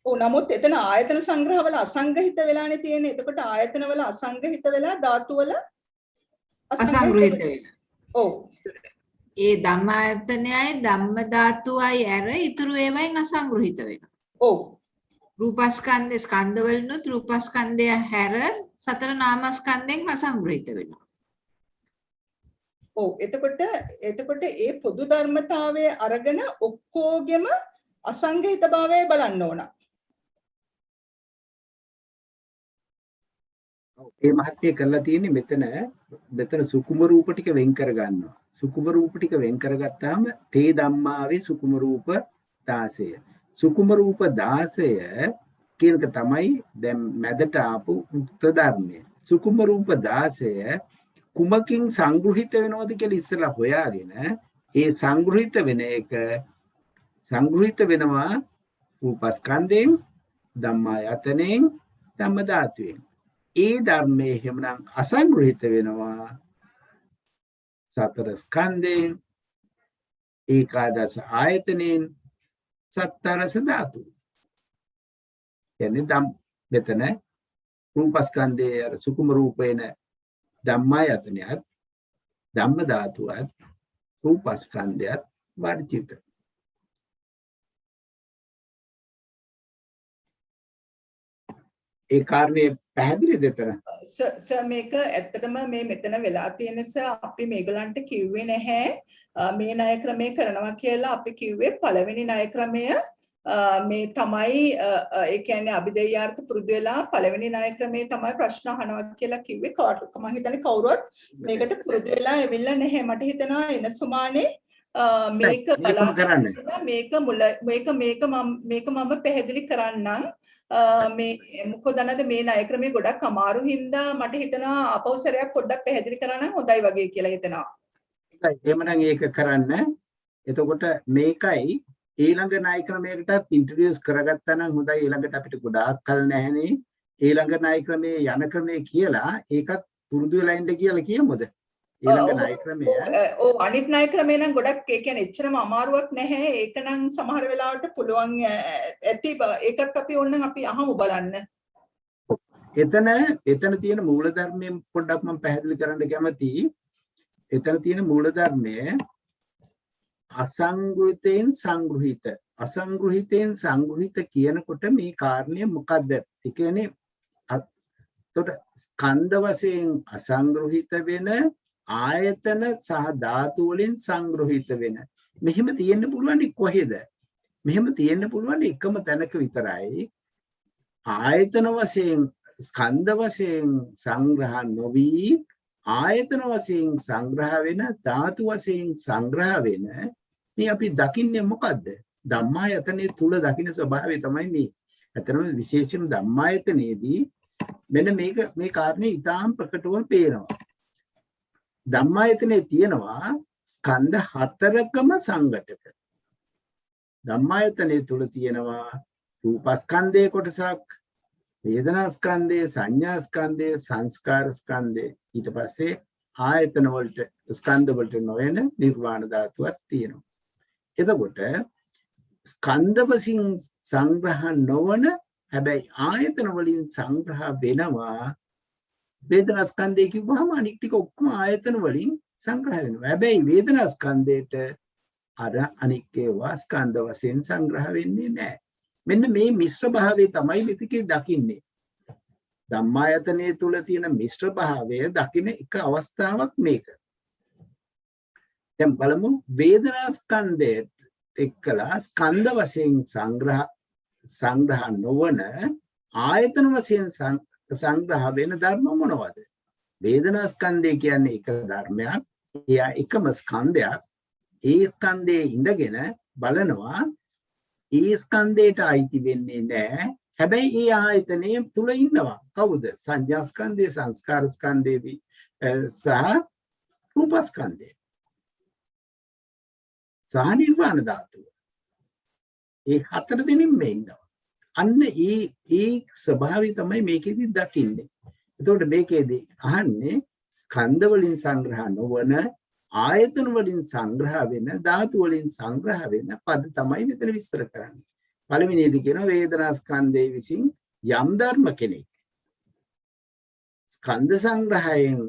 ඔව් නමුත් එතන ආයතන සංග්‍රහවල අසංගහිත වෙලානේ තියෙන්නේ. එතකොට ආයතන වල අසංගහිත වෙලා ධාතු වල අසංග්‍රහිත වෙනවා. ඔව්. ඒ ධම්මායතනයයි ධම්ම ධාතුවයි ඇර ඉතුරු ඒවායින් අසංග්‍රහිත වෙනවා. ඔව්. රූපස්කන්ධ ස්කන්ධවලුත් රූපස්කන්ධය හැර සතර නාමස්කන්ධෙන් අසංග්‍රහිත වෙනවා. ඔව් එතකොට ඒ පොදු ධර්මතාවයේ අරගෙන ඔක්කොගෙම අසංගහිත භාවය බලන්න ඕන. ඔව් ඒ මහත්මිය කරලා තියෙන්නේ මෙතන සුකුම රූප ටික වෙන් කර ගන්නවා. සුකුම රූප ටික වෙන් කරගත්තාම තේ ධම්මාවේ සුකුම රූප 16. සුකුම රූප 16 කියනක තමයි දැන් මැදට ආපු උක්ත ධර්මය. සුකුම රූප 16 කුමකින් සංග්‍රහිත වෙනවද කියලා ඉස්සලා හොයාගෙන ඒ සංග්‍රහිත වෙන එක සංග්‍රහිත වෙනවා රූපස්කන්ධයෙන් ධම්මායතනෙන් ධම්ම ධාතුවෙන්. ඒ ධර්මයේ හැමනම් අසංග්‍රහිත වෙනවා සතර ස්කන්ධයෙන් ඒකාදස ආයතනෙන් සතරස ධාතු. කියන්නේ මෙතන රූපස්කන්ධයේ සුකුම රූපේන ධම්මායතනයත් ධම්ම ධාතුවත් රූපස්කන්ධයත් වර්ජිත. ඒ කාරණේ පැහැදිලිද එතන? සර් මේක ඇත්තටම මේ මෙතන වෙලා තියෙන සර් අපි මේගලන්ට කිව්වේ නැහැ මේ ණය ක්‍රමය කරනවා කියලා. අපි කිව්වේ පළවෙනි ණය ක්‍රමය මේ තමයි ඒ කියන්නේ අභිදේයාර්ථ පුරුදු වෙලා පළවෙනි ණය ක්‍රමේ තමයි ප්‍රශ්න අහනවා කියලා කිව්වේ. මම හිතන්නේ කවුරුවත් මේකට පුරුදු වෙලා එවිල්ලා නැහැ. මට හිතෙනවා එන සුමානේ මේක ඒකම කරන්න. මේක මම පැහැදිලි කරන්නම්. මේ මොකද දන්නද මේ ණය ක්‍රමයේ ගොඩක් අමාරු හින්දා මට හිතෙනවා අපව සැරයක් පොඩ්ඩක් පැහැදිලි කරන්න හොඳයි වගේ කියලා හිතෙනවා. එහෙමනම් ඒක කරන්න. එතකොට මේකයි ඊළඟ ණය ක්‍රමයකටත් ඉන්ට්‍රොඩියුස් කරගත්තා නම් හොඳයි. ඊළඟට අපිට ගොඩාක් කල් නැහැනේ. ඊළඟ ණය ක්‍රමයේ යන ක්‍රමයේ කියලා ඒකත් පුරුදු වෙලා ඉන්න කියලා කියමුද? ඊළඟ ණය ක්‍රමය. ඔව් අනිත් ණය ක්‍රමේ නම් ගොඩක් ඒ කියන්නේ එච්චරම අමාරුවක් නැහැ. ඒක නම් සමහර වෙලාවට පුළුවන් ඇති. ඒකත් අපි ඕනනම් අපි අහමු බලන්න. එතන තියෙන මූලධර්මයෙන් පොඩ්ඩක් මම පැහැදිලි කරන්න කැමතියි. එතන තියෙන මූලධර්මය අසංගෘතයෙන් සංගෘහිත. අසංගෘහිතයෙන් සංගෘහිත කියනකොට මේ කාරණය මොකද්ද? ඒ කියන්නේ එතකොට ස්කන්ධ වශයෙන් අසංගෘහිත වෙන ආයතන සහ ධාතු වලින් සංග්‍රහිත වෙන. මෙහෙම තියෙන්න පුළුවන් කොහෙද? මෙහෙම තියෙන්න පුළුවන් එකම තැනක විතරයි. ආයතන වශයෙන් ස්කන්ධ වශයෙන් සංග්‍රහ නොවි ආයතන වශයෙන් සංග්‍රහ වෙන ධාතු වශයෙන් සංග්‍රහ වෙන මේ අපි දකින්නේ මොකද්ද? ධම්මායතනයේ තුල දකින්න ස්වභාවය තමයි මේ. අතරම විශේෂම ධම්මායතනයේදී මෙන්න මේ කාරණේ ඊටාම් ප්‍රකටව පේනවා. ධම්මායතනයේ තියෙනවා ස්කන්ධ හතරකම සංගතක. ධම්මායතනයේ තුල තියෙනවා රූපස්කන්ධයේ කොටසක්, වේදනාස්කන්ධය, සංඥාස්කන්ධය, සංස්කාරස්කන්ධය. ඊට පස්සේ ආයතන වලට ස්කන්ධ වලට නොවන නිර්වාණ ධාතුවක් තියෙනවා. එතකොට ස්කන්ධ වශයෙන් සංග්‍රහ නොවන හැබැයි ආයතන වලින් සංග්‍රහ වෙනවා. වේදනාස්කන්ධය කිව්වහම අනික් ටික ඔක්කොම ආයතන වලින් සංග්‍රහ වෙනවා. හැබැයි වේදනාස්කන්ධයට අර අනික් ඒවා ස්කන්ධ වශයෙන් සංග්‍රහ වෙන්නේ නැහැ. මෙන්න මේ මිශ්‍ර භාවය තමයි මෙතිකේ දකින්නේ. ධම්මායතනයේ තුල තියෙන මිශ්‍ර භාවය දකින එක අවස්ථාවක් මේක. දැන් බලමු වේදනාස්කන්ධයට එක්කලා ස්කන්ධ වශයෙන් සංග්‍රහ නොවන ආයතන වශයෙන් සංග්‍රහ වෙන ධර්ම මොනවද? වේදනාස්කන්ධය කියන්නේ එක ධර්මයක්. එයා එකම ස්කන්ධයක්. ඒ ස්කන්ධයේ ඉඳගෙන බලනවා ඒ ස්කන්ධයට අයිති වෙන්නේ නැහැ. හැබැයි ඒ ආයතනයේ තුල ඉන්නවා. කවුද? සංඥාස්කන්ධය, සංස්කාරස්කන්ධය සහ රූපස්කන්ධය. සහ නිර්වාණ ධාතුව. ඒ හතර දෙනින්ම ඉන්නවා. අන්න ඒ ස්වභාවය තමයි මේකෙදි දකින්නේ. එතකොට මේකෙදි අහන්නේ ස්කන්ධ වලින් සංග්‍රහ නොවන ආයතන වලින් සංග්‍රහ වෙන ධාතු වලින් සංග්‍රහ වෙන පද තමයි මෙතන විස්තර කරන්නේ. පළවෙනියේදී කියන වේදනා ස්කන්ධයේ විසින් යම් ධර්ම කෙනෙක් ස්කන්ධ සංග්‍රහයෙන්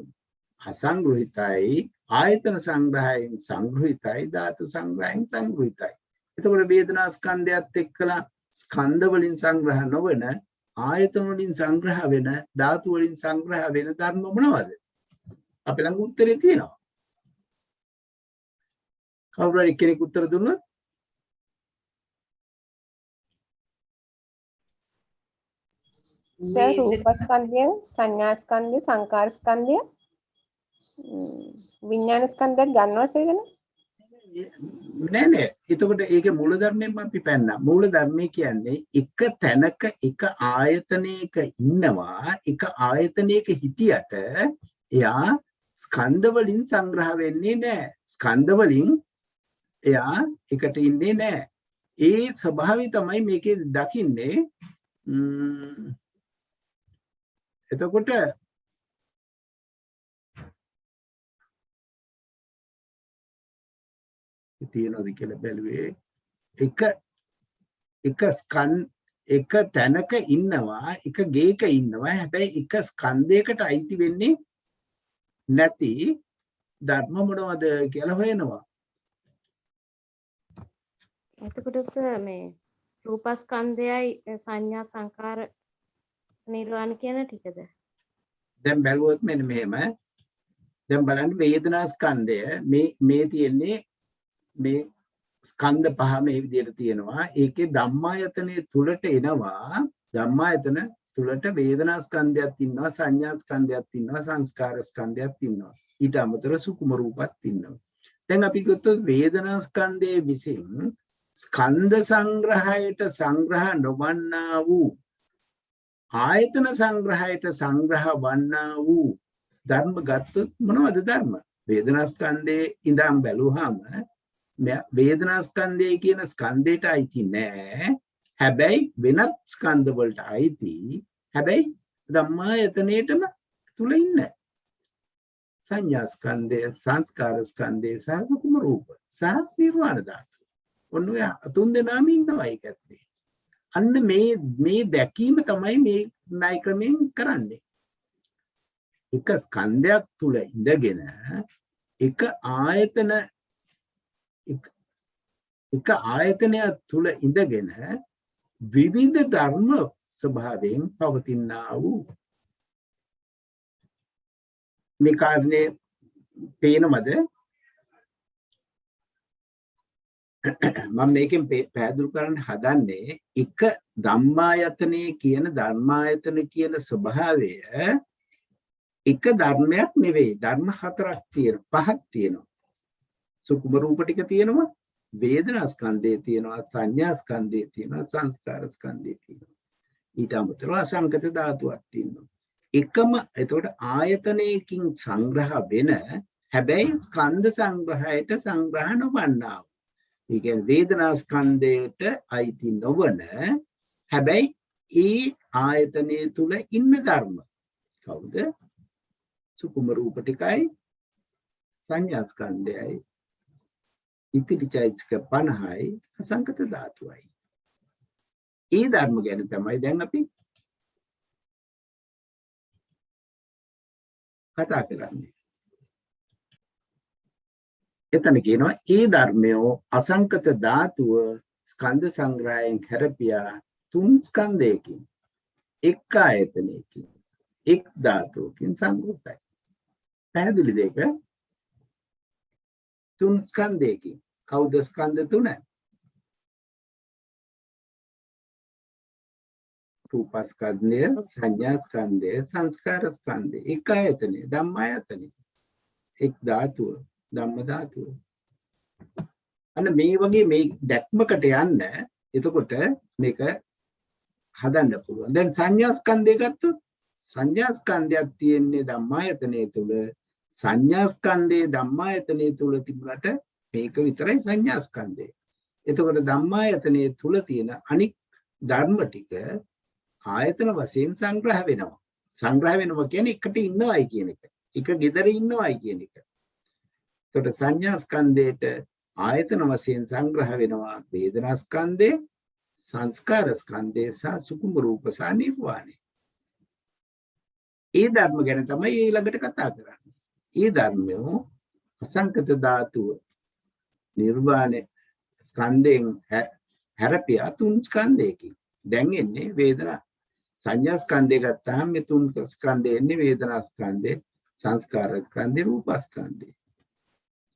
අසංග්‍රහිතයි, ආයතන සංග්‍රහයෙන් සංග්‍රහිතයි, ධාතු සංග්‍රහයෙන් සංග්‍රහිතයි. එතකොට වේදනා ස්කන්ධයත් එක්කලා ස්කන්ධ වලින් සංග්‍රහ නොවන ආයතන වලින් සංග්‍රහ වෙන ධාතු වලින් සංග්‍රහ වෙන ධර්ම මොනවද? අපේ ළඟ උත්තරේ තියෙනවා. කවුරු හරි කෙනෙක් උත්තර දුන්නොත් සර් රූපස්කන්ධය, සංඥාස්කන්ධය, සංකාරස්කන්ධය, විඥානස්කන්ධයත් ගන්නවා සේකන? නෑ. එතකොට ඒකේ මූල ධර්මයෙන් අපි පෙන්නන. මූල ධර්මය කියන්නේ එක තැනක එක ආයතනයක ඉන්නවා. එක ආයතනයක හිටියට එයා ස්කන්ධ වලින් සංග්‍රහ වෙන්නේ නෑ. ස්කන්ධ වලින් එයා එකට ඉන්නේ නෑ. ඒ ස්වභාවය තමයි මේකේ දකින්නේ. එතකොට තියෙනවද කියලා බැලුවේ එක තැනක ඉන්නවා, එක ගේක ඉන්නවා. හැබැයි එක ස්කන්ධයකට අයිති වෙන්නේ නැති ධර්ම මොනවද කියලා හොයනවා. එතකොට සර් මේ රූපස්කන්ධයයි සංඥා සංකාර නිර්වාණ කියන ටිකද? දැන් බැලුවොත් මෙන්න මෙහෙම. දැන් බලන්න වේදනා ස්කන්ධය මේ තියෙන්නේ මේ ස්කන්ධ පහ මේ විදිහට තියෙනවා. ඒකේ ධම්මායතනයේ තුලට එනවා. ධම්මායතන තුලට වේදනා ස්කන්ධයක් ඉන්නවා, සංඥා ස්කන්ධයක් ඉන්නවා, සංස්කාර ස්කන්ධයක් ඉන්නවා. ඊට අමතරව සුකුම රූපත් ඉන්නවා. දැන් අපි ගත්තොත් වේදනා ස්කන්ධයේ විසින් ස්කන්ධ සංග්‍රහයට සංග්‍රහ නොවන්නා වූ ආයතන සංග්‍රහයට සංග්‍රහ වන්නා වූ ධර්ම ගත්තොත් මොනවද ධර්ම? වේදනා ස්කන්ධයේ ඉඳන් බැලුවාම වේදනා ස්කන්ධය කියන ස්කන්ධයට අයිති නෑ. හැබැයි වෙනත් ස්කන්ධ වලට අයිති. හැබැයි ධම්මායතනෙටම තුල ඉන්න සංඥා ස්කන්ධය, සංස්කාර ස්කන්ධය, සහ සුකුම රූප සහ නිර්වාණ ධාතු. ඔන්න ඔය තුන් දෙනාම ඉන්නවා ඒක ඇත්තේ. අන්න මේ දැකීම තමයි මේ ණය ක්‍රමයෙන් කරන්නේ. එක ස්කන්ධයක් තුල ඉඳගෙන එක ආයතනයක් තුල ඉඳගෙන විවිධ ධර්ම ස්වභාවයෙන් පවතිනා වූ මේ කාරණේ පේනවද? මම මේකෙන් පැහැදිලි කරන්න හදන්නේ එක ධම්මායතනයේ කියන ධර්මායතන කියන ස්වභාවය එක ධර්මයක් නෙවෙයි. ධර්ම හතරක් තියෙනවා, පහක් තියෙනවා. සුකුම රූප ටික තියෙනවා, වේදනා ස්කන්ධය තියෙනවා, සංඥා ස්කන්ධය තියෙනවා, සංස්කාර ස්කන්ධය තියෙනවා. ඊට අමතරව අසංකත ධාතුවක් තියෙනවා. එකම එතකොට ආයතනයකින් සංග්‍රහ වෙන හැබැයි ස්කන්ධ සංග්‍රහයට සංග්‍රහ නොවන්නා. ඒ කියන්නේ වේදනා ස්කන්ධයට අයිති නොවන හැබැයි ඒ ආයතනයේ තුල ඉන්න ධර්ම කවුද? සුකුම රූප ටිකයි සංඥා ස්කන්ධයයි ඉතිරි චෛතසික 50යි අසංකත ධාතුවයි. ඒ ධර්ම ගැන තමයි දැන් අපි කතා කරන්නේ. එතන කියනවා ඒ ධර්මයෝ අසංකත ධාතුව ස්කන්ධ සංග්‍රහයෙන් හැරපියා තුන් ස්කන්ධයකින් එක් ආයතනයකින් එක් ධාතුවකින් සංගෘතයි. පැහැදිලි දෙක. තුන් ස්කන්ධයකින් කවුද ස්කන්ධ තුන? රූපස්කන්ධය, සංඥා ස්කන්ධය, සංස්කාර ස්කන්ධය. එක ආයතනය, ධම්මායතනය. එක් ධාතුව, ධම්ම ධාතුව. අන්න මේ වගේ මේ දැක්මකට යන්න එතකොට මේක හදන්න පුළුවන්. දැන් සංඥා ස්කන්ධය ගත්තොත් සංඥා ස්කන්ධයක් තියෙන්නේ ධම්මායතනයේ තුල. සංඥා ස්කන්ධයේ ධම්මායතනයේ තුල තිබුණට මේක විතරයි සංඥා ස්කන්ධය. එතකොට ධම්මායතනයේ තුල තියෙන අනික් ධර්ම ටික ආයතන වශයෙන් සංග්‍රහ වෙනවා. සංග්‍රහ වෙනවා කියන්නේ එකට ඉන්නවයි කියන එක. එක gedara ඉන්නවයි කියන එක. එතකොට සංඥා ස්කන්ධයට ආයතන වශයෙන් සංග්‍රහ වෙනවා වේදනා ස්කන්ධය, සංස්කාර ස්කන්ධය සහ සුකුම රූප සහ නිර්වාණය. ඒ ධර්ම ගැන තමයි ඊළඟට කතා කරන්නේ. ඒ ධර්මය අසංකත ධාතුව නිර්වාණය ස්කන්ධයෙන් හැරපියා තුන් ස්කන්ධයකින්. දැන් එන්නේ වේදනා සංඥා ස්කන්ධය ගත්තාම මේ තුන් ස්කන්ධය එන්නේ වේදනා ස්කන්ධය, සංස්කාර ස්කන්ධය, රූප ස්කන්ධය.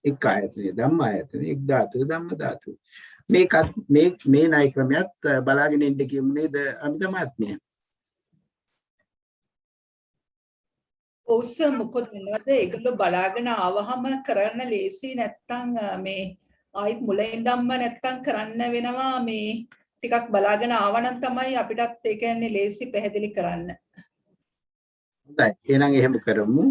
එක් ආයතනය, ධම්මායතනය, එක් ධාතුව, ධම්ම ධාතුව. මේ ණය ක්‍රමයක් බලාගෙන ඉන්න කියමු නේද අමිතමාත්මිය? ඔව්ස මොකද වෙනවද? ඒගොල්ලෝ බලාගෙන ආවහම කරන්න ලේසි නැත්තම් මේ ආයිත් මුලින්දම්ම නැත්තම් කරන්න වෙනවා. මේ ටිකක් බලාගෙන ආවනම් තමයි අපිටත් ඒ කියන්නේ ලේසි පැහැදිලි කරන්න. හොඳයි. එහෙනම් එහෙම කරමු.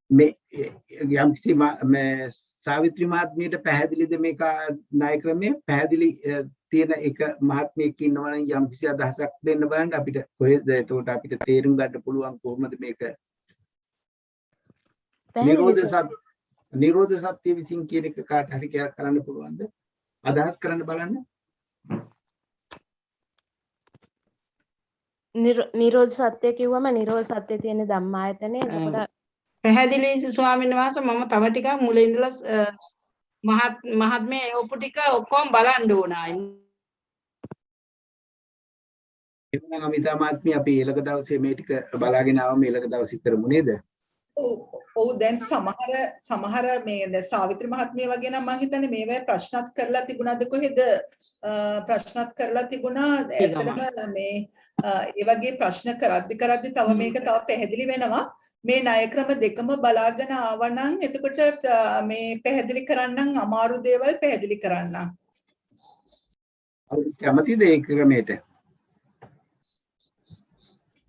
මේ යම්කිසි මේ සාවිත්‍රි මහත්මියට පැහැදිලිද මේක ණය ක්‍රමයේ පැහැදිලි තියෙන එක මහත්මියක් ඉන්නවා නම් යම්කිසි අදහසක් දෙන්න බලන්න අපිට කොහෙද එතකොට අපිට තේරුම් ගන්න පුළුවන් කොහොමද මේක නිරෝධ සත්‍ය විසින් කියන එක කාට හරි කරන්න පුළුවන්ද? අදහස් කරන්න බලන්න. නිරෝධ සත්‍ය කිව්වම නිරෝධ සත්‍ය තියෙන ධම්මායතනේ. එතකොට පැහැදිලි ස්වාමීන් වහන්සේ මම තව ටිකක් මුලින් ඉඳලා මහත්මයා ඔප්පු ටික ඔක්කොම බලන්න ඕනයි. එහෙනම් අමිතා මහත්මිය අපි ඊළඟ දවසේ මේ ටික බලාගෙන ආවම ඊළඟ දවසේ කරමු නේද? ඔව් දැන් සමහර මේ දැන් සාවිත්‍රි මහත්මිය වගේ නම් මම හිතන්නේ මේවා ප්‍රශ්නත් කරලා තිබුණාද කොහෙද ප්‍රශ්නත් කරලා තිබුණා ඇත්තටම මේ ඒ වගේ ප්‍රශ්න කරද්දි තව මේක තව පැහැදිලි වෙනවා මේ ණය ක්‍රම දෙකම බලාගෙන ආවනම් එතකොට මේ පැහැදිලි කරන්නම් අමාරු දේවල් පැහැදිලි කරන්නම් කැමතිද ඒ ක්‍රමයට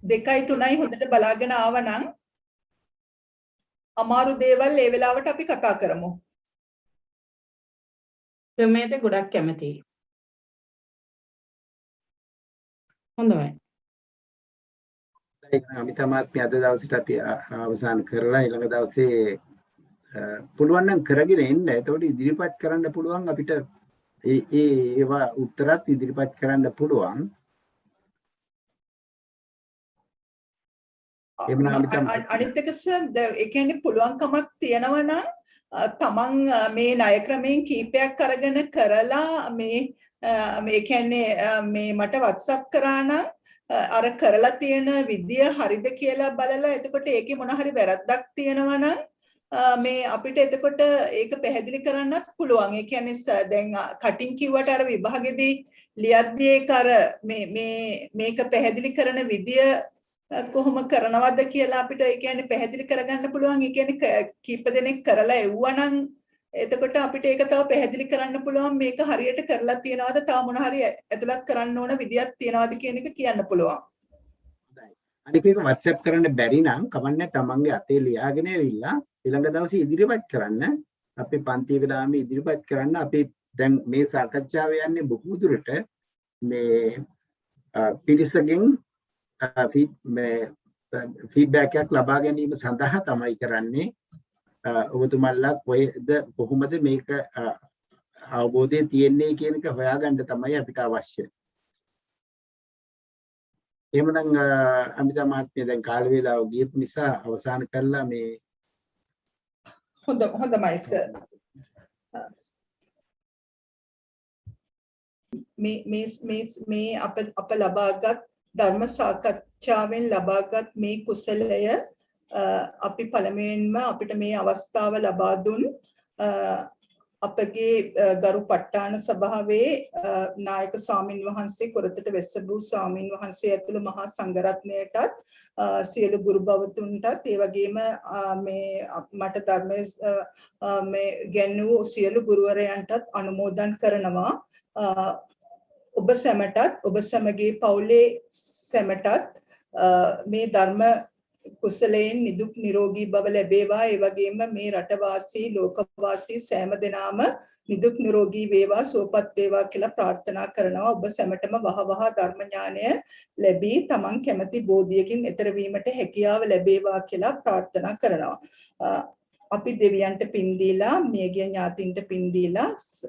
2යි 3යි හොඳට බලාගෙන ආවනම් අමාරු දේවල් ඒ වෙලාවට අපි කතා කරමු. ක්‍රමයට ගොඩක් කැමතියි. හොඳයි. අපි තමයි අද දවසට අපි අවසන් කරලා ඊළඟ දවසේ පුළුවන් නම් කරගෙන එන්න. එතකොට ඉදිරිපත් කරන්න පුළුවන් අපිට ඒවා උත්තරත් ඉදිරිපත් කරන්න පුළුවන්. අනිත් එක ඒ කියන්නේ පුළුවන්කමක් තියෙනවා නම් තමන් මේ ණය ක්‍රමයෙන් කීපයක් අරගෙන කරලා මේ කියන්නේ මේ මට WhatsApp කරා නම් අර කරලා තියෙන විදිය හරිද කියලා බලලා එතකොට ඒකේ මොන හරි වැරද්දක් තියෙනවා නම් මේ අපිට එතකොට ඒක පැහැදිලි කරන්නත් පුළුවන්. ඒ කියන්නේ දැන් කටින් කිව්වට අර විභාගෙදී ලියද්දී ඒක අර මේක පැහැදිලි කරන විදිය කොහොම කරනවද කියලා අපිට ඒ කියන්නේ පැහැදිලි කරගන්න පුළුවන්. ඒ කියන්නේ කීප දෙනෙක් කරලා එව්වනම් එතකොට අපිට ඒක තව පැහැදිලි කරන්න පුළුවන් මේක හරියට කරලා තියනවද තව මොන හරි ඇතුළත් කරන්න ඕන විදියක් තියනවද කියන එක කියන්න පුළුවන්. අනික ඒක WhatsApp කරන්න බැරි නම් කමන්නේ තමන්ගේ අතේ ලියාගෙන ඇවිල්ලා ඊළඟ දවසේ ඉදිරිපත් කරන්න අපේ පන්ති වෙලාවෙම ඉදිරිපත් කරන්න. අපි දැන් මේ සාකච්ඡාව යන්නේ බොහෝ දුරට මේ පිරිසගෙන් ෆීඩ්බැක් එකක් ලබා ගැනීම සඳහා තමයි කරන්නේ. ඔබතුමන්ලා කොහොමද මේක අවබෝධය තියෙන්නේ කියන එක හොයාගන්න තමයි අපිට අවශ්‍ය. එහෙමනම් අමිතා මහත්මිය දැන් කාල වේලාව ගියපු නිසා අවසන් කරලා මේ හොඳයි සර්. මේ අප ලබාගත් ධර්ම සාකච්ඡාවෙන් ලබාගත් මේ කුසලය අපි පළමුවෙන්ම අපිට මේ අවස්ථාව ලබා දුන් අපගේ ගරු පට්ටාන සභාවේ නායක ස්වාමින් වහන්සේ කොරතට වෙස්සබු ස්වාමින් වහන්සේ ඇතුළු මහා සංඝරත්නයටත් සියලු ගුරු භවතුන්ටත් ඒ වගේම මේ මට ධර්මයේ මේ ගැන්වූ සියලු ගුරුවරයන්ටත් අනුමෝදන් කරනවා. ඔබ සැමටත් ඔබ සැමගේ පවුලේ සැමටත් මේ ධර්ම කුසලයෙන් නිදුක් නිරෝගී බව ලැබේවා. ඒ වගේම මේ රටවාසී ලෝකවාසී සෑම දෙනාම නිදුක් නිරෝගී වේවා සුවපත් වේවා කියලා ප්‍රාර්ථනා කරනවා. ඔබ සැමටම වහවහ ධර්ම ඥානය ලැබී තමන් කැමති බෝධියකින් එතර වීමට හැකියාව ලැබේවා කියලා ප්‍රාර්ථනා කරනවා. අපි දෙවියන්ට පින් දීලා මියගිය ඥාතින්ට පින් දීලා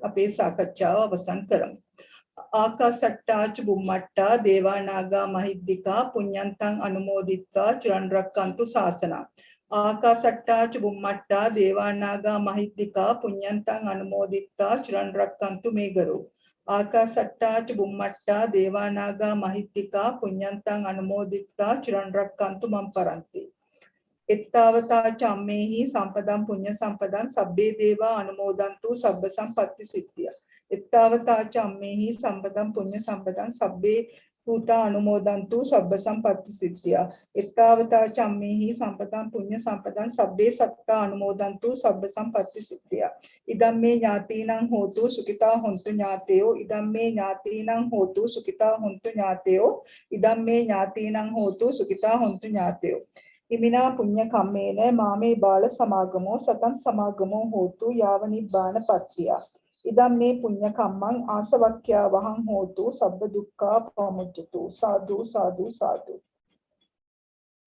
අපේ සාකච්ඡාව අවසන් කරමු. ආකාසට්ටාච බුම්මට්ටා දේවා නාග මහිද්దికා පුඤ්ඤන්තං අනුමෝදිත්වා චිරන් රැක්කන්තු ශාසනං. ආකාසට්ටාච බුම්මට්ටා දේවා නාග මහිද්దికා පුඤ්ඤන්තං අනුමෝදිත්වා චිරන් රැක්කන්තු මේගරු. ආකාසට්ටාච බුම්මට්ටා දේවා නාග මහිද්దికා පුඤ්ඤන්තං අනුමෝදිත්වා චිරන් රැක්කන්තු මම් පරන්ති. එත්තාවතා චම්මේහි සම්පදම් පුඤ්ඤ සම්පදං සබ්බේ දේවා අනුමෝදන්තු සබ්බ සම්පත්ති සිද්ධිය. එත්තාවතා චම්මේහි සම්පදම් පුඤ්ඤ සම්පදං සබ්බේ භූතා අනුමෝදන්තු සබ්බ සම්පත්ති සිද්ධිය. එත්තාවතා චම්මේහි සම්පදම් පුඤ්ඤ සම්පදං සබ්බේ සත්තා අනුමෝදන්තු සබ්බ සම්පත්ති සිද්ධිය. ඉදම්මේ ඥාතීනං හෝතු සුඛිතා හොන්තු ඥාතයෝ. ඉදම්මේ ඥාතීනං හෝතු සුඛිතා හොන්තු ඥාතයෝ. ඉදම්මේ ඥාතීනං හෝතු සුඛිතා හොන්තු ඥාතයෝ. ඉමිනා පුඤ්ඤ කම්මේන මාමේ බාල සමාගමෝ සතං සමාගමෝ හෝතු යාව නිබ්බාන පත්තිය. ඉදම් මේ පුඤ්ඤ කම්මං ආසවක්ඛ්‍යා වහං හෝතු සබ්බ දුක්ඛා පමුච්චතු. සාදු සාදු සාදු.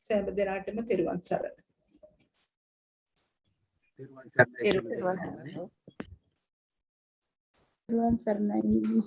සෑම දිනකටම තෙරුවන් සරණයි. තෙරුවන් සරණයි.